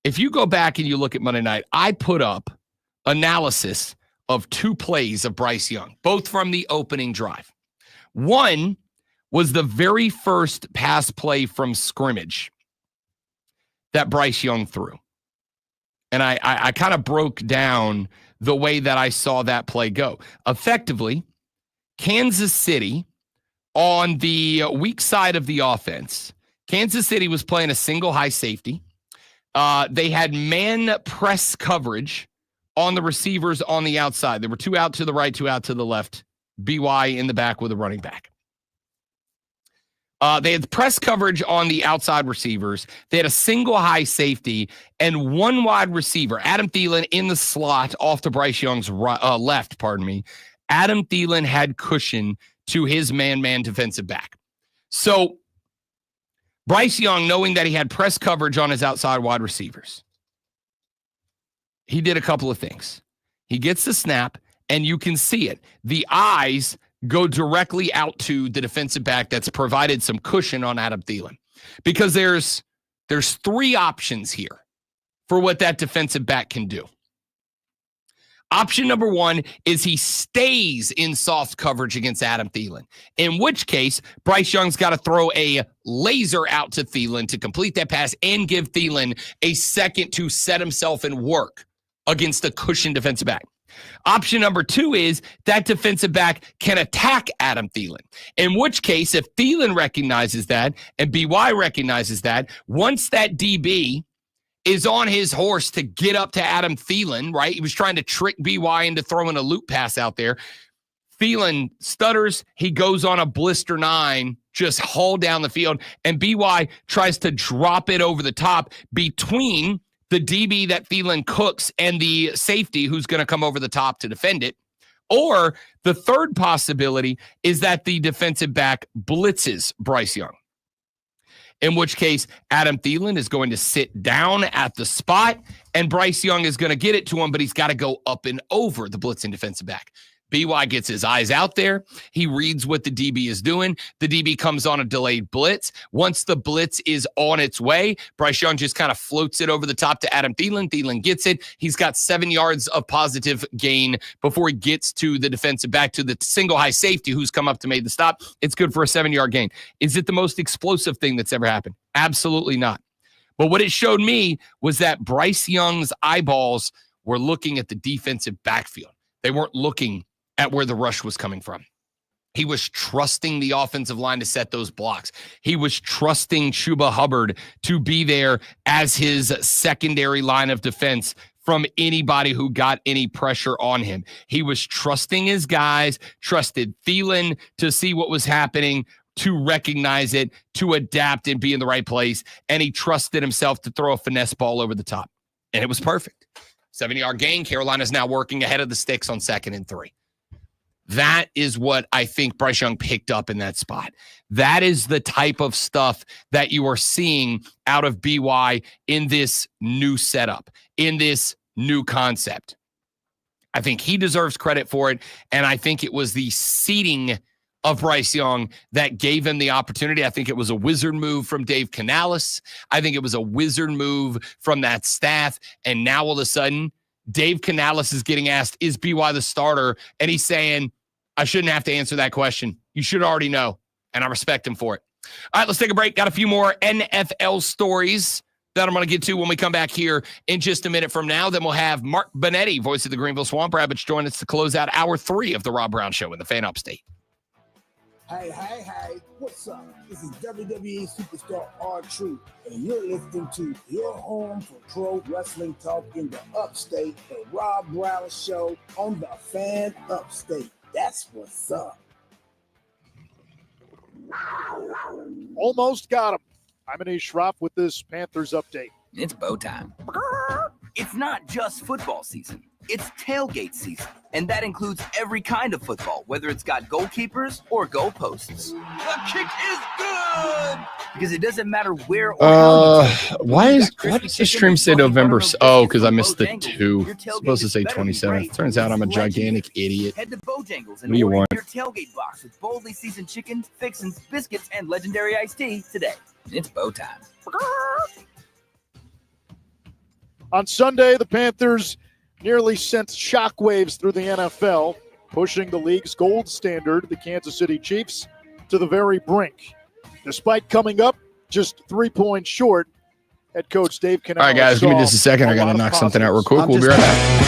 If you go back and you look at Monday night, I put up analysis of 2 plays of Bryce Young, both from the opening drive. One was the very first pass play from scrimmage that Bryce Young threw. And I kind of broke down the way that I saw that play go. Effectively, Kansas City, on the weak side of the offense, Kansas City was playing a single high safety. They had man press coverage on the receivers on the outside. There were 2 out to the right, 2 out to the left. BY in the back with a running back. They had press coverage on the outside receivers. They had a single high safety and 1 wide receiver, Adam Thielen, in the slot off to Bryce Young's left, Adam Thielen had cushion to his man-man defensive back. So Bryce Young, knowing that he had press coverage on his outside wide receivers, he did a couple of things. He gets the snap, and you can see it. The eyes go directly out to the defensive back that's provided some cushion on Adam Thielen. Because there's 3 options here for what that defensive back can do. Option number 1 is he stays in soft coverage against Adam Thielen, in which case Bryce Young's got to throw a laser out to Thielen to complete that pass and give Thielen a second to set himself and work against a cushioned defensive back. Option number 2 is that defensive back can attack Adam Thielen, in which case if Thielen recognizes that and BY recognizes that, once that DB is on his horse to get up to Adam Thielen, right? He was trying to trick BY into throwing a loop pass out there. Thielen stutters. He goes on a blister 9, just haul down the field, and BY tries to drop it over the top between the DB that Thielen cooks and the safety who's going to come over the top to defend it. Or the third possibility is that the defensive back blitzes Bryce Young, in which case Adam Thielen is going to sit down at the spot, and Bryce Young is going to get it to him, but he's got to go up and over the blitzing defensive back. BY gets his eyes out there. He reads what the DB is doing. The DB comes on a delayed blitz. Once the blitz is on its way, Bryce Young just kind of floats it over the top to Adam Thielen. Thielen gets it. He's got 7 yards of positive gain before he gets to the defensive back, to the single high safety who's come up to make the stop. It's good for a 7-yard gain. Is it the most explosive thing that's ever happened? Absolutely not. But what it showed me was that Bryce Young's eyeballs were looking at the defensive backfield. They weren't looking at where the rush was coming from. He was trusting the offensive line to set those blocks. He was trusting Chuba Hubbard to be there as his secondary line of defense from anybody who got any pressure on him. He was trusting his guys, trusted Thielen to see what was happening, to recognize it, to adapt and be in the right place, and he trusted himself to throw a finesse ball over the top. And it was perfect. 7-yard gain. Carolina's now working ahead of the sticks on 2nd and 3. That is what I think Bryce Young picked up in that spot. That is the type of stuff that you are seeing out of BY in this new setup, in this new concept. I think he deserves credit for it, and I think it was the seeding of Bryce Young that gave him the opportunity. I think it was a wizard move from Dave Canales. I think it was a wizard move from that staff, and now all of a sudden, Dave Canales is getting asked, is BY the starter? And he's saying, I shouldn't have to answer that question. You should already know, and I respect him for it. All right, let's take a break. Got a few more NFL stories that I'm going to get to when we come back here in just a minute from now. Then we'll have Mark Bonetti, voice of the Greenville Swamp Rabbits, join us to close out hour 3 of the Rob Brown Show in the Fan Upstate. Hey, what's up? This is WWE Superstar R-Truth, and you're listening to your home for pro wrestling talk in the Upstate, the Rob Brown Show on the Fan Upstate. That's what's up. Almost got him. I'm Anish Shroff with this Panthers update. It's bow time. It's not just football season. It's tailgate season. And that includes every kind of football, whether it's got goalkeepers or goalposts. The kick is good! Because it doesn't matter where or how you take it. Why does the stream say November? Oh, because I missed the 2. It's supposed to say 27th. Turns out I'm a gigantic idiot. Head to Bojangles What and do you order want? your tailgate box with boldly seasoned chicken, fixins, biscuits, and legendary iced tea today. It's bow time. On Sunday, the Panthers nearly sent shockwaves through the NFL, pushing the league's gold standard, the Kansas City Chiefs, to the very brink. Despite coming up just 3 points short, head coach Dave Canales. All right, guys, give me just a second. I got to knock something out real quick. We'll be right back.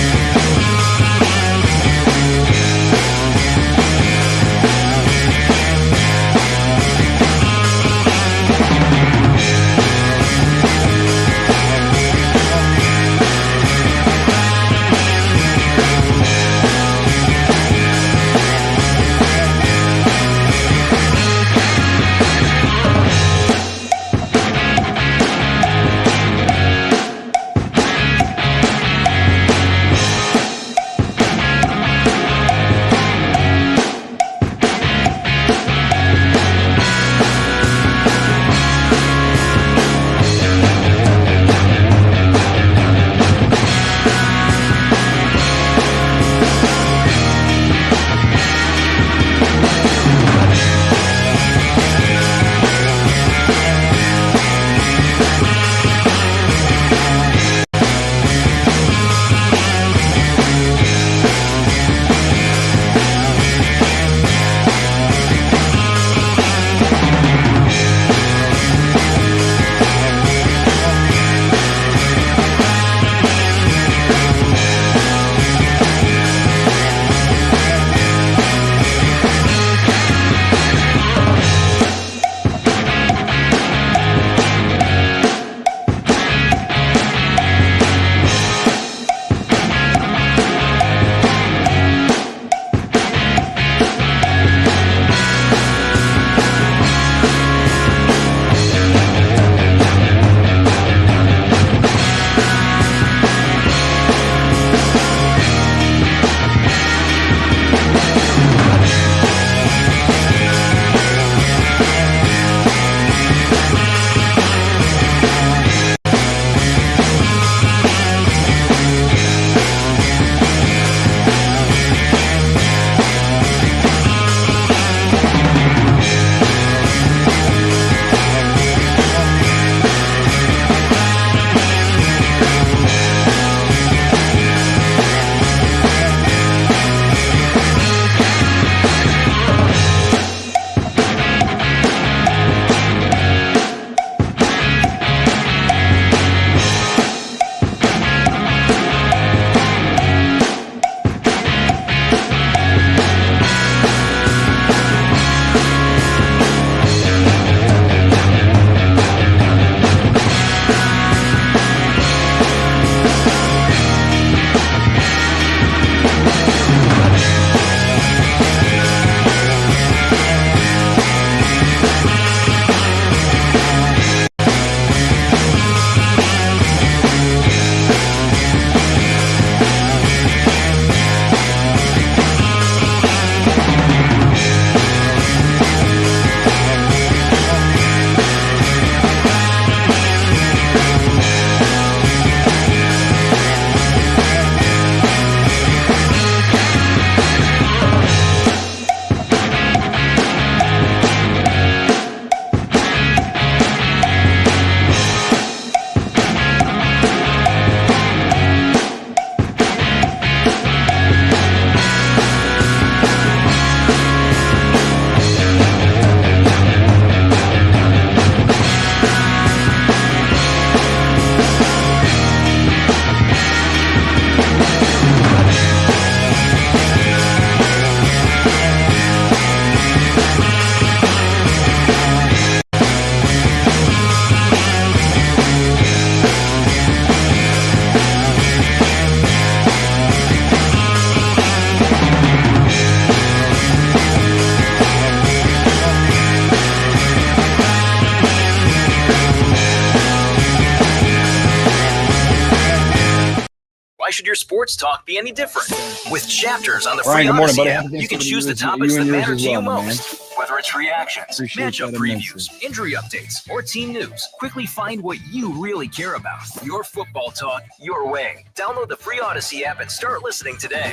should your sports talk be any different? With chapters on the Ryan, free good morning, Odyssey buddy. app, Happy you can Thanksgiving choose the to you topics and that yours matter as to you well, my man. most. Whether it's reactions, Appreciate matchup that previews, immensely. injury updates, or team news, quickly find what you really care about. Your football talk, your way. Download the free Odyssey app and start listening today.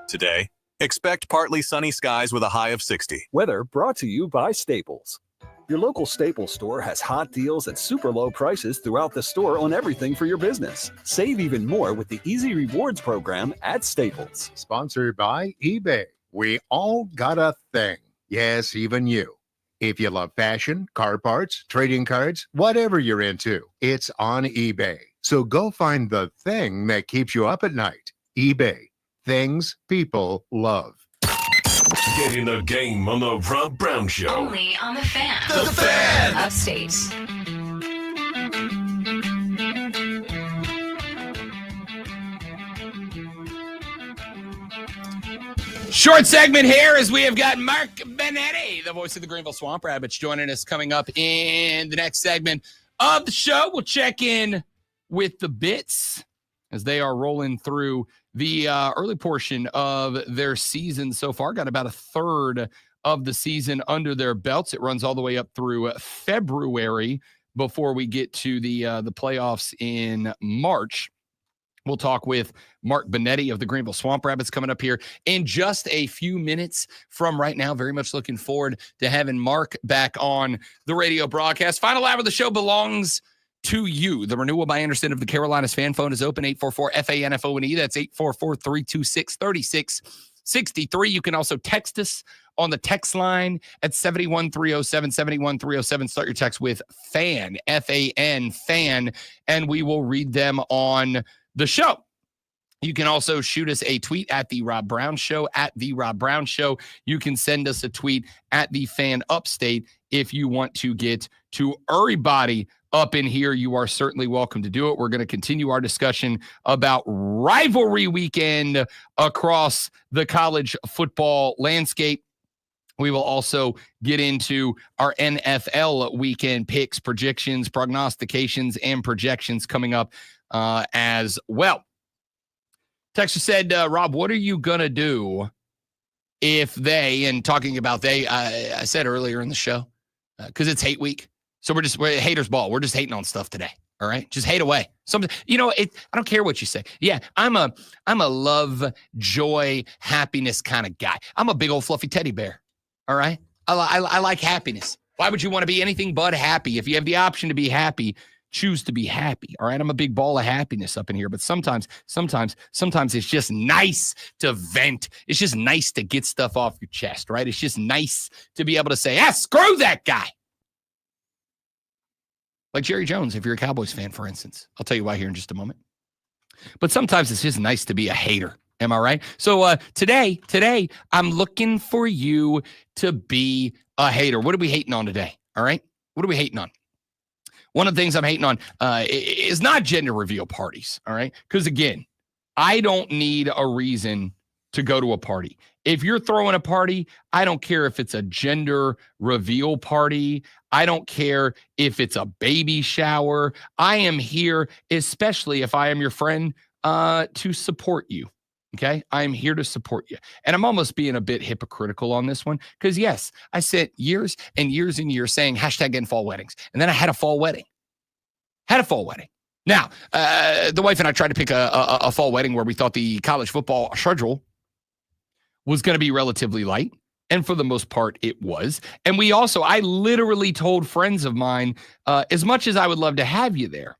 Today, expect partly sunny skies with a high of 60. Weather brought to you by Staples. Your local Staples store has hot deals at super low prices throughout the store on everything for your business. Save even more with the Easy Rewards program at Staples. Sponsored by eBay. We all got a thing. Yes, even you. If you love fashion, car parts, trading cards, whatever you're into, it's on eBay. So go find the thing that keeps you up at night. eBay. Things people love. Get in the game on the Rob Brown Show. Only on the Fan. The Fan. Upstate. Short segment here as we have got Mark Benetti, the voice of the Greenville Swamp Rabbits, joining us coming up in the next segment of the show. We'll check in with the Bits as they are rolling through the early portion of their season so far. Got about a third of the season under their belts. It runs all the way up through February before we get to the playoffs in March. We'll talk with Mark Benetti of the Greenville Swamp Rabbits coming up here in just a few minutes from right now. Very much looking forward to having Mark back on the radio broadcast. Final hour of the show belongs to you. The renewal by Anderson of the Carolinas fan phone is open, 844-FANFONE. That's 844-326-3663. You can also text us on the text line at 71307, 71307. Start your text with FAN, F-A-N, FAN, and we will read them on the show. You can also shoot us a tweet at The Rob Brown Show, at The Rob Brown Show. You can send us a tweet at The Fan Upstate if you want to get to everybody up in here. You are certainly welcome to do it. We're going to continue our discussion about rivalry weekend across the college football landscape. We will also get into our NFL weekend picks, predictions, prognostications, and projections coming up as well. Texter said, Rob, what are you going to do if they, and talking about they, I said earlier in the show, because it's hate week. So we're haters ball. We're just hating on stuff today. All right. Just hate away. I don't care what you say. Yeah. I'm a love, joy, happiness kind of guy. I'm a big old fluffy teddy bear. All right. I like happiness. Why would you want to be anything but happy? If you have the option to be happy, choose to be happy. All right. I'm a big ball of happiness up in here, but sometimes it's just nice to vent. It's just nice to get stuff off your chest, right? It's just nice to be able to say, screw that guy. Like Jerry Jones, if you're a Cowboys fan, for instance. I'll tell you why here in just a moment. But sometimes it's just nice to be a hater. Am I right? So today, I'm looking for you to be a hater. What are we hating on today? All right. What are we hating on? One of the things I'm hating on is not gender reveal parties. All right. Because again, I don't need a reason to go to a party. If you're throwing a party, I don't care if it's a gender reveal party. I don't care if it's a baby shower. I am here, especially if I am your friend, to support you. Okay, I'm here to support you. And I'm almost being a bit hypocritical on this one because, yes, I spent years and years and years saying hashtag in fall weddings. And then I had a fall wedding. Now, the wife and I tried to pick a fall wedding where we thought the college football schedule was going to be relatively light. And for the most part, it was. And I literally told friends of mine, as much as I would love to have you there,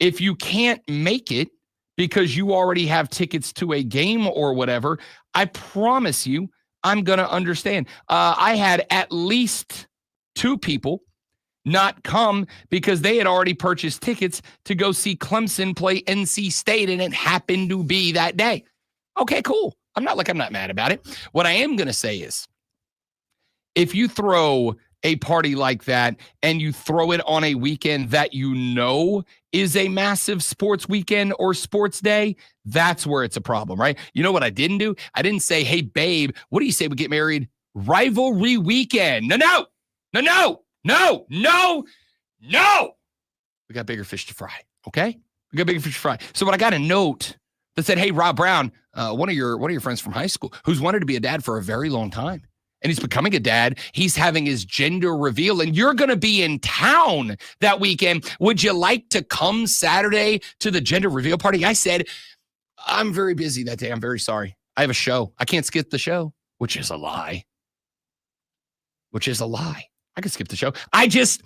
if you can't make it, because you already have tickets to a game or whatever, I promise you, I'm going to understand. I had at least 2 people not come because they had already purchased tickets to go see Clemson play NC State, and it happened to be that day. Okay, cool. I'm not mad about it. What I am going to say is, if you throw a party like that and you throw it on a weekend that you know is a massive sports weekend or sports day, that's where it's a problem, right? You know what I didn't do? I didn't say, hey, babe, what do you say we get married rivalry weekend? No. We got bigger fish to fry, okay? We got bigger fish to fry. So when I got a note that said, "Hey, Rob Brown, one of your friends from high school who's wanted to be a dad for a very long time, and he's becoming a dad. He's having his gender reveal, and you're going to be in town that weekend. Would you like to come Saturday to the gender reveal party?" I said, "I'm very busy that day. I'm very sorry. I have a show. I can't skip the show," which is a lie. I could skip the show. I just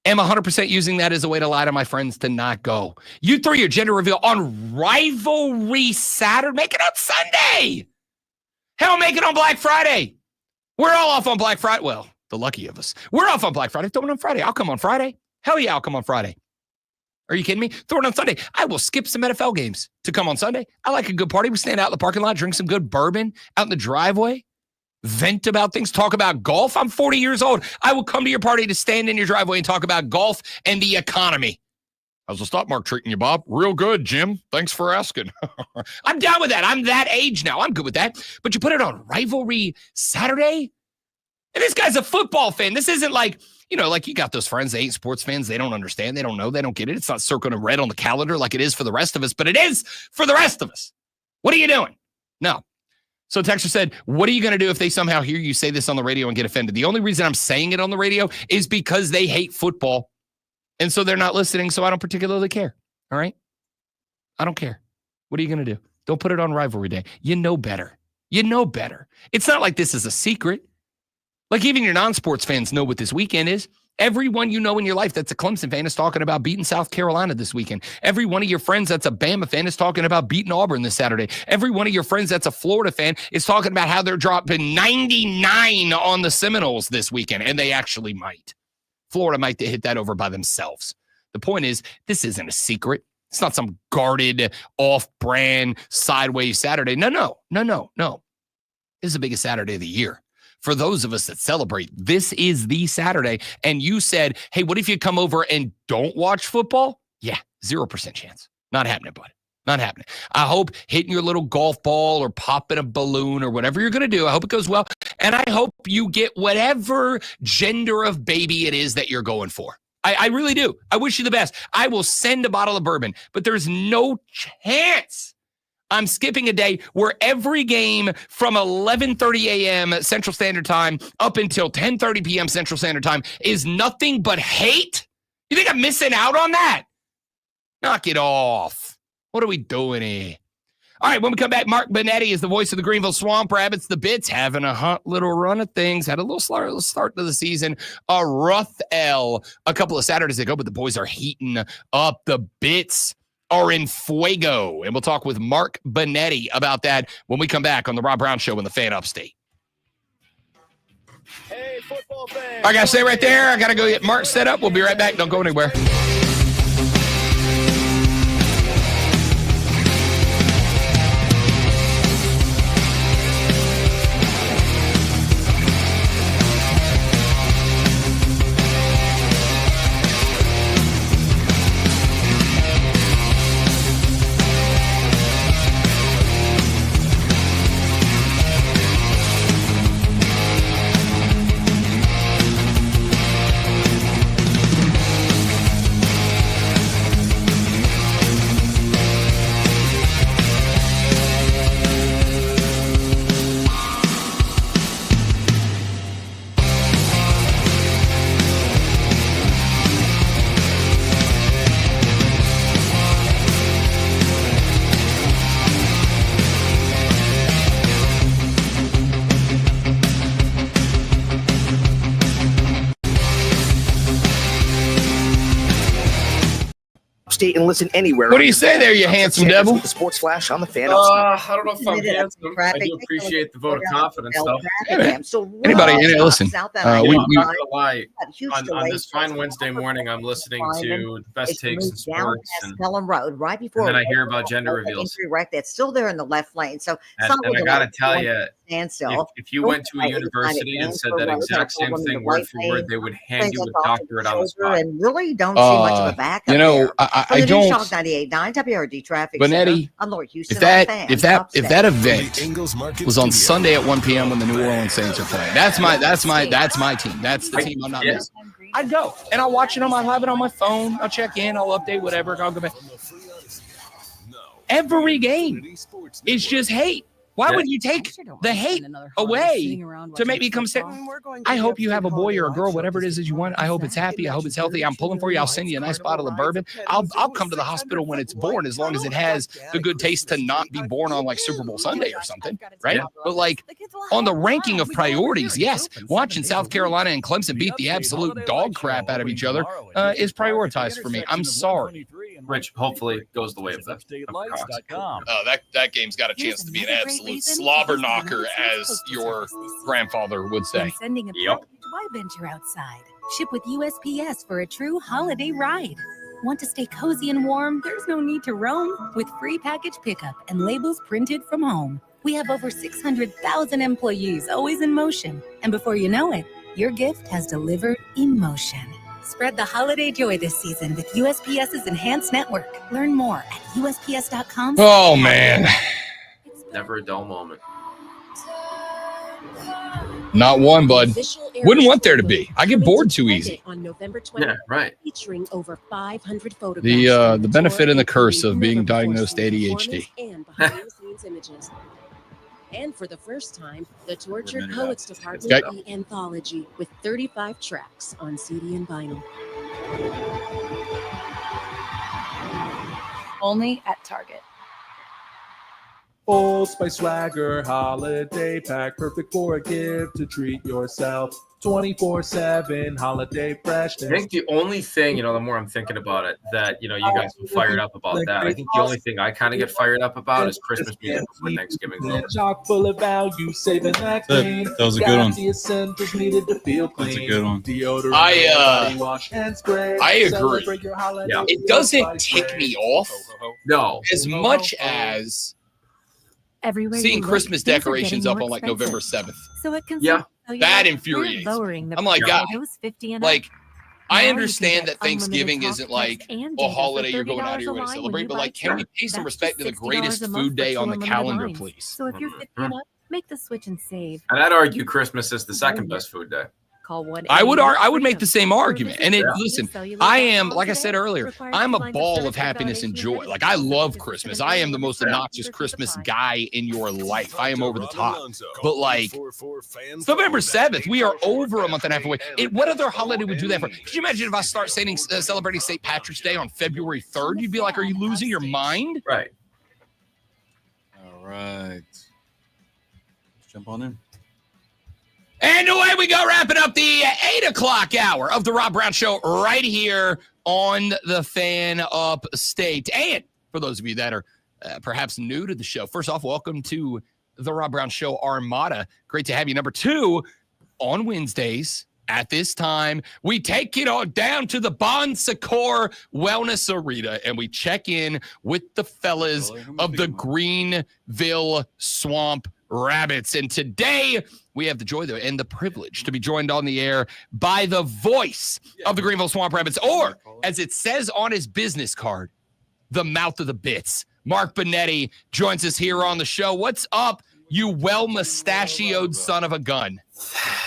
am 100% using that as a way to lie to my friends to not go. You throw your gender reveal on Rivalry Saturday. Make it on Sunday. Hell, make it on Black Friday. We're all off on Black Friday. Well, the lucky of us. We're off on Black Friday. Throw it on Friday. I'll come on Friday. Hell yeah, I'll come on Friday. Are you kidding me? Throw it on Sunday. I will skip some NFL games to come on Sunday. I like a good party. We stand out in the parking lot, drink some good bourbon out in the driveway, vent about things, talk about golf. I'm 40 years old. I will come to your party to stand in your driveway and talk about golf and the economy. How's the stock market treating you, Bob? Real good, Jim. Thanks for asking. I'm down with that. I'm that age now. I'm good with that. But you put it on Rivalry Saturday? And this guy's a football fan. This isn't like, like you got those friends, they ain't sports fans. They don't understand. They don't know. They don't get it. It's not circled in red on the calendar like it is for the rest of us, but it is for the rest of us. What are you doing? No. So Texter said, what are you going to do if they somehow hear you say this on the radio and get offended? The only reason I'm saying it on the radio is because they hate football. And so they're not listening, so I don't particularly care. All right? I don't care. What are you going to do? Don't put it on Rivalry Day. You know better. You know better. It's not like this is a secret. Like even your non-sports fans know what this weekend is. Everyone you know in your life that's a Clemson fan is talking about beating South Carolina this weekend. Every one of your friends that's a Bama fan is talking about beating Auburn this Saturday. Every one of your friends that's a Florida fan is talking about how they're dropping 99 on the Seminoles this weekend, and they actually might. Florida might hit that over by themselves. The point is, this isn't a secret. It's not some guarded, off-brand, sideways Saturday. No. This is the biggest Saturday of the year. For those of us that celebrate, this is the Saturday. And you said, hey, what if you come over and don't watch football? Yeah, 0% chance. Not happening, bud. Not happening. I hope hitting your little golf ball or popping a balloon or whatever you're going to do, I hope it goes well. And I hope you get whatever gender of baby it is that you're going for. I really do. I wish you the best. I will send a bottle of bourbon, but there's no chance I'm skipping a day where every game from 11:30 a.m. Central Standard Time up until 10:30 p.m. Central Standard Time is nothing but hate? You think I'm missing out on that? Knock it off. What are we doing here? All right, when we come back, Mark Bonetti is the voice of the Greenville Swamp Rabbits. The Bits having a hot little run of things. Had a little start to the season. A rough L a couple of Saturdays ago, but the boys are heating up. The Bits are in fuego. And we'll talk with Mark Bonetti about that when we come back on the Rob Brown Show in the Fan Upstate. Hey, football fans. I got to stay right there. I got to go get Mark set up. We'll be right back. Don't go anywhere. Upstate and listen anywhere. What do you say there, you handsome devil? The Sports Flash on the Fan I don't know if I'm handsome. I do appreciate the vote of confidence, though. Anybody, listen. I'm not gonna lie. On this fine Wednesday morning, I'm listening to the best takes in sports, and Road right before. And then I hear about gender reveals. Right, that's still there in the left lane. So, and I gotta tell you, if you went to a university and said that exact same thing word for word, they would hand you a doctorate on the spot. And really don't see much of a backup. I don't. Shock 98.9 WRD traffic. Bonetti, I'm Lord Houston. if that event was on Sunday at 1 p.m. when the New Orleans Saints are playing, that's my team. That's the team I'm not missing. I'd go and I'll watch it I'll have it on my phone. I'll check in. I'll update whatever. I'll go back. Every game is just hate. Why would you take the hate away to make me come say, I hope you have a boy or a girl, whatever it is that you want. I hope it's happy. I hope it's healthy. I'm pulling for you. I'll send you a nice bottle of bourbon. I'll come to the hospital when it's born, as long as it has the good taste to not be born on like Super Bowl Sunday or something, right? Yeah. But like on the ranking of priorities, yes, watching South Carolina and Clemson beat the absolute dog crap out of each other is prioritized for me. I'm sorry. Rich, hopefully goes the way of that. Oh, that game's got a chance to be an absolute slobber knocker, as your grandfather would say. Sending a package, why venture outside? Ship with USPS for a true holiday ride. Want to stay cozy and warm? There's no need to roam. With free package pickup and labels printed from home. We have over 600,000 employees always in motion. And before you know it, your gift has delivered emotion. Spread the holiday joy this season with USPS's enhanced network. Learn more at USPS.com. Oh, man. Never a dull moment. Not one, bud. Wouldn't want there to be. I get bored too easy. On November 20th, yeah, right. Featuring over 500 photographs. The benefit and the curse of being diagnosed ADHD. And behind-the-scenes images. And for the first time, the Tortured Poets Department the anthology with 35 tracks on CD and vinyl. Only at Target. Old Spice Swagger holiday pack, perfect for a gift to treat yourself. 24/7 holiday freshness. I think the only thing, the more I'm thinking about it, that, you guys are fired up about that. I think the only thing I kind of get fired up about is Christmas music before Thanksgiving's over. Chock full of value, saving that clean. That was a good one. The essentials needed to feel clean. That's a good one. Deodorant, body wash, and spray. I agree. Celebrate your holiday Yeah. It doesn't tick me off as much as Everywhere seeing you look, Christmas things are decorations getting up more on like expensive. November 7th. So it can That infuriates me. I'm like, God, like, I understand that Thanksgiving isn't like a holiday you're going out of your way to celebrate, but like, can we pay some respect to the greatest food day on the calendar, please? So if you're 50 and up, make the switch and save. And I'd argue Christmas is the second best food day. Call I would make the same argument. And listen, I am, like I said earlier, I'm a ball of happiness and joy. Like, I love Christmas. I am the most obnoxious Christmas guy in your life. I am over the top. But like, it's November 7th. We are over a month and a half away. What other holiday would do that for? Could you imagine if I start celebrating St. Patrick's Day on February 3rd? You'd be like, are you losing your mind? Right. All right. Let's jump on in. And away we go, wrapping up the 8 o'clock hour of the Rob Brown Show right here on the Fan Upstate. And for those of you that are perhaps new to the show, first off, welcome to the Rob Brown Show Armada. Great to have you. Number 2, on Wednesdays at this time, we take it all down to the Bon Secours Wellness Arena and we check in with the fellas of the Greenville Swamp Rabbits. And today we have the joy and the privilege to be joined on the air by the voice of the Greenville Swamp Rabbits, or as it says on his business card, the mouth of the bits. Mark Bonetti joins us here on the show. What's up, you well-mustachioed son of a gun?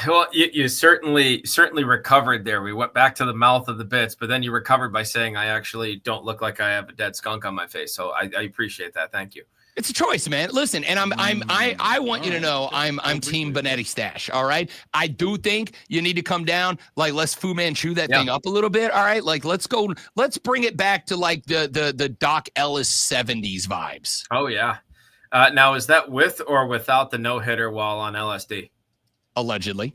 Well, you certainly recovered there. We went back to the mouth of the bits, but then you recovered by saying I actually don't look like I have a dead skunk on my face. So I appreciate that. Thank you. It's a choice, man. Listen, and I want you to know I'm Team Bonetti Stash. All right. I do think you need to come down. Like, let's Fu Manchu that thing up a little bit. All right. Like, let's bring it back to like the Doc Ellis 70s vibes. Oh yeah. Now, is that with or without the no hitter while on LSD? Allegedly.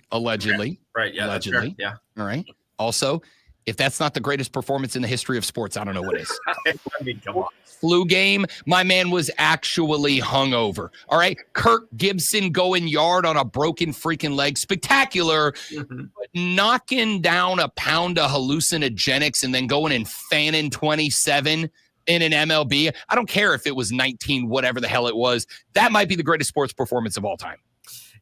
Right. Yeah. Allegedly. Yeah. All right. Also, if that's not the greatest performance in the history of sports, I don't know what is. I mean, come on. Flu game, my man was actually hungover. All right. Kirk Gibson going yard on a broken freaking leg. Spectacular. But knocking down a pound of hallucinogenics and then going and fanning 27 in an MLB. I don't care if it was 19, whatever the hell it was. That might be the greatest sports performance of all time.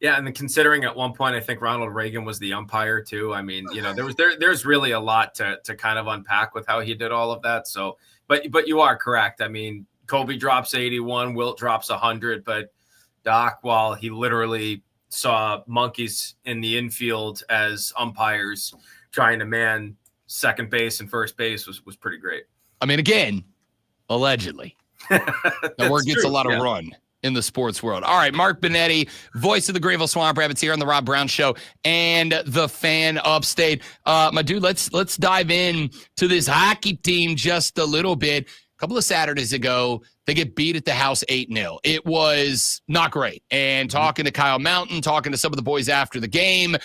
Yeah, and then considering at one point, I think Ronald Reagan was the umpire too. I mean, there's really a lot to kind of unpack with how he did all of that. So, but you are correct. I mean, Kobe drops 81, Wilt drops 100, but Doc, while he literally saw monkeys in the infield as umpires trying to man second base and first base was pretty great. I mean, again, allegedly. That word gets a lot of run in the sports world. All right, Mark Benetti, voice of the Greenville Swamp Rabbits here on the Rob Brown Show and the Fan Upstate. My dude, let's dive in to this hockey team just a little bit. A couple of Saturdays ago, they get beat at the house 8-0. It was not great. And talking to Kyle Mountain, talking to some of the boys after the game,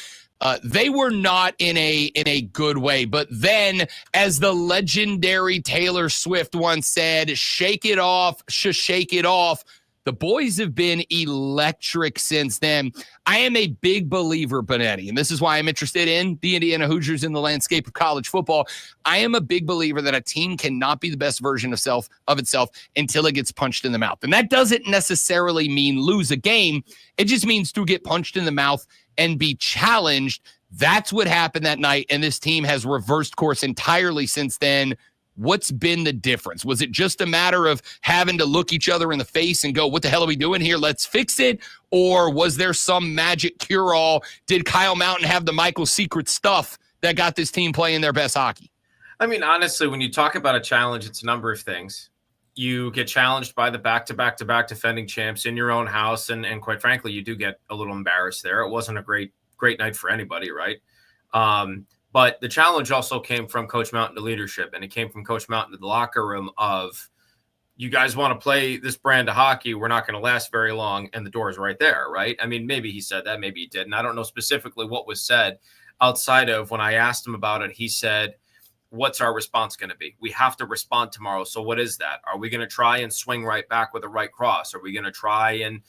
they were not in a good way. But then, as the legendary Taylor Swift once said, shake it off, shake it off. The boys have been electric since then. I am a big believer, Benetti, and this is why I'm interested in the Indiana Hoosiers in the landscape of college football. I am a big believer that a team cannot be the best version of itself until it gets punched in the mouth. And that doesn't necessarily mean lose a game. It just means to get punched in the mouth and be challenged. That's what happened that night, and this team has reversed course entirely since then. What's been the difference? Was it just a matter of having to look each other in the face and go, what the hell are we doing here? Let's fix it. Or was there some magic cure-all? Did Kyle Mountain have the Michael secret stuff that got this team playing their best hockey? I mean, honestly, when you talk about a challenge, it's a number of things. You get challenged by the back-to-back defending champs in your own house. And quite frankly, you do get a little embarrassed there. It wasn't a great night for anybody, right? But the challenge also came from Coach Mountain to leadership, and it came from Coach Mountain to the locker room of, you guys want to play this brand of hockey, we're not going to last very long, and the door is right there, right? I mean, maybe he said that, maybe he didn't. I don't know specifically what was said outside of when I asked him about it. He said, what's our response going to be? We have to respond tomorrow. So what is that? Are we going to try and swing right back with a right cross? Are we going to try and,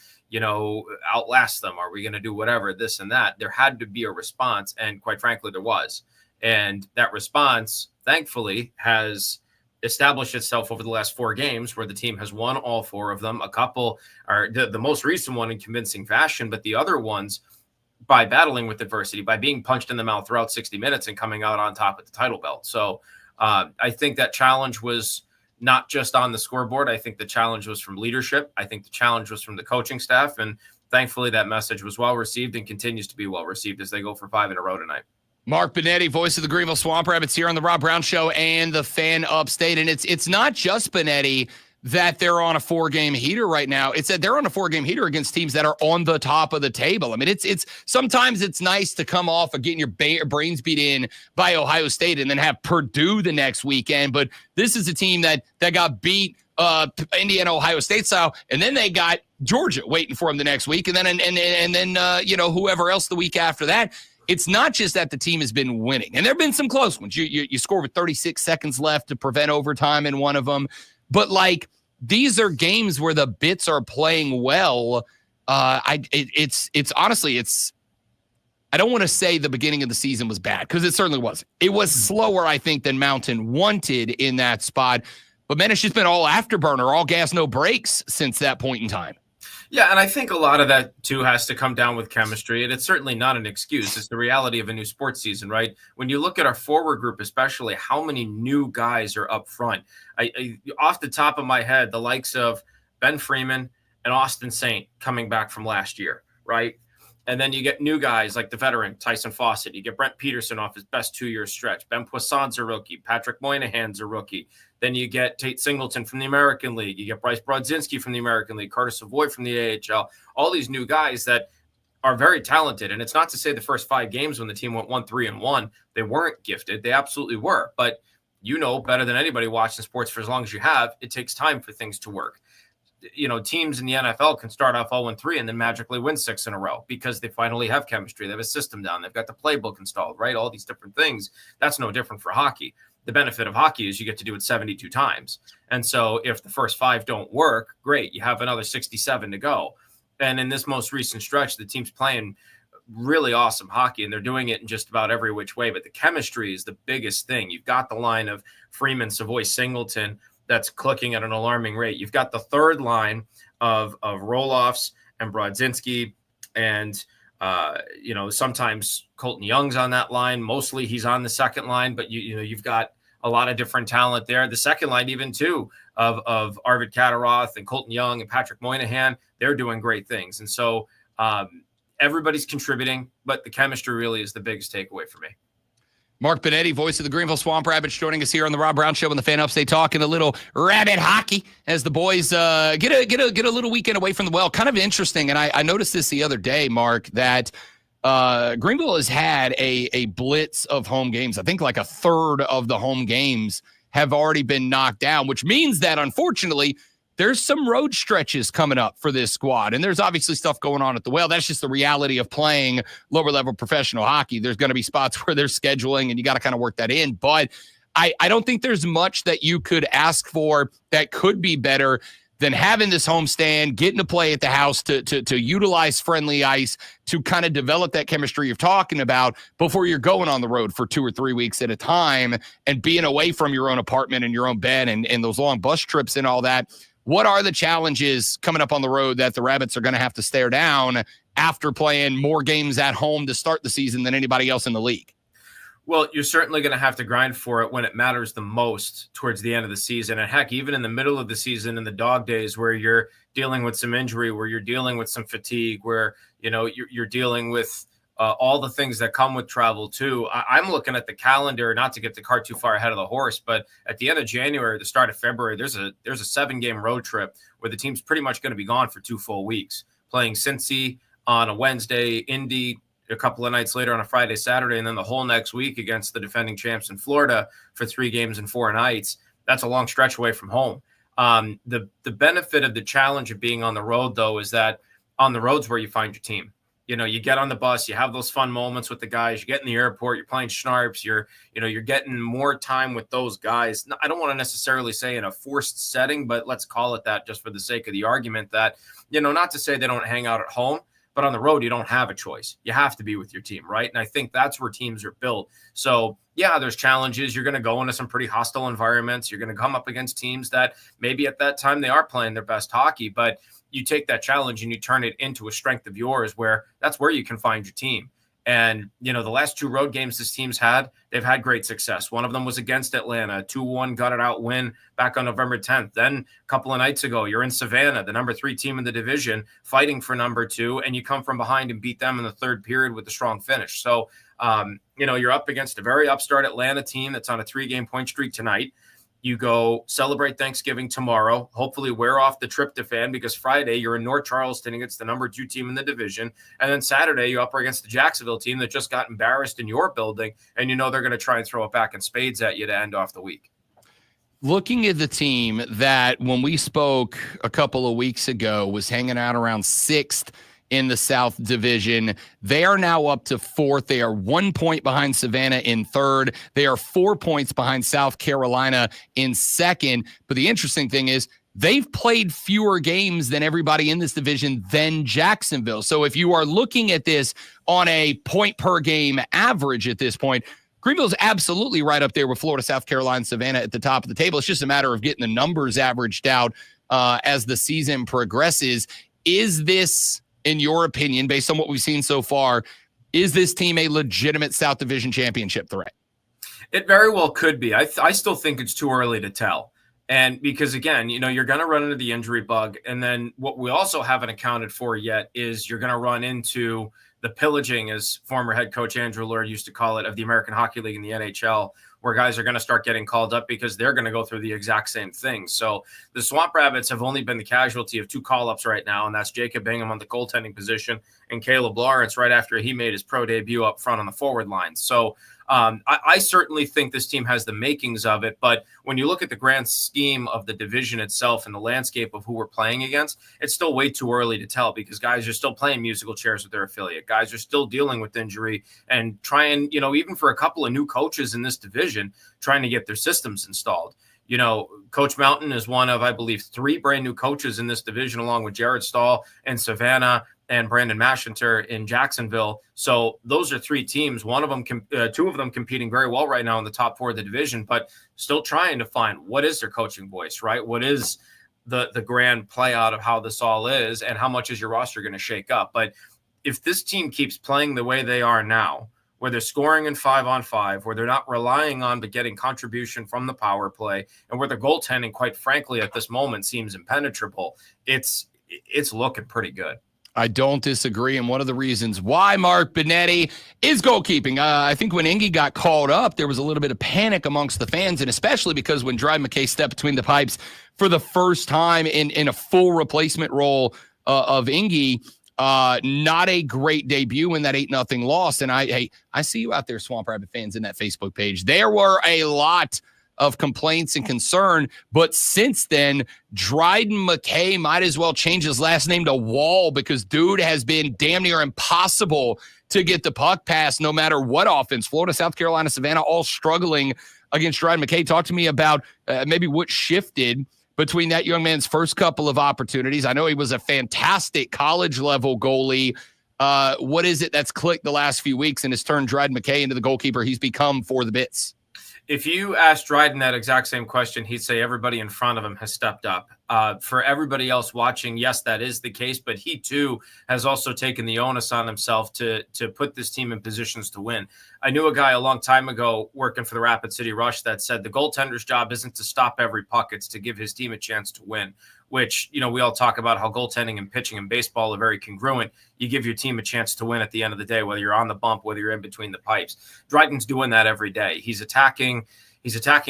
outlast them? Are we going to do whatever, this and that? There had to be a response. And quite frankly, there was. And that response, thankfully, has established itself over the last 4 games where the team has won all 4 of them. A couple are the most recent one in convincing fashion, but the other ones by battling with adversity, by being punched in the mouth throughout 60 minutes and coming out on top of the title belt. So I think that challenge was not just on the scoreboard. I think the challenge was from leadership. I think the challenge was from the coaching staff. And thankfully, that message was well received and continues to be well received as they go for 5 in a row tonight. Mark Benetti, voice of the Greenville Swamp Rabbits here on the Rob Brown Show and the Fan Upstate. And it's not just Benetti that they're on a 4-game heater right now. It's that they're on a 4-game heater against teams that are on the top of the table. I mean, it's sometimes it's nice to come off of getting your brains beat in by Ohio State and then have Purdue the next weekend. But this is a team that got beat Indiana, Ohio State style, and then they got Georgia waiting for them the next week, and then whoever else the week after that. It's not just that the team has been winning, and there have been some close ones. You score with 36 seconds left to prevent overtime in one of them. But, these are games where the bits are playing well. It's honestly, I don't want to say the beginning of the season was bad, because it certainly wasn't. It was slower, I think, than Mountain wanted in that spot. But, man, it's just been all afterburner, all gas, no brakes since that point in time. Yeah, and I think a lot of that, too, has to come down with chemistry, and it's certainly not an excuse. It's the reality of a new sports season, right? When you look at our forward group, especially, how many new guys are up front. I off the top of my head, the likes of Ben Freeman and Austin Saint coming back from last year, right? And then you get new guys like the veteran Tyson Fawcett. You get Brent Peterson off his best 2-year stretch. Ben Poisson's a rookie. Patrick Moynihan's a rookie. Then you get Tate Singleton from the American League. You get Bryce Brodzinski from the American League. Carter Savoy from the AHL. All these new guys that are very talented. And it's not to say the first 5 games when the team went 1-3-1, they weren't gifted. They absolutely were. But you know better than anybody watching sports for as long as you have, it takes time for things to work. Teams in the NFL can start off 0-3 and then magically win 6 in a row because they finally have chemistry. They have a system down. They've got the playbook installed, right? All these different things. That's no different for hockey. The benefit of hockey is you get to do it 72 times. And so if the first 5 don't work, great. You have another 67 to go. And in this most recent stretch, the team's playing really awesome hockey, and they're doing it in just about every which way. But the chemistry is the biggest thing. You've got the line of Freeman, Savoy, Singleton that's clicking at an alarming rate. You've got the third line of Roloffs and Brodzinski, and sometimes Colton Young's on that line. Mostly he's on the second line, but you've got a lot of different talent there. The second line, even too, of Arvid Kataroth and Colton Young and Patrick Moynihan, they're doing great things. And so everybody's contributing, but the chemistry really is the biggest takeaway for me. Mark Benetti, voice of the Greenville Swamp Rabbits, joining us here on the Rob Brown Show on the Fan Upstate, talking a little rabbit hockey as the boys get a little weekend away from the well. Kind of interesting, and I noticed this the other day, Mark, that Greenville has had a blitz of home games. I think like a third of the home games have already been knocked down, which means that, unfortunately, there's some road stretches coming up for this squad. And there's obviously stuff going on at the well. That's just the reality of playing lower level professional hockey. There's going to be spots where they're scheduling and you got to kind of work that in. But I don't think there's much that you could ask for that could be better than having this homestand, getting to play at the house, to utilize friendly ice, to kind of develop that chemistry you're talking about before you're going on the road for 2 or 3 weeks at a time and being away from your own apartment and your own bed and those long bus trips and all that. What are the challenges coming up on the road that the Rabbits are going to have to stare down after playing more games at home to start the season than anybody else in the league? Well, you're certainly going to have to grind for it when it matters the most towards the end of the season. And heck, even in the middle of the season, in the dog days where you're dealing with some injury, where you're dealing with some fatigue, where, you're dealing with all the things that come with travel too. I'm looking at the calendar, not to get the cart too far ahead of the horse, but at the end of January, the start of February, there's a 7-game road trip where the team's pretty much going to be gone for 2 full weeks, playing Cincy on a Wednesday, Indy a couple of nights later on a Friday, Saturday, and then the whole next week against the defending champs in Florida for 3 games and 4 nights. That's a long stretch away from home. The benefit of the challenge of being on the road, though, is that on the road's where you find your team. You get on the bus, you have those fun moments with the guys, you get in the airport, you're playing schnarps, you're getting more time with those guys. I don't want to necessarily say in a forced setting, but let's call it that just for the sake of the argument that, not to say they don't hang out at home, but on the road, you don't have a choice. You have to be with your team, right? And I think that's where teams are built. So, yeah, there's challenges. You're going to go into some pretty hostile environments. You're going to come up against teams that maybe at that time they are playing their best hockey, but you take that challenge and you turn it into a strength of yours where that's where you can find your team. And, the last 2 road games this team's had, they've had great success. One of them was against Atlanta, 2-1 got it out win back on November 10th. Then a couple of nights ago, you're in Savannah, the number 3 team in the division, fighting for number 2, and you come from behind and beat them in the 3rd period with a strong finish. So, you're up against a very upstart Atlanta team that's on a 3-game point streak tonight. You go celebrate Thanksgiving tomorrow, hopefully wear off the tryptophan because Friday you're in North Charleston against the number 2 team in the division. And then Saturday you're up against the Jacksonville team that just got embarrassed in your building. And they're going to try and throw it back in spades at you to end off the week. Looking at the team that when we spoke a couple of weeks ago was hanging out around 6th in the South Division. They are now up to 4th. They are 1 point behind Savannah in 3rd. They are 4 points behind South Carolina in 2nd. But the interesting thing is they've played fewer games than everybody in this division than Jacksonville. So if you are looking at this on a point per game average at this point, Greenville's absolutely right up there with Florida, South Carolina, Savannah at the top of the table. It's just a matter of getting the numbers averaged out as the season progresses. Is this, in your opinion, based on what we've seen so far, is this team a legitimate South Division championship threat? It very well could be. I still think it's too early to tell. And because, again, you're going to run into the injury bug. And then what we also haven't accounted for yet is you're going to run into the pillaging, as former head coach Andrew Lord used to call it, of the American Hockey League and the NHL, where guys are going to start getting called up because they're going to go through the exact same thing. So the Swamp Rabbits have only been the casualty of 2 call-ups right now, and that's Jacob Bingham on the goaltending position and Caleb Lawrence right after he made his pro debut up front on the forward line. So I certainly think this team has the makings of it, but when you look at the grand scheme of the division itself and the landscape of who we're playing against, it's still way too early to tell because guys are still playing musical chairs with their affiliate. Guys are still dealing with injury and trying, even for a couple of new coaches in this division, trying to get their systems installed. Coach Mountain is one of, I believe, 3 brand new coaches in this division, along with Jared Stahl and Savannah and Brandon Maschinter in Jacksonville. So those are 3 teams. 2 of them competing very well right now in the top 4 of the division, but still trying to find what is their coaching voice, right? What is the grand play out of how this all is and how much is your roster going to shake up? But if this team keeps playing the way they are now, where they're scoring in 5-on-5, where they're not relying on but getting contribution from the power play, and where the goaltending, quite frankly, at this moment seems impenetrable, it's looking pretty good. I don't disagree. And one of the reasons why Mark Benetti is goalkeeping. I think when Ingy got called up, there was a little bit of panic amongst the fans, and especially because when Dryden McKay stepped between the pipes for the first time in a full replacement role of Ingy, not a great debut in that 8-0 loss. And I see you out there, Swamp Rabbit fans, in that Facebook page. There were a lot of complaints and concern, but since then, Dryden McKay might as well change his last name to Wall, because dude has been damn near impossible to get the puck past no matter what offense. Florida, South Carolina, Savannah, all struggling against Dryden McKay. Talk to me about maybe what shifted between that young man's first couple of opportunities. I know he was a fantastic college-level goalie. What is it that's clicked the last few weeks and has turned Dryden McKay into the goalkeeper he's become for the Bits? If you asked Dryden that exact same question, he'd say everybody in front of him has stepped up. For everybody else watching, yes, that is the case, but he too has also taken the onus on himself to put this team in positions to win. I knew a guy a long time ago working for the Rapid City Rush that said the goaltender's job isn't to stop every puck, it's to give his team a chance to win, which, you know, we all talk about how goaltending and pitching and baseball are very congruent. You give your team a chance to win at the end of the day, whether you're on the bump, whether you're in between the pipes. Dryden's doing that every day. He's attacking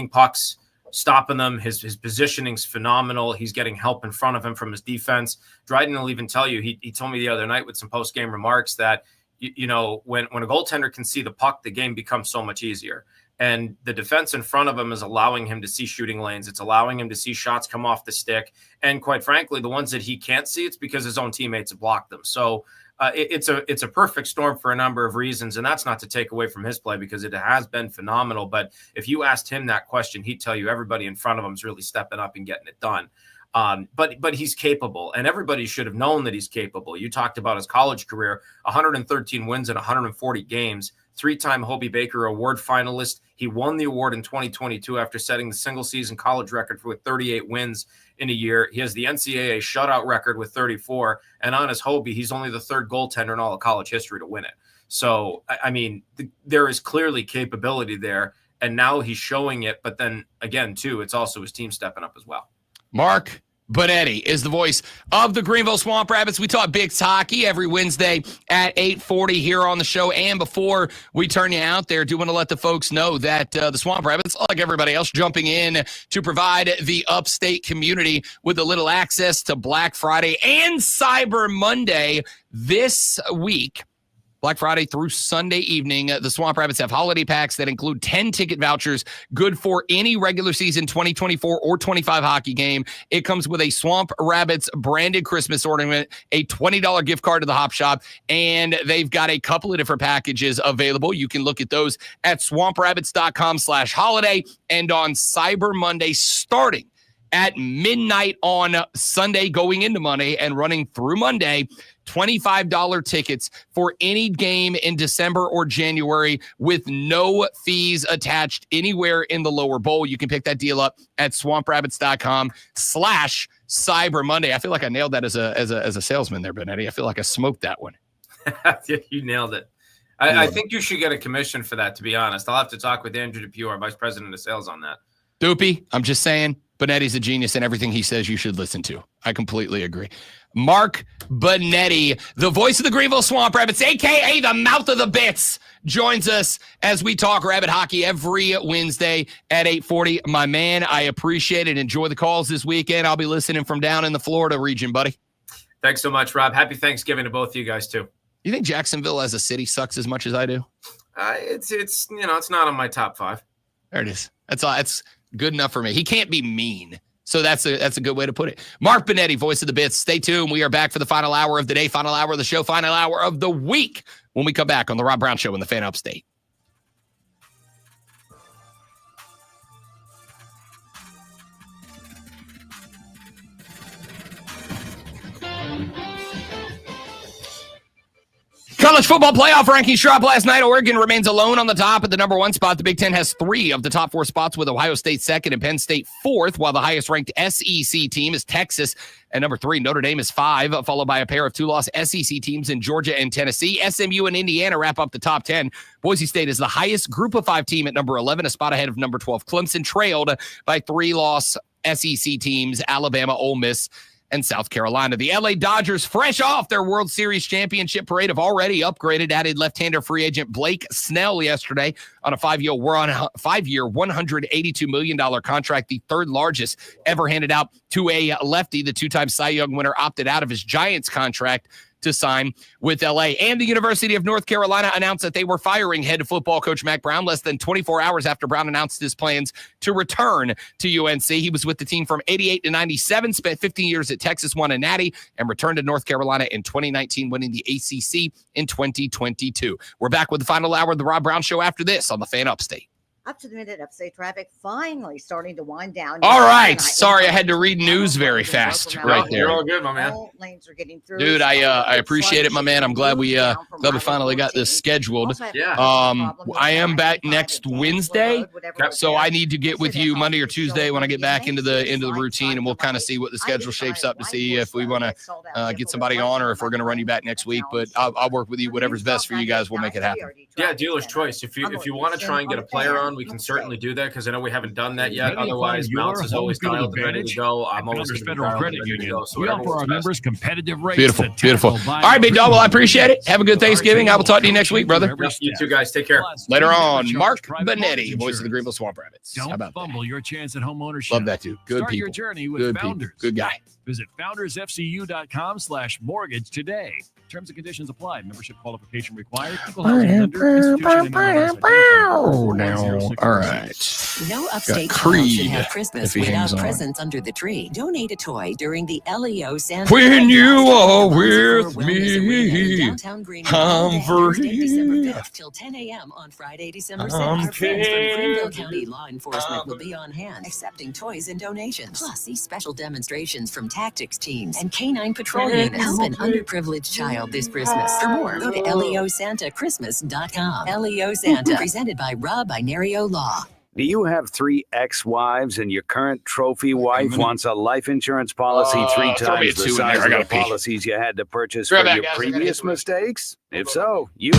pucks, stopping them. His positioning's phenomenal. He's getting help in front of him from his defense. Dryden will even tell you, he told me the other night with some post-game remarks that, you know, when a goaltender can see the puck, the game becomes so much easier. And the defense in front of him is allowing him to see shooting lanes. It's allowing him to see shots come off the stick. And quite frankly, the ones that he can't see, it's because his own teammates have blocked them. So it's a perfect storm for a number of reasons. And that's not to take away from his play, because it has been phenomenal. But if you asked him that question, he'd tell you everybody in front of him is really stepping up and getting it done. But he's capable, and everybody should have known that he's capable. You talked about his college career, 113 wins in 140 games, 3-time Hobie Baker Award finalist. He won the award in 2022 after setting the single-season college record with 38 wins in a year. He has the NCAA shutout record with 34, and on his Hobie, he's only the third goaltender in all of college history to win it. So, I mean, there is clearly capability there, and now he's showing it. But then, again, too, it's also his team stepping up as well. Mark Benetti is the voice of the Greenville Swamp Rabbits. We talk Bigs hockey every Wednesday at 8:40 here on the show. And before we turn you out there, I do want to let the folks know that the Swamp Rabbits, like everybody else, jumping in to provide the upstate community with a little access to Black Friday and Cyber Monday this week. Black Friday through Sunday evening, the Swamp Rabbits have holiday packs that include 10 ticket vouchers, good for any regular season 2024 or 25 hockey game. It comes with a Swamp Rabbits branded Christmas ornament, a $20 gift card to the Hop Shop, and they've got a couple of different packages available. You can look at those at swamprabbits.com/holiday, and on Cyber Monday starting at midnight on Sunday going into Monday and running through Monday, $25 tickets for any game in December or January with no fees attached anywhere in the lower bowl. You can pick that deal up at swamprabbits.com/Cyber Monday. I feel like I nailed that as a salesman there, Benetti. I feel like I smoked that one. You nailed it. I think you should get a commission for that, to be honest. I'll have to talk with Andrew Depew, our vice president of sales, on that. Doopy, I'm just saying, Benetti's a genius, and everything he says you should listen to. I completely agree. Mark Benetti, the voice of the Greenville Swamp Rabbits, a.k.a. the mouth of the Bits, joins us as we talk Rabbit hockey every Wednesday at 8:40. My man, I appreciate it. Enjoy the calls this weekend. I'll be listening from down in the Florida region, buddy. Thanks so much, Rob. Happy Thanksgiving to both of you guys, too. You think Jacksonville as a city sucks as much as I do? It's not on my top 5. There it is. That's good enough for me. He can't be mean. So that's a good way to put it. Mark Benetti, voice of the Bits. Stay tuned. We are back for the final hour of the day, final hour of the show, final hour of the week when we come back on the Rob Brown Show in the Fan Upstate. College football playoff rankings drop last night. Oregon remains alone on the top at the number 1 spot. The Big Ten has 3 of the top 4 spots, with Ohio State second and Penn State 4th, while the highest ranked SEC team is Texas at number 3. Notre Dame is 5, followed by a pair of 2-loss SEC teams in Georgia and Tennessee. SMU and Indiana wrap up the top 10. Boise State is the highest group of 5 team at number 11, a spot ahead of number 12. Clemson trailed by 3-loss SEC teams, Alabama, Ole Miss, and South Carolina. The LA Dodgers, fresh off their World Series championship parade, have already upgraded, added left-hander free agent Blake Snell yesterday on a 5-year, $182 million contract, the third largest ever handed out to a lefty. The two-time Cy Young winner opted out of his Giants contract to sign with LA. And the University of North Carolina announced that they were firing head football coach Mack Brown less than 24 hours after Brown announced his plans to return to UNC. He was with the team from 88 to 97, spent 15 years at Texas, won a Natty, and returned to North Carolina in 2019, winning the ACC in 2022. We're back with the final hour of the Rob Brown Show after this on the Fan Upstate. Up to the minute, upstate traffic finally starting to wind down. All right. Sorry, I had to read news very fast right there. You're all good, my man. All lanes are getting through. Dude, I appreciate it, my man. I'm glad we finally got this scheduled. Yeah. I am back next Wednesday, so I need to get with you Monday or Tuesday when I get back into the routine, and we'll kind of see what the schedule shapes up to see if we want to get somebody on or if we're going to run you back next week. But I'll work with you. Whatever's best for you guys, we'll make it happen. Yeah, dealer's choice. If you want to try and get a player on, we can certainly do that because I know we haven't done that yet. Otherwise, Mounts is always dialed and ready to go. I'm always going to be dialed and ready to go. So we offer our members competitive rates. Beautiful, beautiful. All right, big dog. Well, I appreciate it. Have a good Thanksgiving. I will talk to you next week, brother. You two guys, take care. Later on, Mark Benetti, voice of the Greenville Swamp Rabbits. How about fumble your chance at home ownership. Love that, dude. Good Start people. your journey with Good Founders. people. Good guy. Visit foundersfcu.com/mortgage today. Terms and conditions apply. Membership qualification required. Equal housing lender. Institution and now, all right. No upstate Creed, child should have Christmas if he hangs without on. presents under the tree. Donate a toy during the LEO Santa. When you are with Wellness me, Arena in downtown Greenville I'm on Thursday, free. December 5th till 10 a.m. on Friday, December 6th. I'm Our friends from Greenville free. County Law Enforcement will be on hand accepting toys and donations. Plus, see special demonstrations from tactics teams and canine patrol units. Help an underprivileged child this Christmas. For more, go to leosantachristmas.com. LEO Santa, presented by Rob Inario Law. Do you have 3 ex-wives and your current trophy wife wants a life insurance policy 3 throw me a times the 2 in size there. I of gotta the pee. policies you had to purchase Grab for that, your guys. I gotta previous get to it. mistakes? If so, you...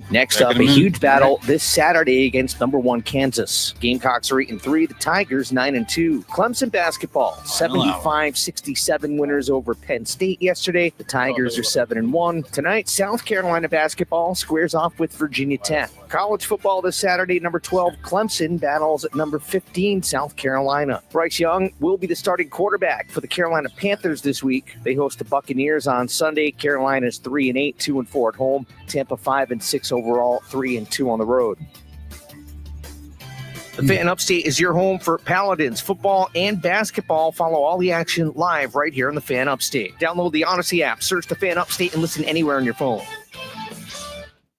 Next up, a huge battle this Saturday against number 1 Kansas. Gamecocks are 8-3, the Tigers 9-2. Clemson basketball, 75-67 winners over Penn State yesterday. The Tigers are 7-1. Tonight, South Carolina basketball squares off with Virginia Tech. College football this Saturday, number 12 Clemson battles at number 15 South Carolina. Bryce Young will be the starting quarterback for the Carolina Panthers this week. They host the Buccaneers on Sunday. Carolina's 3-8, 2-4 at home. Tampa 5-6 overall, 3-2 on the road. The Fan Upstate is your home for Paladins, football, and basketball. Follow all the action live right here on the Fan Upstate. Download the Odyssey app, search the Fan Upstate, and listen anywhere on your phone.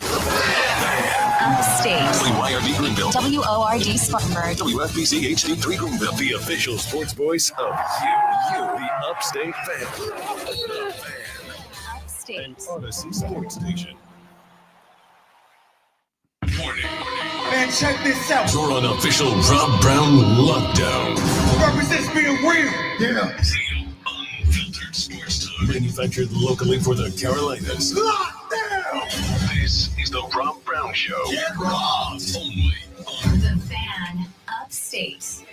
Upstate. WYRD Greenville. WORD Spartanburg. WFBC HD3 Greenville. The official sports voice of you, the Upstate fan. Upstate. Odyssey Sports Station. Man, check this out. You're on official Rob Brown lockdown. Represents being real. Yeah. Unfiltered sports talk. Manufactured locally for the Carolinas. Lockdown. This is the Rob Brown Show. Get raw. Only The Fan Upstate.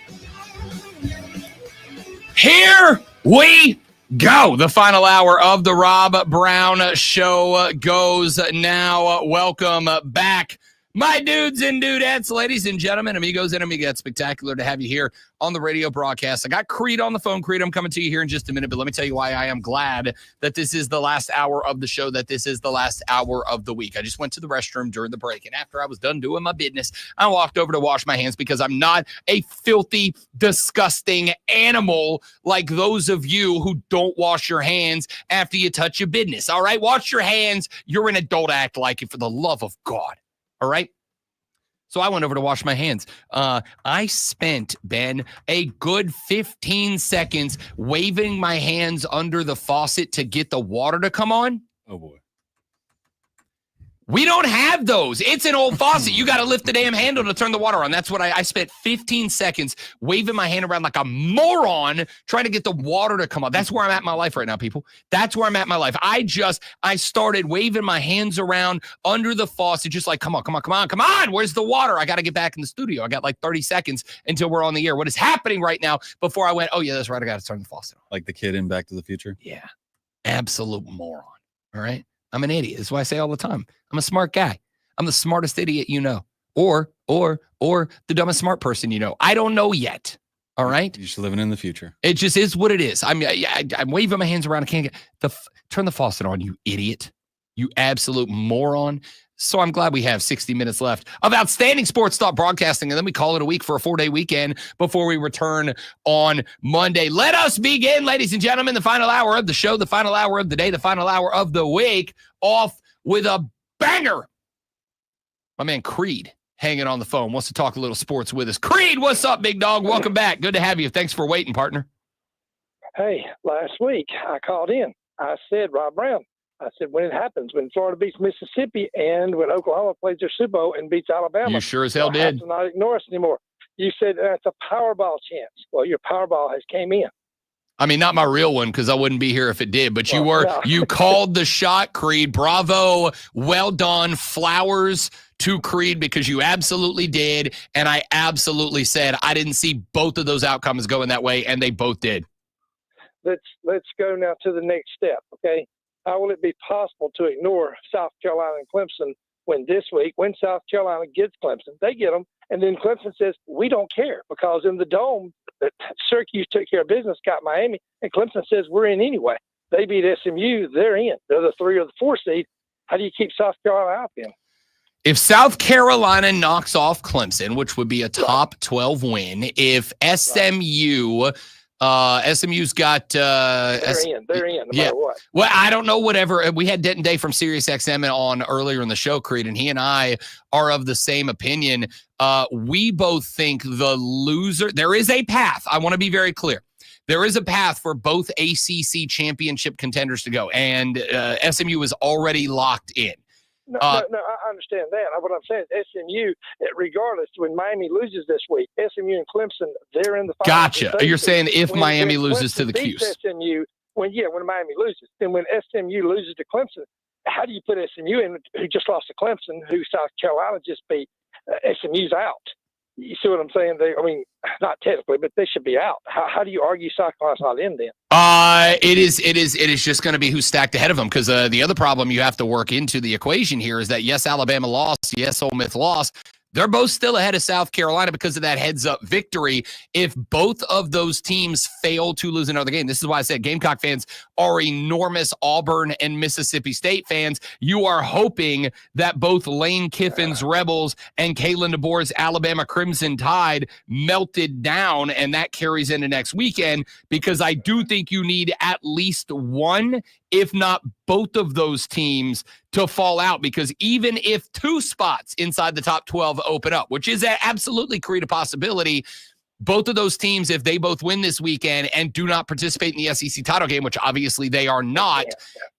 Here we go. The final hour of the Rob Brown Show goes now. Welcome back, my dudes and dudettes, ladies and gentlemen, amigos and amigas. Spectacular to have you here on the radio broadcast. I got Creed on the phone. Creed, I'm coming to you here in just a minute, but let me tell you why I am glad that this is the last hour of the show, that this is the last hour of the week. I just went to the restroom during the break, and after I was done doing my business, I walked over to wash my hands because I'm not a filthy, disgusting animal like those of you who don't wash your hands after you touch your business. All right? Wash your hands. You're an adult. Act like it, for the love of God. All right? So I went over to wash my hands. I spent, Ben, a good 15 seconds waving my hands under the faucet to get the water to come on. Oh, boy. We don't have those. It's an old faucet. You got to lift the damn handle to turn the water on. That's what I spent 15 seconds waving my hand around like a moron trying to get the water to come on. That's where I'm at in my life right now, people. That's where I'm at in my life. I started waving my hands around under the faucet, just like, come on. Where's the water? I got to get back in the studio. I got like 30 seconds until we're on the air. What is happening right now before I went, oh, yeah, that's right. I got to turn the faucet on. Like the kid in Back to the Future? Yeah. Absolute moron. All right. I'm an idiot. That's what I say all the time. I'm a smart guy. I'm the smartest idiot you know. Or the dumbest smart person you know. I don't know yet. All right? You're just living in the future. It just is what it is. I'm waving my hands around. I can't get turn the faucet on, you idiot. You absolute moron. So I'm glad we have 60 minutes left of outstanding sports talk broadcasting, and then we call it a week for a 4-day weekend before we return on Monday. Let us begin, ladies and gentlemen, the final hour of the show, the final hour of the day, the final hour of the week, off with a banger. My man Creed hanging on the phone wants to talk a little sports with us. Creed, what's up, big dog? Welcome back. Good to have you. Thanks for waiting, partner. Hey, last week I called in. I said, Rob Brown, I said, when it happens, when Florida beats Mississippi and when Oklahoma plays their Super Bowl and beats Alabama. You sure as hell did. I have to not ignore us anymore. You said that's a Powerball chance. Well, your Powerball has came in. I mean, not my real one, because I wouldn't be here if it did, but you called the shot, Creed. Bravo. Well done. Flowers to Creed, because you absolutely did. And I absolutely said I didn't see both of those outcomes going that way, and they both did. Let's go now to the next step, okay? How will it be possible to ignore South Carolina and Clemson when South Carolina gets Clemson, they get them, and then Clemson says, we don't care, because in the Dome, Syracuse took care of business, got Miami, and Clemson says, we're in anyway. They beat SMU, they're in. They're the 3 or the 4 seed. How do you keep South Carolina out then? If South Carolina knocks off Clemson, which would be a top 12 win, if SMU... SMU's got they're in no matter what. Well, I don't know, whatever. We had Denton Day from SiriusXM on earlier in the show, Creed, and he and I are of the same opinion. We both think the loser, there is a path. I want to be very clear. There is a path for both ACC championship contenders to go, and SMU is already locked in. No, I understand that. What I'm saying is SMU, regardless, when Miami loses this week, SMU and Clemson, they're in the final. Gotcha. You're saying if Miami loses to the Cuse. SMU, when Miami loses, then when SMU loses to Clemson, how do you put SMU in, who just lost to Clemson, who South Carolina just beat? SMU's out. You see what I'm saying? Not technically, but they should be out. How do you argue South Carolina's not in then? It is just going to be who's stacked ahead of them, because the other problem you have to work into the equation here is that, yes, Alabama lost, yes, Ole Miss lost. They're both still ahead of South Carolina because of that heads-up victory. If both of those teams fail to lose another game, this is why I said Gamecock fans are enormous Auburn and Mississippi State fans. You are hoping that both Lane Kiffin's Rebels and Kalen DeBoer's Alabama Crimson Tide melted down, and that carries into next weekend, because I do think you need at least one, if not both of those teams to fall out, because even if 2 spots inside the top 12 open up, which is absolutely create a possibility, both of those teams, if they both win this weekend and do not participate in the SEC title game, which obviously they are not,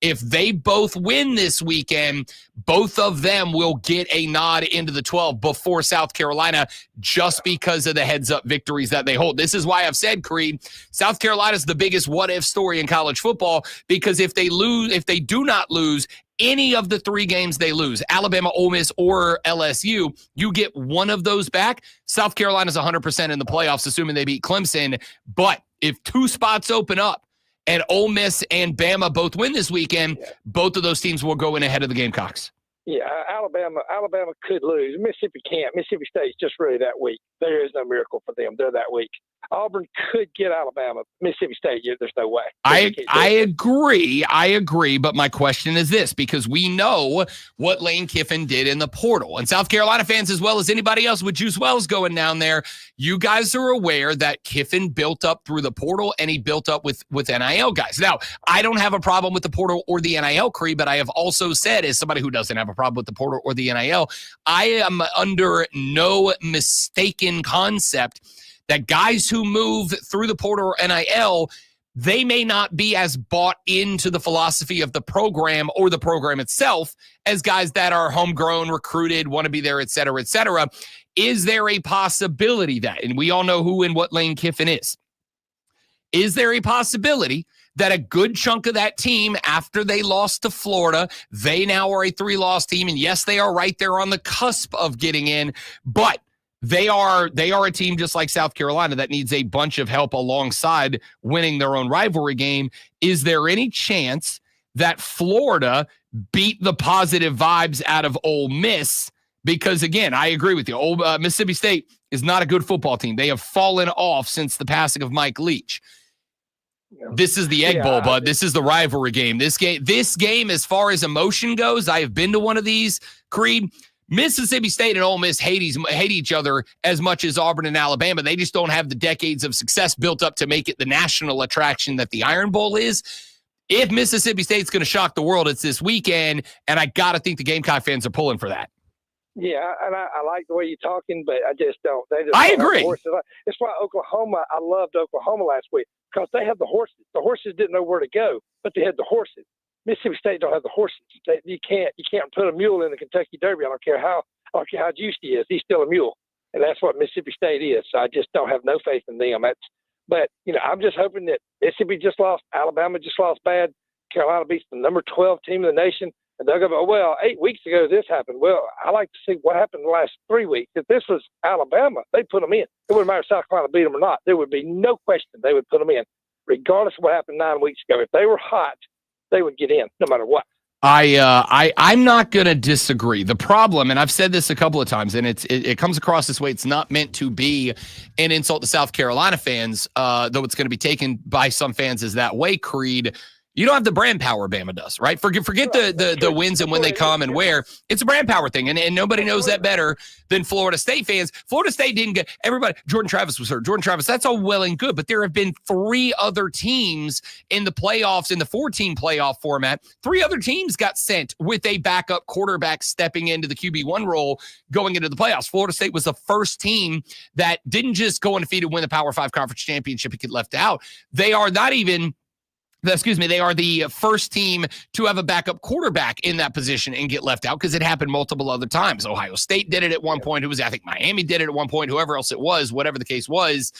if they both win this weekend, both of them will get a nod into the 12 before South Carolina, just because of the heads-up victories that they hold. This is why I've said, Creed, South Carolina is the biggest what-if story in college football, because if they do not lose any of the 3 games they lose, Alabama, Ole Miss, or LSU, you get one of those back. South Carolina's 100% in the playoffs, assuming they beat Clemson. But if 2 spots open up and Ole Miss and Bama both win this weekend, both of those teams will go in ahead of the Gamecocks. Yeah, Alabama could lose. Mississippi can't. Mississippi State's just really that weak. There is no miracle for them. They're that weak. Auburn could get Alabama. Mississippi State, there's no way. I agree, but my question is this, because we know what Lane Kiffin did in the portal, and South Carolina fans, as well as anybody else with Juice Wells going down there, you guys are aware that Kiffin built up through the portal, and he built up with NIL guys. Now, I don't have a problem with the portal or the NIL, Creed, but I have also said, as somebody who doesn't have a problem with the portal or the NIL, I am under no mistaken concept that guys who move through the portal or NIL, they may not be as bought into the philosophy of the program or the program itself as guys that are homegrown, recruited, want to be there, et cetera, et cetera. Is there a possibility that, and we all know who and what Lane Kiffin is there a possibility that a good chunk of that team, after they lost to Florida, they now are a 3-loss team, and yes, they are right there on the cusp of getting in, but they are a team just like South Carolina that needs a bunch of help alongside winning their own rivalry game. Is there any chance that Florida beat the positive vibes out of Ole Miss? Because, again, I agree with you. Mississippi State is not a good football team. They have fallen off since the passing of Mike Leach. This is the Egg Bowl, bud. This is the rivalry game. This game, as far as emotion goes, I have been to one of these, Creed. Mississippi State and Ole Miss hate each other as much as Auburn and Alabama. They just don't have the decades of success built up to make it the national attraction that the Iron Bowl is. If Mississippi State's going to shock the world, it's this weekend, and I got to think the Gamecock fans are pulling for that. Yeah, and I like the way you're talking, but I just don't. I agree. It's why I loved Oklahoma last week, because they had the horses. The horses didn't know where to go, but they had the horses. Mississippi State don't have the horses. You can't put a mule in the Kentucky Derby. I don't care how juiced he is. He's still a mule, and that's what Mississippi State is. So I just don't have no faith in them. But I'm just hoping that Mississippi just lost, Alabama just lost bad, Carolina beats the number 12 team in the nation, and they'll go, well, 8 weeks ago this happened. Well, I like to see what happened the last 3 weeks. If this was Alabama, they'd put them in. It wouldn't matter if South Carolina beat them or not. There would be no question they would put them in, regardless of what happened 9 weeks ago. If they were hot, they would get in no matter what. I'm not going to disagree. The problem, and I've said this a couple of times, and it comes across this way. It's not meant to be an insult to South Carolina fans, though it's going to be taken by some fans as that way, Creed. You don't have the brand power Bama does, right? Forget the wins and when they come and where. It's a brand power thing, and nobody knows that better than Florida State fans. Florida State didn't get everybody. Jordan Travis was hurt. Jordan Travis, that's all well and good, but there have been 3 other teams in the playoffs, in the 4-team playoff format. 3 other teams got sent with a backup quarterback stepping into the QB1 role going into the playoffs. Florida State was the first team that didn't just go undefeated, win the Power 5 conference championship and get left out. They are they are the first team to have a backup quarterback in that position and get left out, because it happened multiple other times. Ohio State did it at one point. I think Miami did it at one point, whoever else it was, whatever the case was.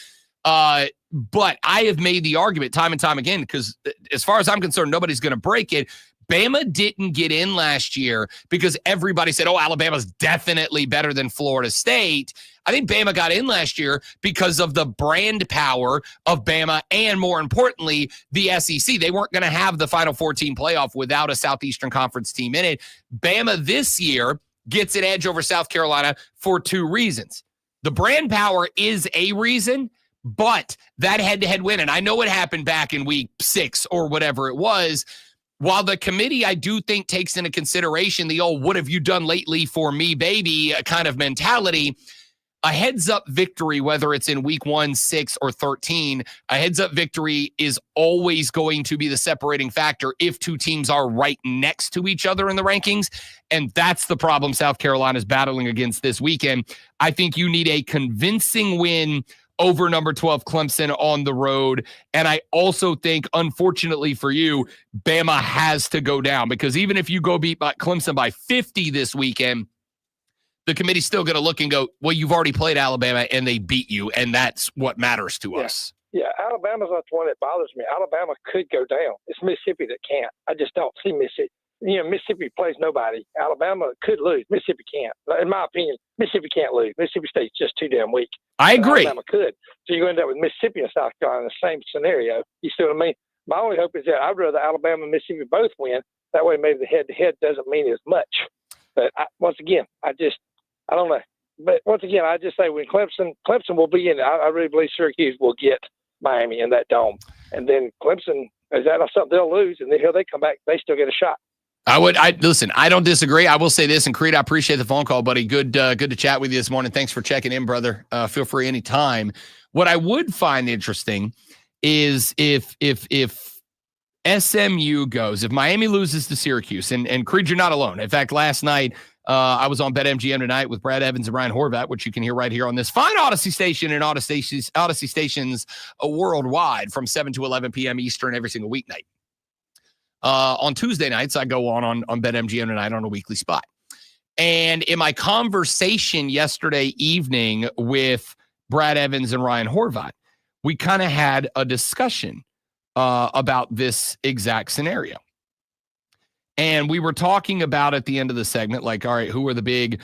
But I have made the argument time and time again, because as far as I'm concerned, nobody's going to break it. Bama didn't get in last year because everybody said, oh, Alabama's definitely better than Florida State. I think Bama got in last year because of the brand power of Bama and, more importantly, the SEC. They weren't going to have the Final 14 playoff without a Southeastern Conference team in it. Bama this year gets an edge over South Carolina for two reasons. The brand power is a reason, but that head-to-head win, and I know it happened back in week 6 or whatever it was, while the committee, I do think, takes into consideration the old, what have you done lately for me, baby, kind of mentality, a heads-up victory, whether it's in week 1, 6, or 13, a heads-up victory is always going to be the separating factor if two teams are right next to each other in the rankings, and that's the problem South Carolina is battling against this weekend. I think you need a convincing win over number 12 Clemson on the road, and I also think, unfortunately for you, Bama has to go down, because even if you go beat Clemson by 50 this weekend, the committee's still going to look and go, well, you've already played Alabama and they beat you, and that's what matters to us. Yeah, Alabama's not the one that bothers me. Alabama could go down. It's Mississippi that can't. I just don't see Mississippi. Mississippi plays nobody. Alabama could lose. Mississippi can't. In my opinion, Mississippi can't lose. Mississippi State's just too damn weak. I agree. Alabama could. So you're going to end up with Mississippi and South Carolina in the same scenario. You see what I mean? My only hope is that I'd rather Alabama and Mississippi both win. That way maybe the head-to-head doesn't mean as much. But once again, I don't know. But once again, I just say when Clemson will be in it, I really believe Syracuse will get Miami in that dome. And then Clemson, is that something they'll lose? And then here they come back, they still get a shot. Listen, I don't disagree. I will say this, and Creed, I appreciate the phone call, buddy. Good to chat with you this morning. Thanks for checking in, brother. Feel free anytime. What I would find interesting is if SMU goes, if Miami loses to Syracuse, and Creed, you're not alone. In fact, last night, I was on BetMGM tonight with Brad Evans and Ryan Horvat, which you can hear right here on this fine Odyssey station and Odyssey stations worldwide from 7 to 11 p.m. Eastern every single weeknight. On Tuesday nights, I go on BetMGM tonight on a weekly spot. And in my conversation yesterday evening with Brad Evans and Ryan Horvat, we kind of had a discussion about this exact scenario. And we were talking about at the end of the segment, like, all right, who are the big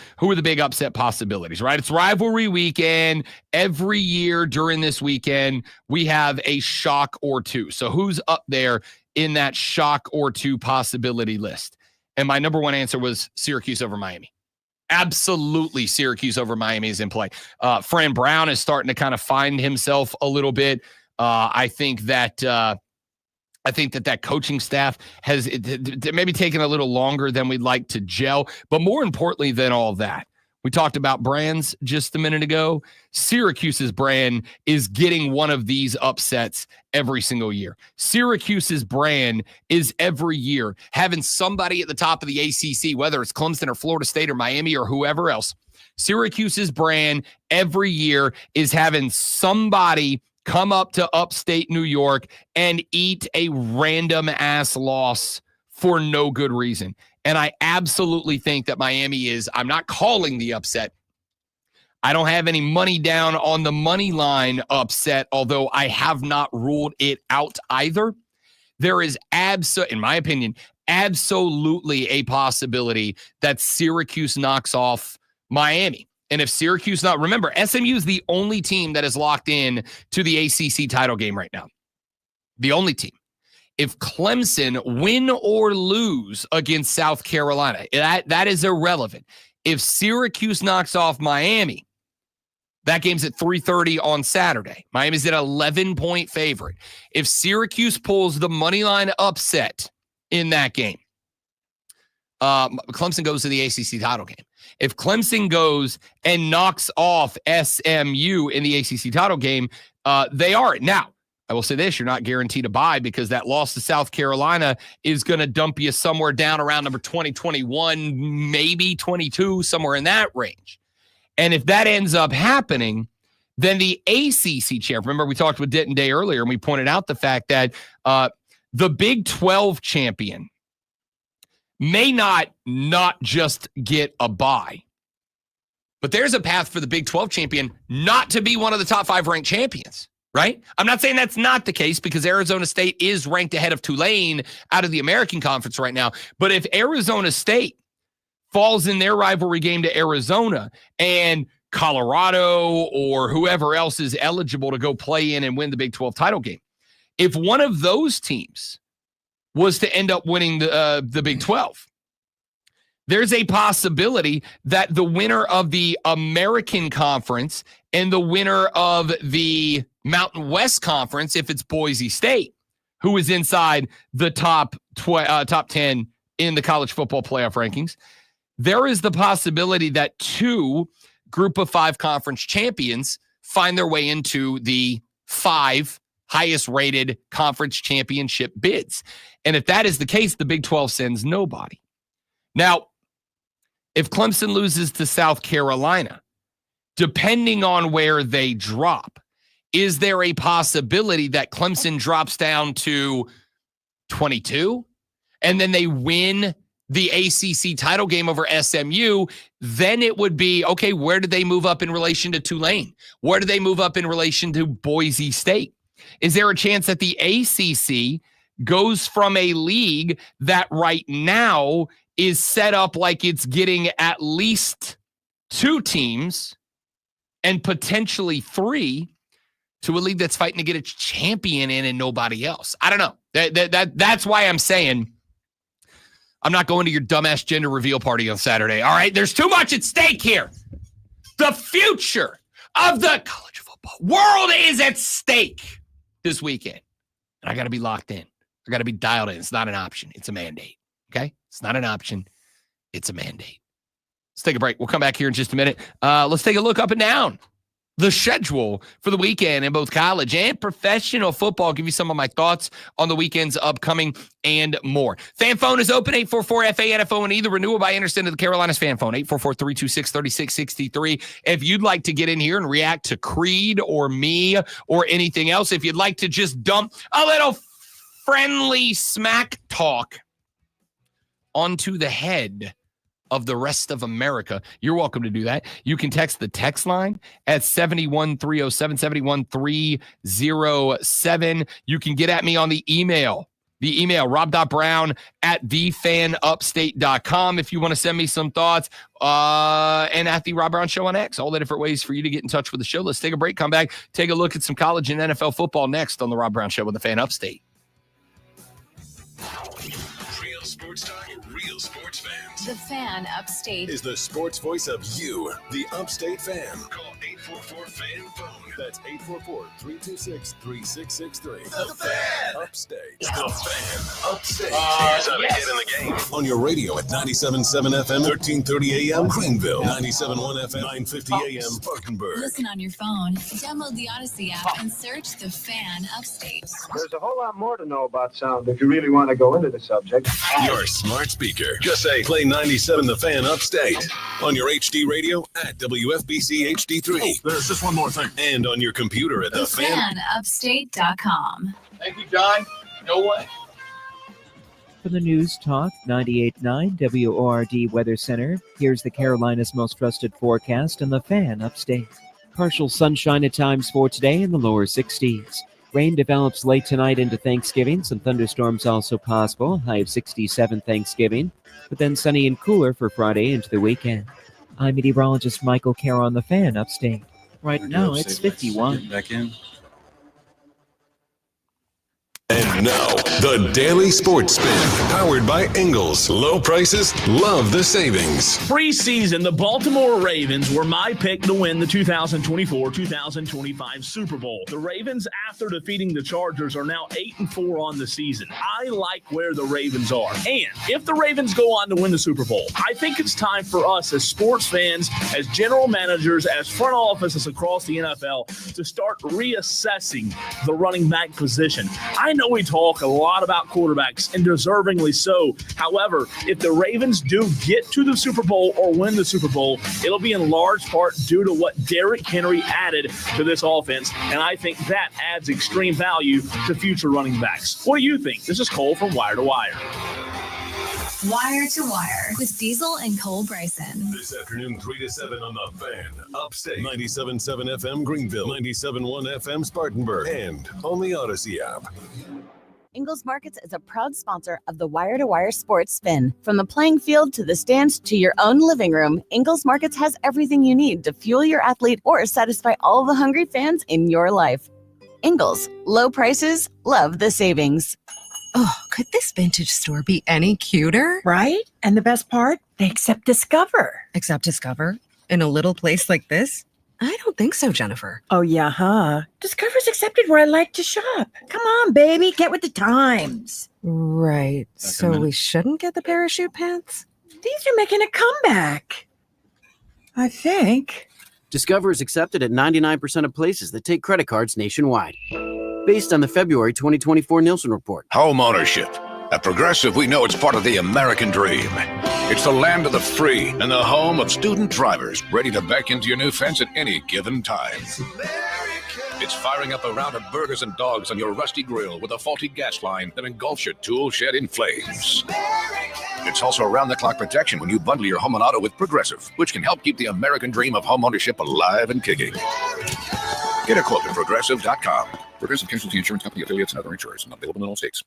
upset possibilities, right? It's rivalry weekend. Every year during this weekend, we have a shock or two. So who's up there in that shock or two possibility list? And my number one answer was Syracuse over Miami. Absolutely, Syracuse over Miami is in play. Fran Brown is starting to kind of find himself a little bit. I think that coaching staff has maybe taken a little longer than we'd like to gel. But more importantly than all that, we talked about brands just a minute ago. Syracuse's brand is getting one of these upsets every single year. Syracuse's brand is every year having somebody at the top of the ACC, whether it's Clemson or Florida State or Miami or whoever else. Syracuse's brand every year is having somebody come up to upstate New York and eat a random ass loss for no good reason. And I absolutely think that Miami is, I'm not calling the upset. I don't have any money down on the money line upset, although I have not ruled it out either. There is in my opinion, absolutely a possibility that Syracuse knocks off Miami. And if Syracuse remember, SMU is the only team that is locked in to the ACC title game right now. The only team. If Clemson win or lose against South Carolina, that is irrelevant. If Syracuse knocks off Miami, that game's at 3:30 on Saturday. Miami's an 11-point favorite. If Syracuse pulls the money line upset in that game, Clemson goes to the ACC title game. If Clemson goes and knocks off SMU in the ACC title game, they are it. Now, I will say this, you're not guaranteed a bye because that loss to South Carolina is going to dump you somewhere down around number 20, 21, maybe 22, somewhere in that range. And if that ends up happening, then the ACC chair, remember we talked with Denton Day earlier and we pointed out the fact that the Big 12 champion may not just get a bye, but there's a path for the Big 12 champion not to be one of the top 5 ranked champions, right? I'm not saying that's not the case because Arizona State is ranked ahead of Tulane out of the American Conference right now. But if Arizona State falls in their rivalry game to Arizona and Colorado or whoever else is eligible to go play in and win the Big 12 title game, if one of those teams was to end up winning the Big 12, there's a possibility that the winner of the American Conference and the winner of the Mountain West Conference, if it's Boise State, who is inside the top 10 in the college football playoff rankings, there is the possibility that 2 Group of 5 conference champions find their way into the 5 highest rated conference championship bids. And if that is the case, the Big 12 sends nobody. Now, if Clemson loses to South Carolina, depending on where they drop, is there a possibility that Clemson drops down to 22 and then they win the ACC title game over SMU? Then it would be, okay, where do they move up in relation to Tulane? Where do they move up in relation to Boise State? Is there a chance that the ACC goes from a league that right now is set up like it's getting at least 2 teams and potentially 3 to a league that's fighting to get a champion in and nobody else? I don't know. That's why I'm saying I'm not going to your dumbass gender reveal party on Saturday. All right, there's too much at stake here. The future of the college football world is at stake this weekend. And I got to be locked in. I got to be dialed in. It's not an option. It's a mandate. Okay? It's not an option. It's a mandate. Let's take a break. We'll come back here in just a minute. Let's take a look up and down the schedule for the weekend in both college and professional football. I'll give you some of my thoughts on the weekends upcoming and more. Fan phone is open, 844-FA-NFO, the renewal by Anderson to the Carolinas fan phone, 844-326-3663. If you'd like to get in here and react to Creed or me or anything else, if you'd like to just dump a little friendly smack talk onto the head of the rest of America, you're welcome to do that. You can text the text line at 71307, 71307. You can get at me on the email, rob.brown@thefanupstate.com if you want to send me some thoughts, and at the Rob Brown Show on X. All the different ways for you to get in touch with the show. Let's take a break, come back, take a look at some college and NFL football next on the Rob Brown Show with the Fan Upstate. Real sports talk, real sports fans. The Fan Upstate Is the sports voice of you, the Upstate fan. Call 844-FAN-PHONE. That's 844-326-3663. The Fan Upstate. The Fan Upstate. Here's how to get in the game. On your radio at 97.7 FM, 1330 AM, Greenville. 97.1 FM, 950 AM, Spartanburg. Listen on your phone, download the Odyssey app, and search The Fan Upstate. There's a whole lot more to know about sound if you really want to go into the subject. Your smart speaker. Just say, play 97 The Fan Upstate. On your HD radio at WFBC HD3. Oh, there's just one more thing. And on your computer at TheFanUpstate.com. Thank you, John. No one. For the News Talk 98.9 WORD Weather Center, here's the Carolinas' most trusted forecast and the Fan Upstate. Partial sunshine at times for today in the lower 60s. Rain develops late tonight into Thanksgiving. Some thunderstorms also possible. High of 67 Thanksgiving. But then sunny and cooler for Friday into the weekend. I'm meteorologist Michael Carroll on the Fan Upstate. Right now it's 51. Back in. And now, the Daily Sports Spin, powered by Ingles. Low prices, love the savings. Preseason, the Baltimore Ravens were my pick to win the 2024-2025 Super Bowl. The Ravens, after defeating the Chargers, are now 8-4 on the season. I like where the Ravens are. And if the Ravens go on to win the Super Bowl, I think it's time for us as sports fans, as general managers, as front offices across the NFL to start reassessing the running back position. I know we talk a lot about quarterbacks, and deservingly so. However, if the Ravens do get to the Super Bowl or win the Super Bowl, it'll be in large part due to what Derrick Henry added to this offense, and I think that adds extreme value to future running backs. What do you think? This is Cole from Wire to Wire. Wire to Wire with Diesel and Cole Bryson. This afternoon, 3 to 7 on the Fan Upstate. 97.7 FM Greenville, 97.1 FM Spartanburg, and on the Odyssey app. Ingles Markets is a proud sponsor of the Wire to Wire Sports Spin. From the playing field to the stands to your own living room, Ingles Markets has everything you need to fuel your athlete or satisfy all the hungry fans in your life. Ingles, low prices, love the savings. Oh, could this vintage store be any cuter? Right? And the best part? Except Discover. Except Discover? In a little place like this? I don't think so, Jennifer. Oh, yeah, huh? Discover's accepted where I like to shop. Come on, baby, get with the times. Right. So we shouldn't get the parachute pants? These are making a comeback. I think. Discover is accepted at 99% of places that take credit cards nationwide. Based on the February 2024 Nielsen report. Home ownership. At Progressive, we know it's part of the American dream. It's the land of the free and the home of student drivers ready to back into your new fence at any given time. It's firing up a round of burgers and dogs on your rusty grill with a faulty gas line that engulfs your tool shed in flames. It's also around-the-clock protection when you bundle your home and auto with Progressive, which can help keep the American dream of home ownership alive and kicking. Get a quote at Progressive.com. Progressive Casualty Insurance Company affiliates and other insurers not available in all states.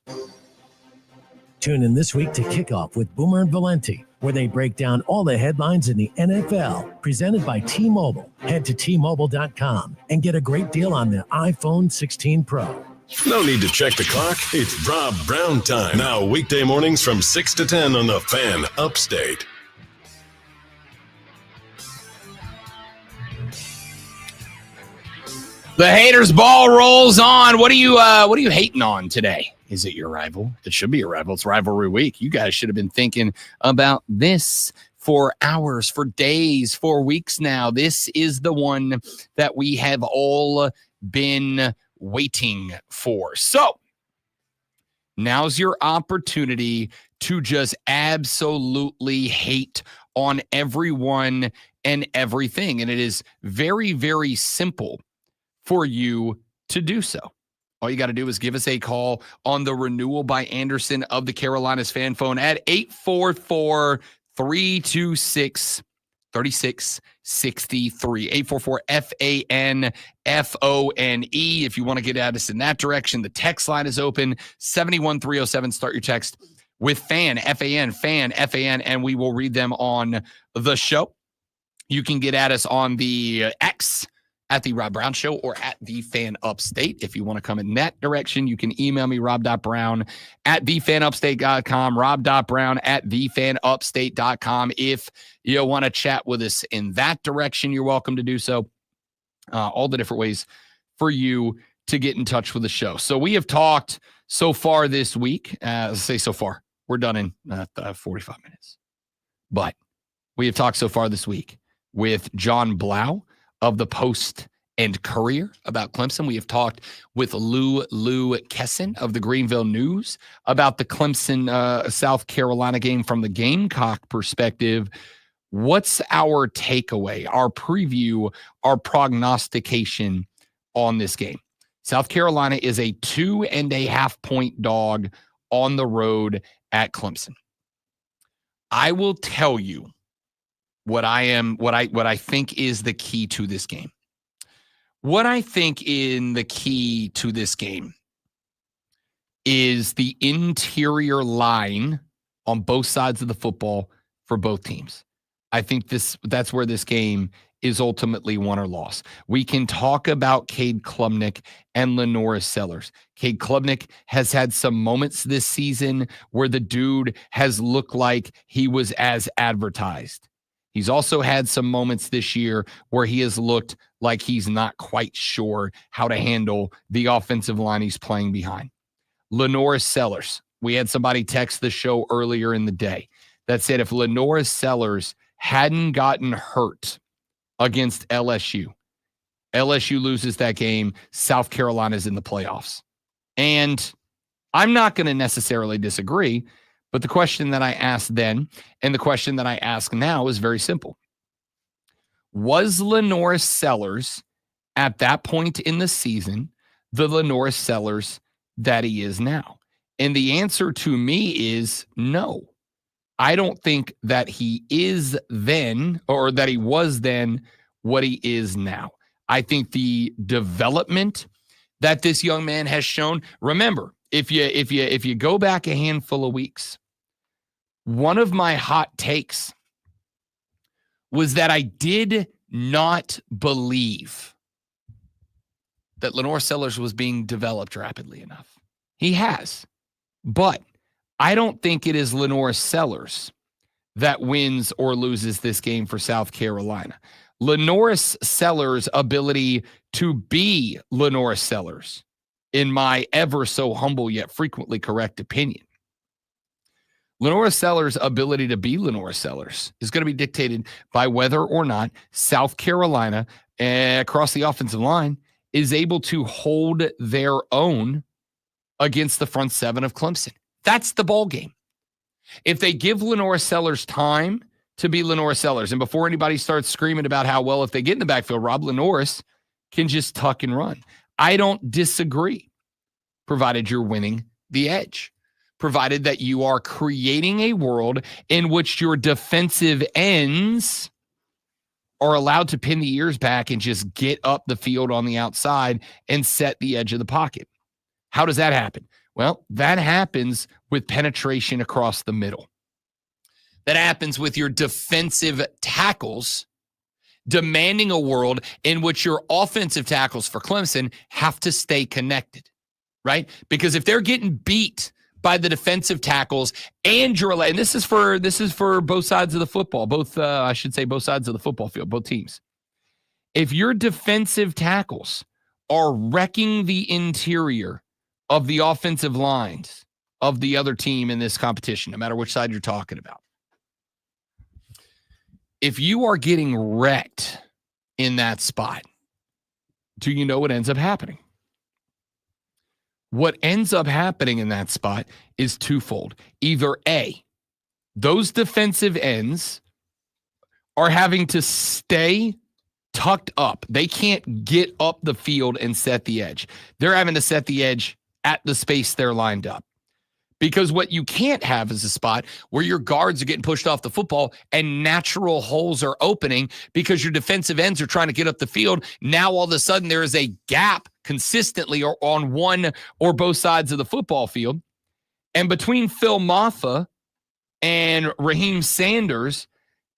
Tune in this week to Kickoff with Boomer and Valenti, where they break down all the headlines in the NFL, presented by T-Mobile. Head to T-Mobile.com and get a great deal on the iPhone 16 Pro. No need to check the clock. It's Rob Brown time. Now, weekday mornings from 6 to 10 on the Fan Upstate. The haters' ball rolls on. What are you hating on today? Is it your rival? It should be your rival. It's rivalry week. You guys should have been thinking about this for hours, for days, for weeks now. This is the one that we have all been waiting for. So now's your opportunity to just absolutely hate on everyone and everything. And it is very, very simple for you to do so. All you got to do is give us a call on the Renewal by Anderson of the Carolinas fan phone at 844-326-3663. 844-FAN-FONE. If you want to get at us in that direction, the text line is open, 71307. Start your text with FAN, F-A-N, FAN, F-A-N, and we will read them on the show. You can get at us on the X, at the Rob Brown Show, or at the Fan Upstate. If you want to come in that direction, you can email me, rob.brown@thefanupstate.com, rob.brown@thefanupstate.com. If you want to chat with us in that direction, you're welcome to do so. All the different ways for you to get in touch with the show. So we have talked so far this week. Let's say so far. We're done in 45 minutes. But we have talked so far this week with John Blau of the Post and Courier about Clemson. We have talked with Lou Kesson of the Greenville News about the Clemson, South Carolina game from the Gamecock perspective. What's our takeaway, our preview, our prognostication on this game? South Carolina is a 2.5-point dog on the road at Clemson. I will tell you what I think is the key to this game. What I think in the key to this game is the interior line on both sides of the football for both teams. I think that's where this game is ultimately won or lost. We can talk about Cade Klubnik and Lenoris Sellers. Cade Klubnik has had some moments this season where the dude has looked like he was as advertised. He's also had some moments this year where he has looked like he's not quite sure how to handle the offensive line he's playing behind. Lenoris Sellers. We had somebody text the show earlier in the day that said if Lenoris Sellers hadn't gotten hurt against LSU loses that game, South Carolina's in the playoffs. And I'm not going to necessarily disagree, but the question that I asked then and the question that I ask now is very simple. Was Lenoris Sellers at that point in the season the Lenoris Sellers that he is now? And the answer to me is no. I don't think that he is then, or that he was then, what he is now. I think the development that this young man has shown. Remember, if you go back a handful of weeks, one of my hot takes was that I did not believe that Lenoris Sellers was being developed rapidly enough. He has, but I don't think it is Lenoris Sellers that wins or loses this game for South Carolina. Lenoris Sellers' ability to be Lenoris Sellers, in my ever so humble yet frequently correct opinion. Lenoris Sellers' ability to be Lenoris Sellers is going to be dictated by whether or not South Carolina, across the offensive line, is able to hold their own against the front seven of Clemson. That's the ball game. If they give Lenoris Sellers time to be Lenoris Sellers, and before anybody starts screaming about how, well, if they get in the backfield, Rob Lenoris can just tuck and run. I don't disagree, provided you're winning the edge, provided that you are creating a world in which your defensive ends are allowed to pin the ears back and just get up the field on the outside and set the edge of the pocket. How does that happen? Well, that happens with penetration across the middle. That happens with your defensive tackles demanding a world in which your offensive tackles for Clemson have to stay connected, right? Because if they're getting beat by the defensive tackles and this is for both sides of the football, both sides of the football field, both teams. If your defensive tackles are wrecking the interior of the offensive lines of the other team in this competition, no matter which side you're talking about, if you are getting wrecked in that spot, do you know what ends up happening? What ends up happening in that spot is twofold. Either A, those defensive ends are having to stay tucked up. They can't get up the field and set the edge. They're having to set the edge at the space they're lined up. Because what you can't have is a spot where your guards are getting pushed off the football and natural holes are opening because your defensive ends are trying to get up the field. Now, all of a sudden, there is a gap consistently or on one or both sides of the football field. And between Phil Maffa and Raheem Sanders,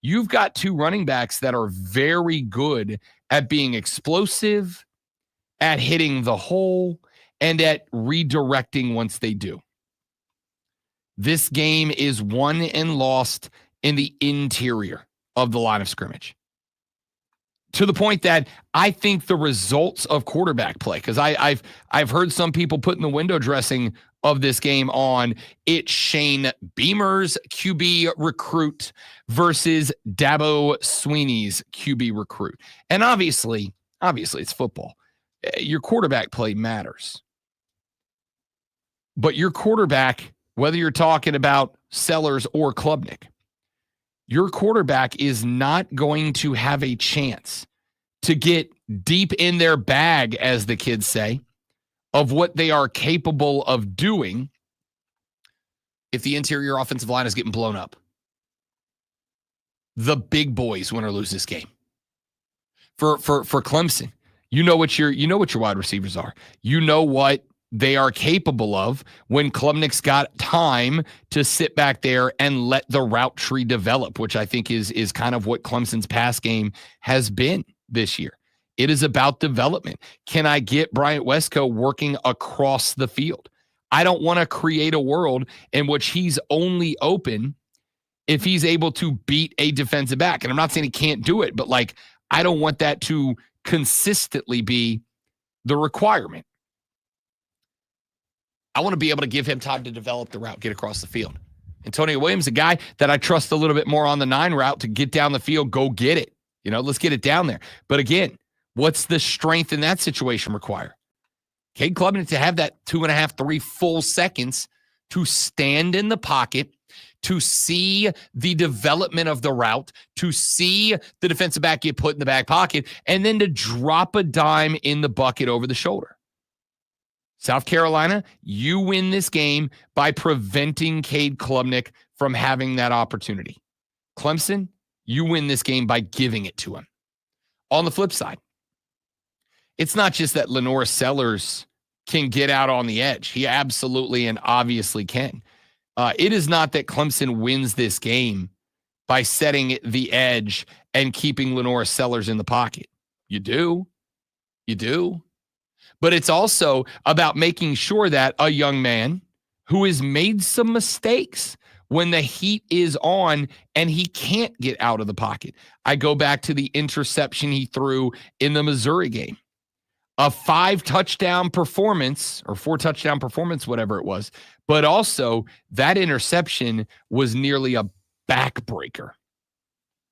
you've got two running backs that are very good at being explosive, at hitting the hole, and at redirecting once they do. This game is won and lost in the interior of the line of scrimmage. To the point that I think the results of quarterback play, because I've heard some people putting the window dressing of this game on it's Shane Beamer's QB recruit versus Dabo Sweeney's QB recruit. And obviously it's football. Your quarterback play matters. But your quarterback, whether you're talking about Sellers or Klubnik, your quarterback is not going to have a chance to get deep in their bag, as the kids say, of what they are capable of doing if the interior offensive line is getting blown up. The big boys win or lose this game. For Clemson, you know what your wide receivers are. You know what they are capable of when Klubnik's got time to sit back there and let the route tree develop, which I think is kind of what Clemson's pass game has been this year. It is about development. Can I get Bryant Westco working across the field? I don't want to create a world in which he's only open if he's able to beat a defensive back. And I'm not saying he can't do it, but I don't want that to consistently be the requirement. I want to be able to give him time to develop the route, get across the field. Antonio Williams, a guy that I trust a little bit more on the 9 route to get down the field, go get it. Let's get it down there. But again, what's the strength in that situation require? Cade Klubnik to have that 2.5, 3 full seconds to stand in the pocket, to see the development of the route, to see the defensive back get put in the back pocket, and then to drop a dime in the bucket over the shoulder. South Carolina, you win this game by preventing Cade Klubnik from having that opportunity. Clemson, you win this game by giving it to him. On the flip side, it's not just that Lenoris Sellers can get out on the edge. He absolutely and obviously can. It is not that Clemson wins this game by setting the edge and keeping Lenoris Sellers in the pocket. You do. But it's also about making sure that a young man who has made some mistakes, when the heat is on and he can't get out of the pocket. I go back to the interception he threw in the Missouri game. A 5-touchdown performance or 4-touchdown performance, whatever it was. But also that interception was nearly a backbreaker.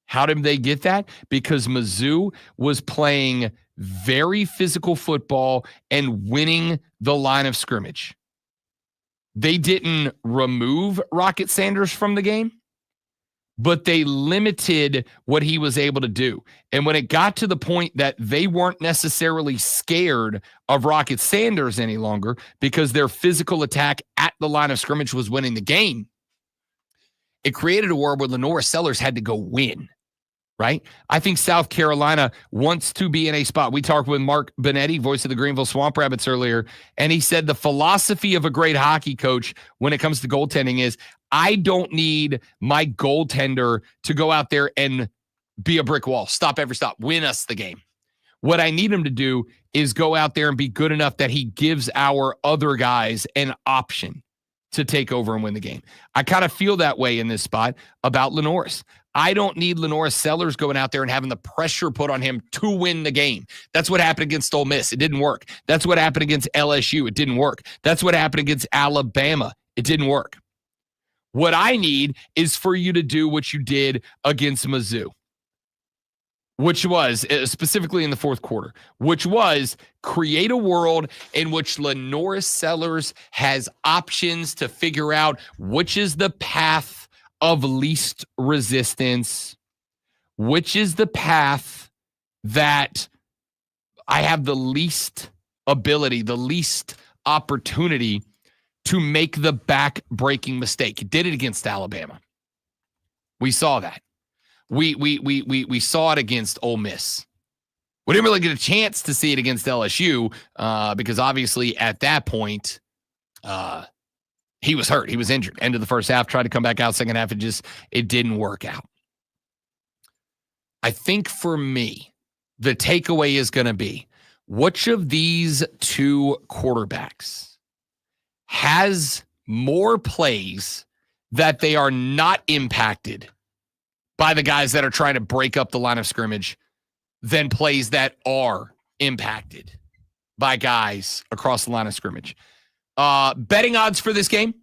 How did they get that? Because Mizzou was playing very physical football and winning the line of scrimmage. They didn't remove Rocket Sanders from the game, but they limited what he was able to do. And when it got to the point that they weren't necessarily scared of Rocket Sanders any longer because their physical attack at the line of scrimmage was winning the game, it created a world where Lenora Sellers had to go win. Right? I think South Carolina wants to be in a spot. We talked with Mark Benetti, voice of the Greenville Swamp Rabbits earlier, and he said the philosophy of a great hockey coach when it comes to goaltending is I don't need my goaltender to go out there and be a brick wall, stop every stop, win us the game. What I need him to do is go out there and be good enough that he gives our other guys an option to take over and win the game. I kind of feel that way in this spot about Lenore's. I don't need Lenora Sellers going out there and having the pressure put on him to win the game. That's what happened against Ole Miss. It didn't work. That's what happened against LSU. It didn't work. That's what happened against Alabama. It didn't work. What I need is for you to do what you did against Mizzou, which was, specifically in the fourth quarter, which was create a world in which Lenora Sellers has options to figure out which is the path of least resistance, which is the path that I have the least ability, the least opportunity to make the back-breaking mistake. He did it against Alabama. We saw that. We saw it against Ole Miss. We didn't really get a chance to see it against LSU because obviously at that point, he was hurt. He was injured. End of the first half, tried to come back out second half. It didn't work out. I think for me, the takeaway is going to be, which of these two quarterbacks has more plays that they are not impacted by the guys that are trying to break up the line of scrimmage than plays that are impacted by guys across the line of scrimmage? Betting odds for this game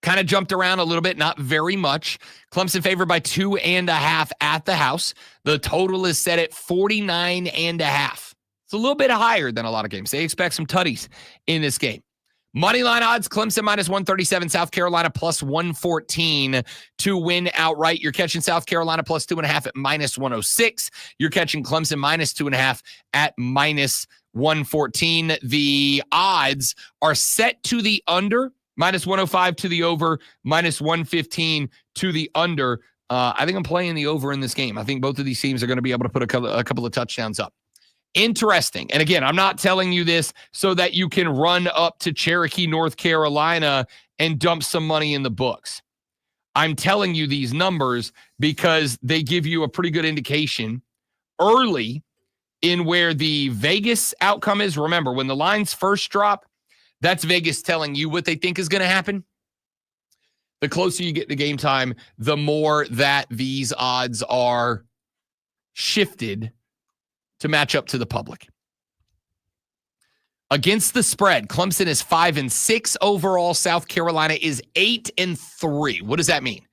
kind of jumped around a little bit, not very much. Clemson favored by 2.5 at the house. The total is set at 49.5. It's a little bit higher than a lot of games. They expect some tutties in this game. Moneyline odds, Clemson minus 137, South Carolina plus 114 to win outright. You're catching South Carolina plus 2.5 at minus 106. You're catching Clemson minus 2.5 at minus 114. The odds are set to the under, minus 105 to the over, minus 115 to the under. I think I'm playing the over in this game. I think both of these teams are going to be able to put a couple of touchdowns up. Interesting. And again, I'm not telling you this so that you can run up to Cherokee, North Carolina and dump some money in the books. I'm telling you these numbers because they give you a pretty good indication early in where the Vegas outcome is. Remember, when the lines first drop, that's Vegas telling you what they think is going to happen. The closer you get to game time, the more that these odds are shifted to match up to the public. Against the spread, Clemson is 5-6 overall. South Carolina is 8-3. What does that mean?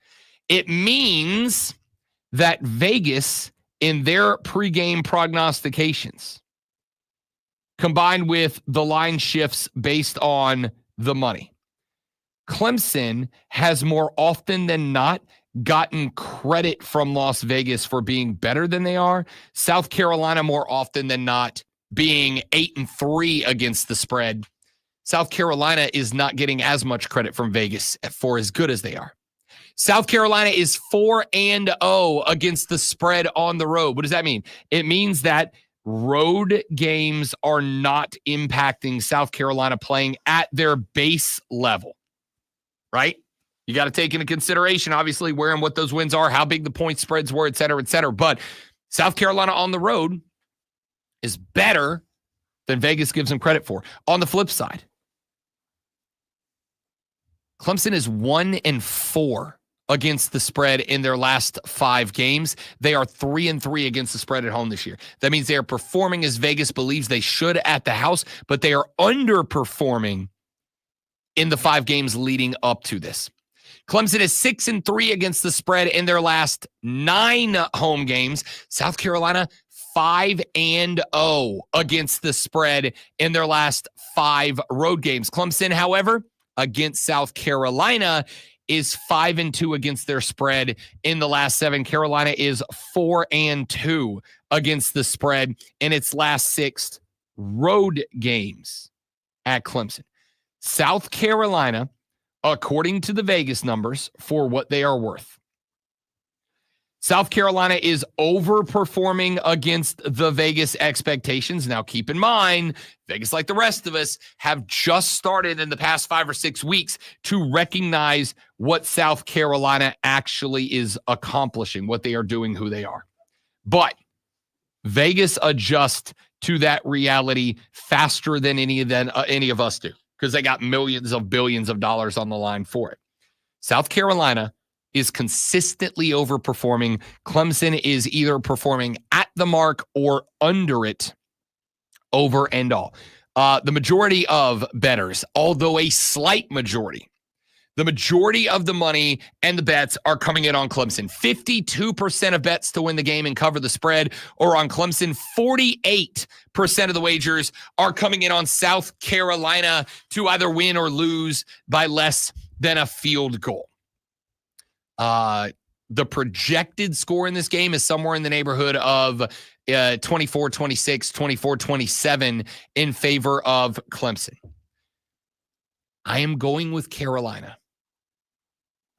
It means that Vegas, in their pregame prognostications, combined with the line shifts based on the money, Clemson has more often than not gotten credit from Las Vegas for being better than they are. South Carolina more often than not being 8-3 against the spread. South Carolina is not getting as much credit from Vegas for as good as they are. South Carolina is 4-0 against the spread on the road. What does that mean? It means that road games are not impacting South Carolina playing at their base level, right? You got to take into consideration, obviously, where and what those wins are, how big the point spreads were, et cetera, et cetera. But South Carolina on the road is better than Vegas gives them credit for. On the flip side, Clemson is 1-4 against the spread in their last 5 games. They are 3-3 against the spread at home this year. That means they are performing as Vegas believes they should at the house, but they are underperforming in the 5 games leading up to this. Clemson is 6-3 against the spread in their last 9 home games. South Carolina 5-0 against the spread in their last 5 road games. Clemson, however, against South Carolina is 5-2 against their spread in the last 7. Carolina is 4-2 against the spread in its last 6 road games at Clemson. South Carolina, according to the Vegas numbers, for what they are worth, South Carolina is overperforming against the Vegas expectations. Now, keep in mind, Vegas, like the rest of us, have just started in the past 5 or 6 weeks to recognize what South Carolina actually is accomplishing, what they are doing, who they are. But Vegas adjusts to that reality faster than any of us do, because they got millions of billions of dollars on the line for it. South Carolina is consistently overperforming. Clemson is either performing at the mark or under it over and all. The majority of bettors, although a slight majority, the majority of the money and the bets are coming in on Clemson. 52% of bets to win the game and cover the spread or on Clemson. 48% of the wagers are coming in on South Carolina to either win or lose by less than a field goal. The projected score in this game is somewhere in the neighborhood of 24-26, 24-27 in favor of Clemson. I am going with Carolina.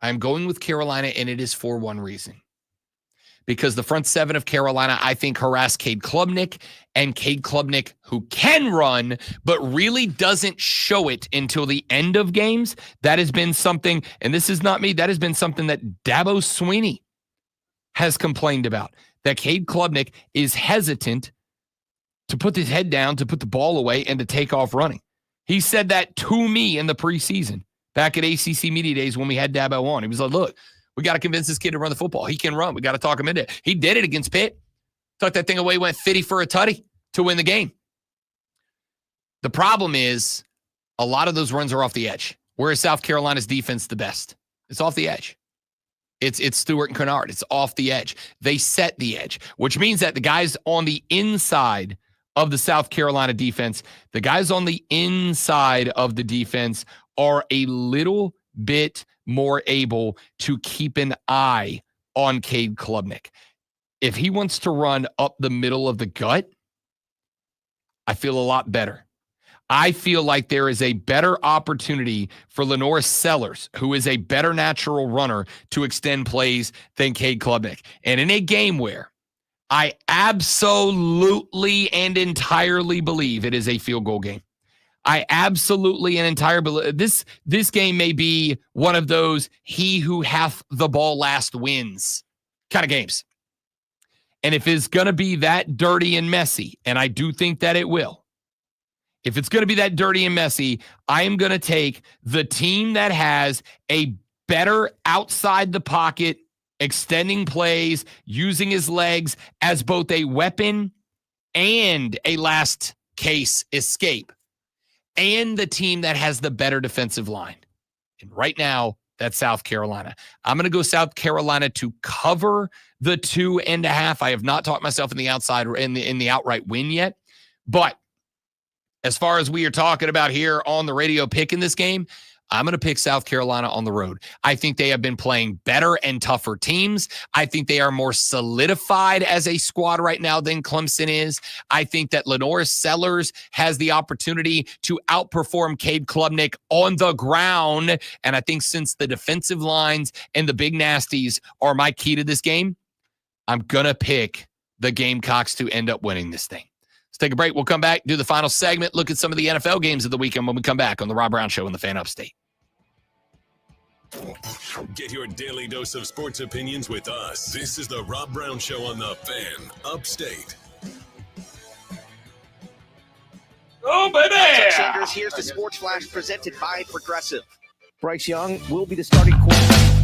I'm going with Carolina, and it is for one reason. Because the front 7 of Carolina, I think, harass Cade Klubnik, and Cade Klubnik, who can run, but really doesn't show it until the end of games. That has been something, and this is not me, that has been something that Dabo Swinney has complained about, that Cade Klubnik is hesitant to put his head down, to put the ball away, and to take off running. He said that to me in the preseason, back at ACC Media Days when we had Dabo on. He was like, look, we got to convince this kid to run the football. He can run. We got to talk him into it. He did it against Pitt. Tucked that thing away, went 50 for a tutty to win the game. The problem is a lot of those runs are off the edge. Where is South Carolina's defense the best? It's off the edge. It's Stewart and Kennard. It's off the edge. They set the edge, which means that the guys on the inside of the South Carolina defense, the guys on the inside of the defense are a little bit more able to keep an eye on Cade Klubnik. If he wants to run up the middle of the gut, I feel a lot better. I feel like there is a better opportunity for Lenore Sellers, who is a better natural runner, to extend plays than Cade Klubnik. And in a game where I absolutely and entirely believe it is a field goal game, I absolutely and entirely believe this game may be one of those he who hath the ball last wins kind of games. And if it's going to be that dirty and messy, and I do think that it will, if it's going to be that dirty and messy, I am going to take the team that has a better outside the pocket, extending plays, using his legs as both a weapon and a last case escape, and the team that has the better defensive line. And right now, that's South Carolina. I'm going to go South Carolina to cover the 2.5. I have not talked myself in the outside or in the outright win yet. But as far as we are talking about here on the radio picking this game, I'm going to pick South Carolina on the road. I think they have been playing better and tougher teams. I think they are more solidified as a squad right now than Clemson is. I think that Lenore Sellers has the opportunity to outperform Cade Klubnik on the ground. And I think since the defensive lines and the big nasties are my key to this game, I'm going to pick the Gamecocks to end up winning this thing. Let's take a break. We'll come back, do the final segment, look at some of the NFL games of the weekend when we come back on the Rob Brown Show in the Fan Upstate. Get your daily dose of sports opinions with us. This is the Rob Brown Show on the Fan Upstate. Oh, baby! Texas Sanders, here's the Sports Flash presented by Progressive. Bryce Young will be the starting quarterback.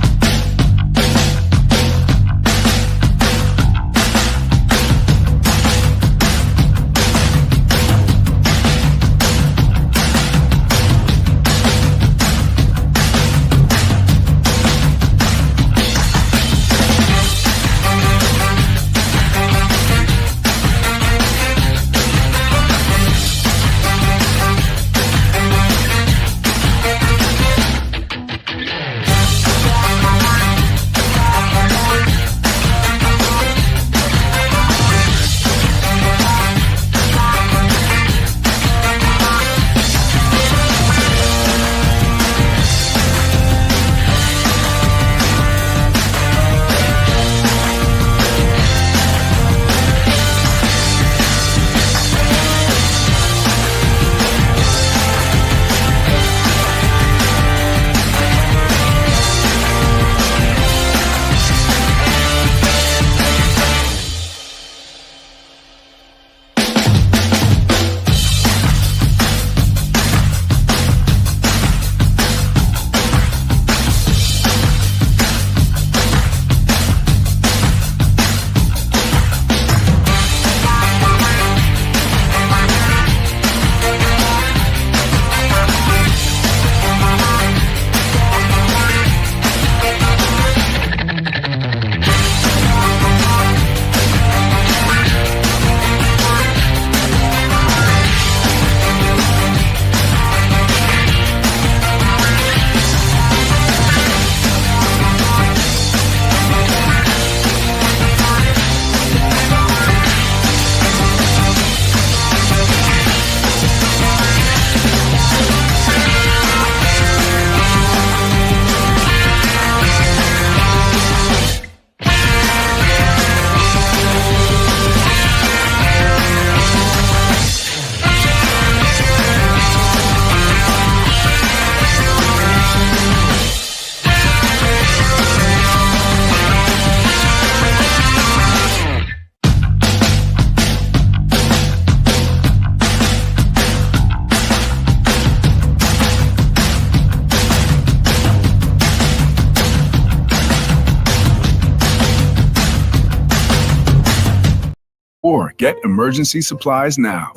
Or get emergency supplies now.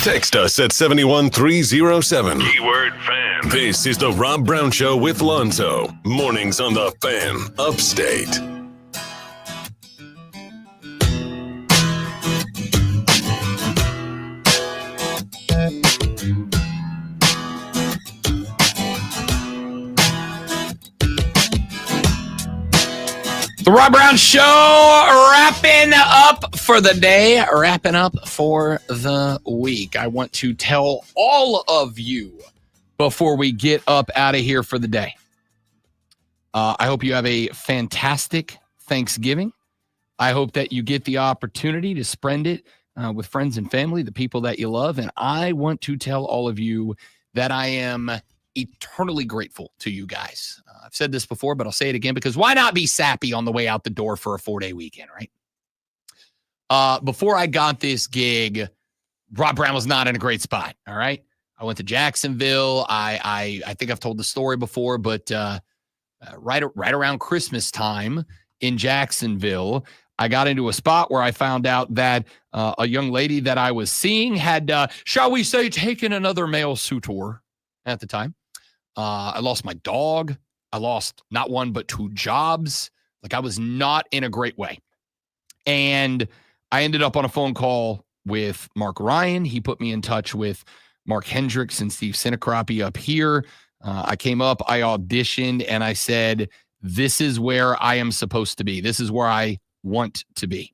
Text us at 71307. Keyword fan. This is the Rob Brown Show with Lonzo. Mornings on the Fan, Upstate. The Rob Brown Show wrapping up for the day, wrapping up for the week. I want to tell all of you before we get up out of here for the day. I hope you have a fantastic Thanksgiving. I hope that you get the opportunity to spend it with friends and family, the people that you love. And I want to tell all of you that I am eternally grateful to you guys. I've said this before, but I'll say it again because why not be sappy on the way out the door for a 4-day weekend, right? Before I got this gig, Rob Brown was not in a great spot, all right? I went to Jacksonville. I think I've told the story before, but right around Christmas time in Jacksonville, I got into a spot where I found out that a young lady that I was seeing had, shall we say, taken another male suitor at the time. I lost my dog. I lost not one, but 2 jobs. Like, I was not in a great way. And I ended up on a phone call with Mark Ryan. He put me in touch with Mark Hendricks and Steve Sinacrapi up here. I came up, I auditioned, and I said, this is where I am supposed to be. This is where I want to be.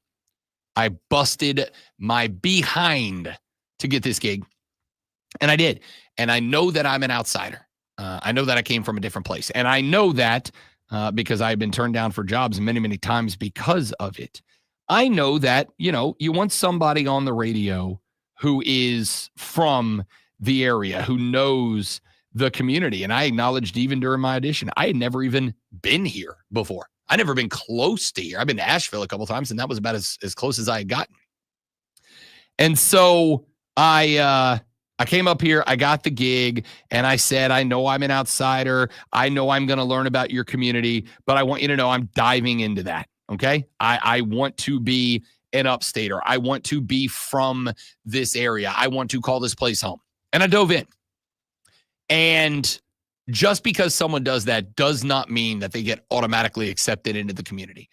I busted my behind to get this gig. And I did. And I know that I'm an outsider. I know that I came from a different place. And I know that because I've been turned down for jobs many, many times because of it. I know that, you want somebody on the radio who is from the area, who knows the community. And I acknowledged even during my audition, I had never even been here before. I'd never been close to here. I've been to Asheville a couple of times, and that was about as close as I had gotten. And so I I came up here, I got the gig, and I said, I know I'm an outsider. I know I'm going to learn about your community, but I want you to know I'm diving into that, okay? I want to be an upstater. I want to be from this area. I want to call this place home. And I dove in. And just because someone does that does not mean that they get automatically accepted into the community.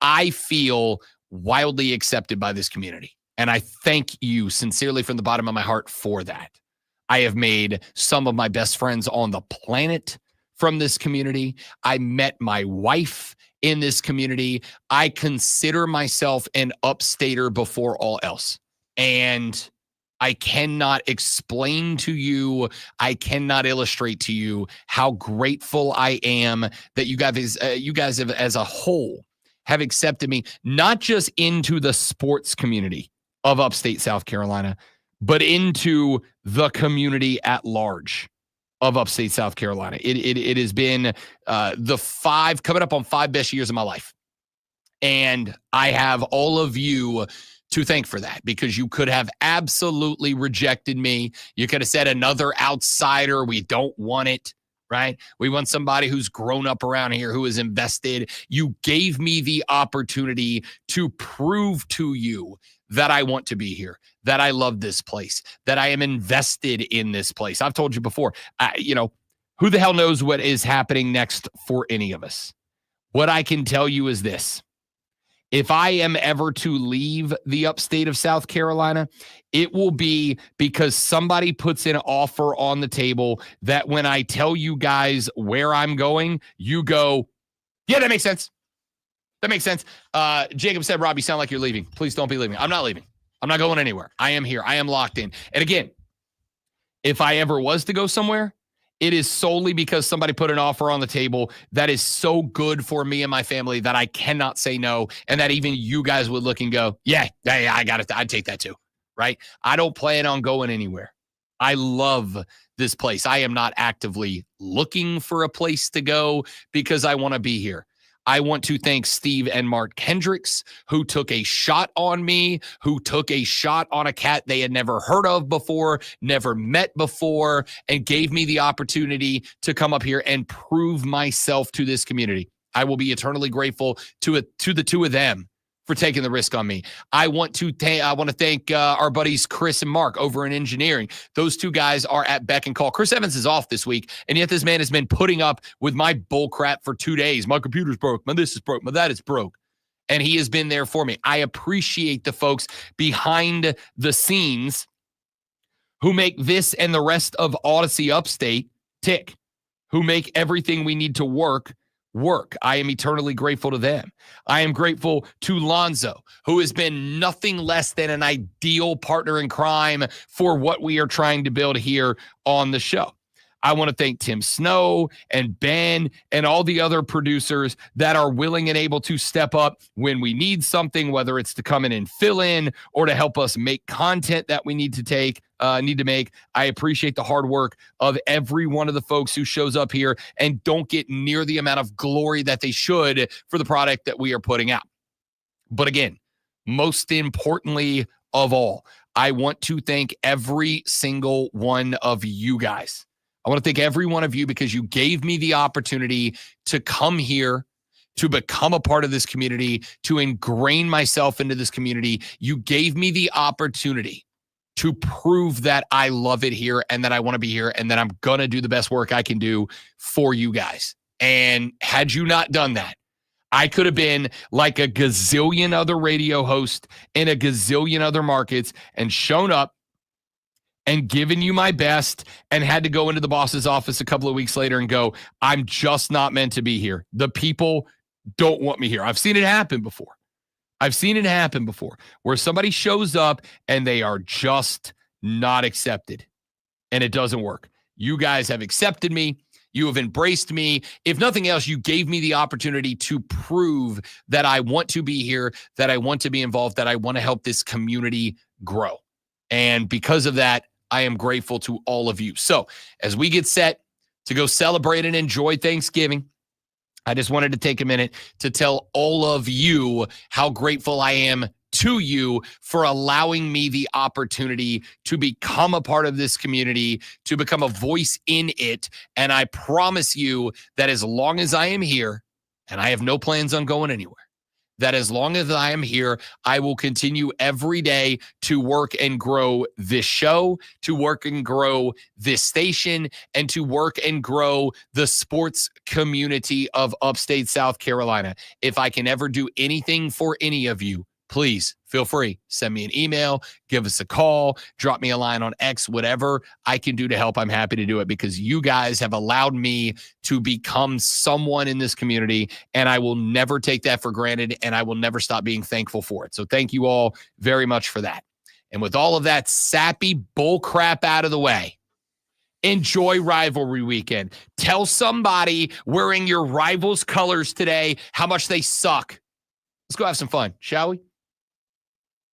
I feel wildly accepted by this community. And I thank you sincerely from the bottom of my heart for that. I have made some of my best friends on the planet from this community. I met my wife in this community. I consider myself an upstater before all else. And I cannot explain to you, I cannot illustrate to you how grateful I am that you guys have, as a whole, have accepted me, not just into the sports community of upstate South Carolina, but into the community at large of upstate South Carolina. It has been coming up on 5 best years of my life. And I have all of you to thank for that, because you could have absolutely rejected me. You could have said another outsider. We don't want it, right? We want somebody who's grown up around here, who is invested. You gave me the opportunity to prove to you that I want to be here, that I love this place, that I am invested in this place. I've told you before, who the hell knows what is happening next for any of us? What I can tell you is this. If I am ever to leave the upstate of South Carolina, it will be because somebody puts an offer on the table that when I tell you guys where I'm going, you go, yeah, that makes sense. That makes sense. Jacob said, Rob, you sound like you're leaving. Please don't be leaving. I'm not leaving. I'm not going anywhere. I am here. I am locked in. And again, if I ever was to go somewhere, it is solely because somebody put an offer on the table that is so good for me and my family that I cannot say no, and that even you guys would look and go, yeah, I got it. I'd take that too, right? I don't plan on going anywhere. I love this place. I am not actively looking for a place to go because I want to be here. I want to thank Steve and Mark Kendricks, who took a shot on me, who took a shot on a cat they had never heard of before, never met before, and gave me the opportunity to come up here and prove myself to this community. I will be eternally grateful to the two of them for taking the risk on me. I want to thank our buddies Chris and Mark over in engineering. Those two guys are at beck and call. Chris Evans is off this week, and yet this man has been putting up with my bull crap for 2 days. My computer's broke. My this is broke. My that is broke. And he has been there for me. I appreciate the folks behind the scenes who make this and the rest of Odyssey Upstate tick, who make everything we need to work. I am eternally grateful to them. I am grateful to Lonzo, who has been nothing less than an ideal partner in crime for what we are trying to build here on the show. I want to thank Tim Snow and Ben and all the other producers that are willing and able to step up when we need something, whether it's to come in and fill in or to help us make content that we need to make. I appreciate the hard work of every one of the folks who shows up here and don't get near the amount of glory that they should for the product that we are putting out. But again, most importantly of all, I want to thank every single one of you guys. I want to thank every one of you because you gave me the opportunity to come here, to become a part of this community, to ingrain myself into this community. You gave me the opportunity to prove that I love it here and that I want to be here and that I'm going to do the best work I can do for you guys. And had you not done that, I could have been like a gazillion other radio hosts in a gazillion other markets and shown up and given you my best and had to go into the boss's office a couple of weeks later and go, I'm just not meant to be here. The people don't want me here. I've seen it happen before. Where somebody shows up and they are just not accepted and it doesn't work. You guys have accepted me. You have embraced me. If nothing else, you gave me the opportunity to prove that I want to be here, that I want to be involved, that I want to help this community grow. And because of that, I am grateful to all of you. So as we get set to go celebrate and enjoy Thanksgiving, I just wanted to take a minute to tell all of you how grateful I am to you for allowing me the opportunity to become a part of this community, to become a voice in it. And I promise you that as long as I am here, and I have no plans on going anywhere, that as long as I am here, I will continue every day to work and grow this show, to work and grow this station, and to work and grow the sports community of upstate South Carolina. If I can ever do anything for any of you, please feel free. Send me an email, give us a call, drop me a line on X, whatever I can do to help. I'm happy to do it because you guys have allowed me to become someone in this community, and I will never take that for granted, and I will never stop being thankful for it. So thank you all very much for that. And with all of that sappy bull crap out of the way, enjoy Rivalry Weekend. Tell somebody wearing your Rivals colors today how much they suck. Let's go have some fun, shall we?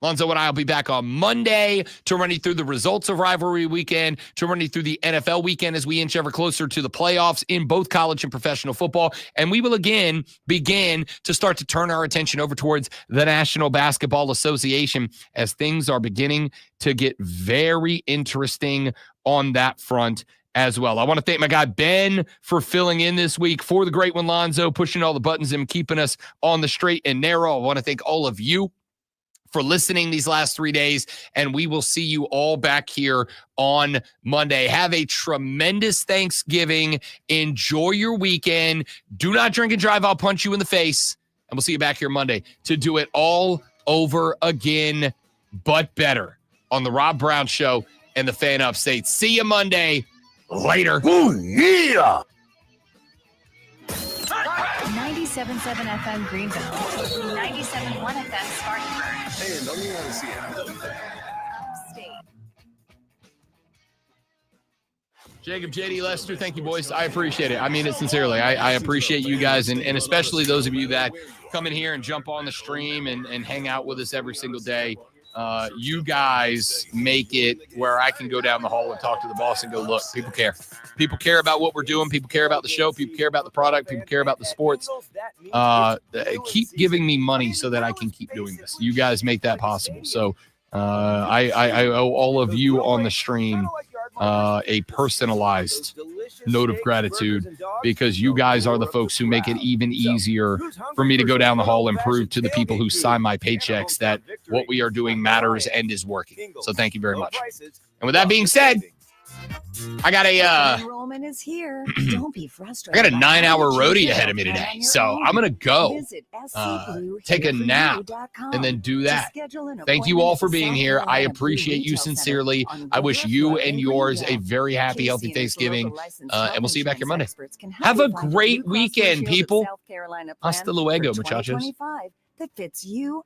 Lonzo and I will be back on Monday to run you through the results of Rivalry Weekend, to run you through the NFL weekend as we inch ever closer to the playoffs in both college and professional football. And we will again begin to start to turn our attention over towards the National Basketball Association as things are beginning to get very interesting on that front as well. I want to thank my guy Ben for filling in this week for the great one, Lonzo, pushing all the buttons and keeping us on the straight and narrow. I want to thank all of you for listening these last 3 days, and we will see you all back here on Monday. Have a tremendous Thanksgiving. Enjoy your weekend. Do not drink and drive. I'll punch you in the face, and we'll see you back here Monday to do it all over again, but better on the Rob Brown Show and the Fan Upstate. See you Monday. Later. Oh, yeah. 97.7 FM Greenville, 97.1 FM Spartanburg. And on the Odyssey app. Upstate. Jacob, JD, Lester, thank you, boys. I appreciate it. I mean it sincerely. I appreciate you guys, and especially those of you that come in here and jump on the stream and hang out with us every single day. You guys make it where I can go down the hall and talk to the boss and go, look, people care. People care about what we're doing. People care about the show. People care about the product. People care about the sports. Keep giving me money so that I can keep doing this. You guys make that possible. So I owe all of you on the stream a personalized note of gratitude, because you guys are the folks who make it even easier for me to go down the hall and prove to the people who sign my paychecks that what we are doing matters and is working. So thank you very much. And with that being said, I got enrollment is here. Don't be frustrated. I got a 9-hour roadie ahead of me today, so I'm gonna go take a nap and then do that. Thank you all for being here. I appreciate you sincerely. I wish you and yours a very happy, healthy Thanksgiving, and we'll see you back here Monday. Have a great weekend, people. Hasta luego, muchachos. That fits you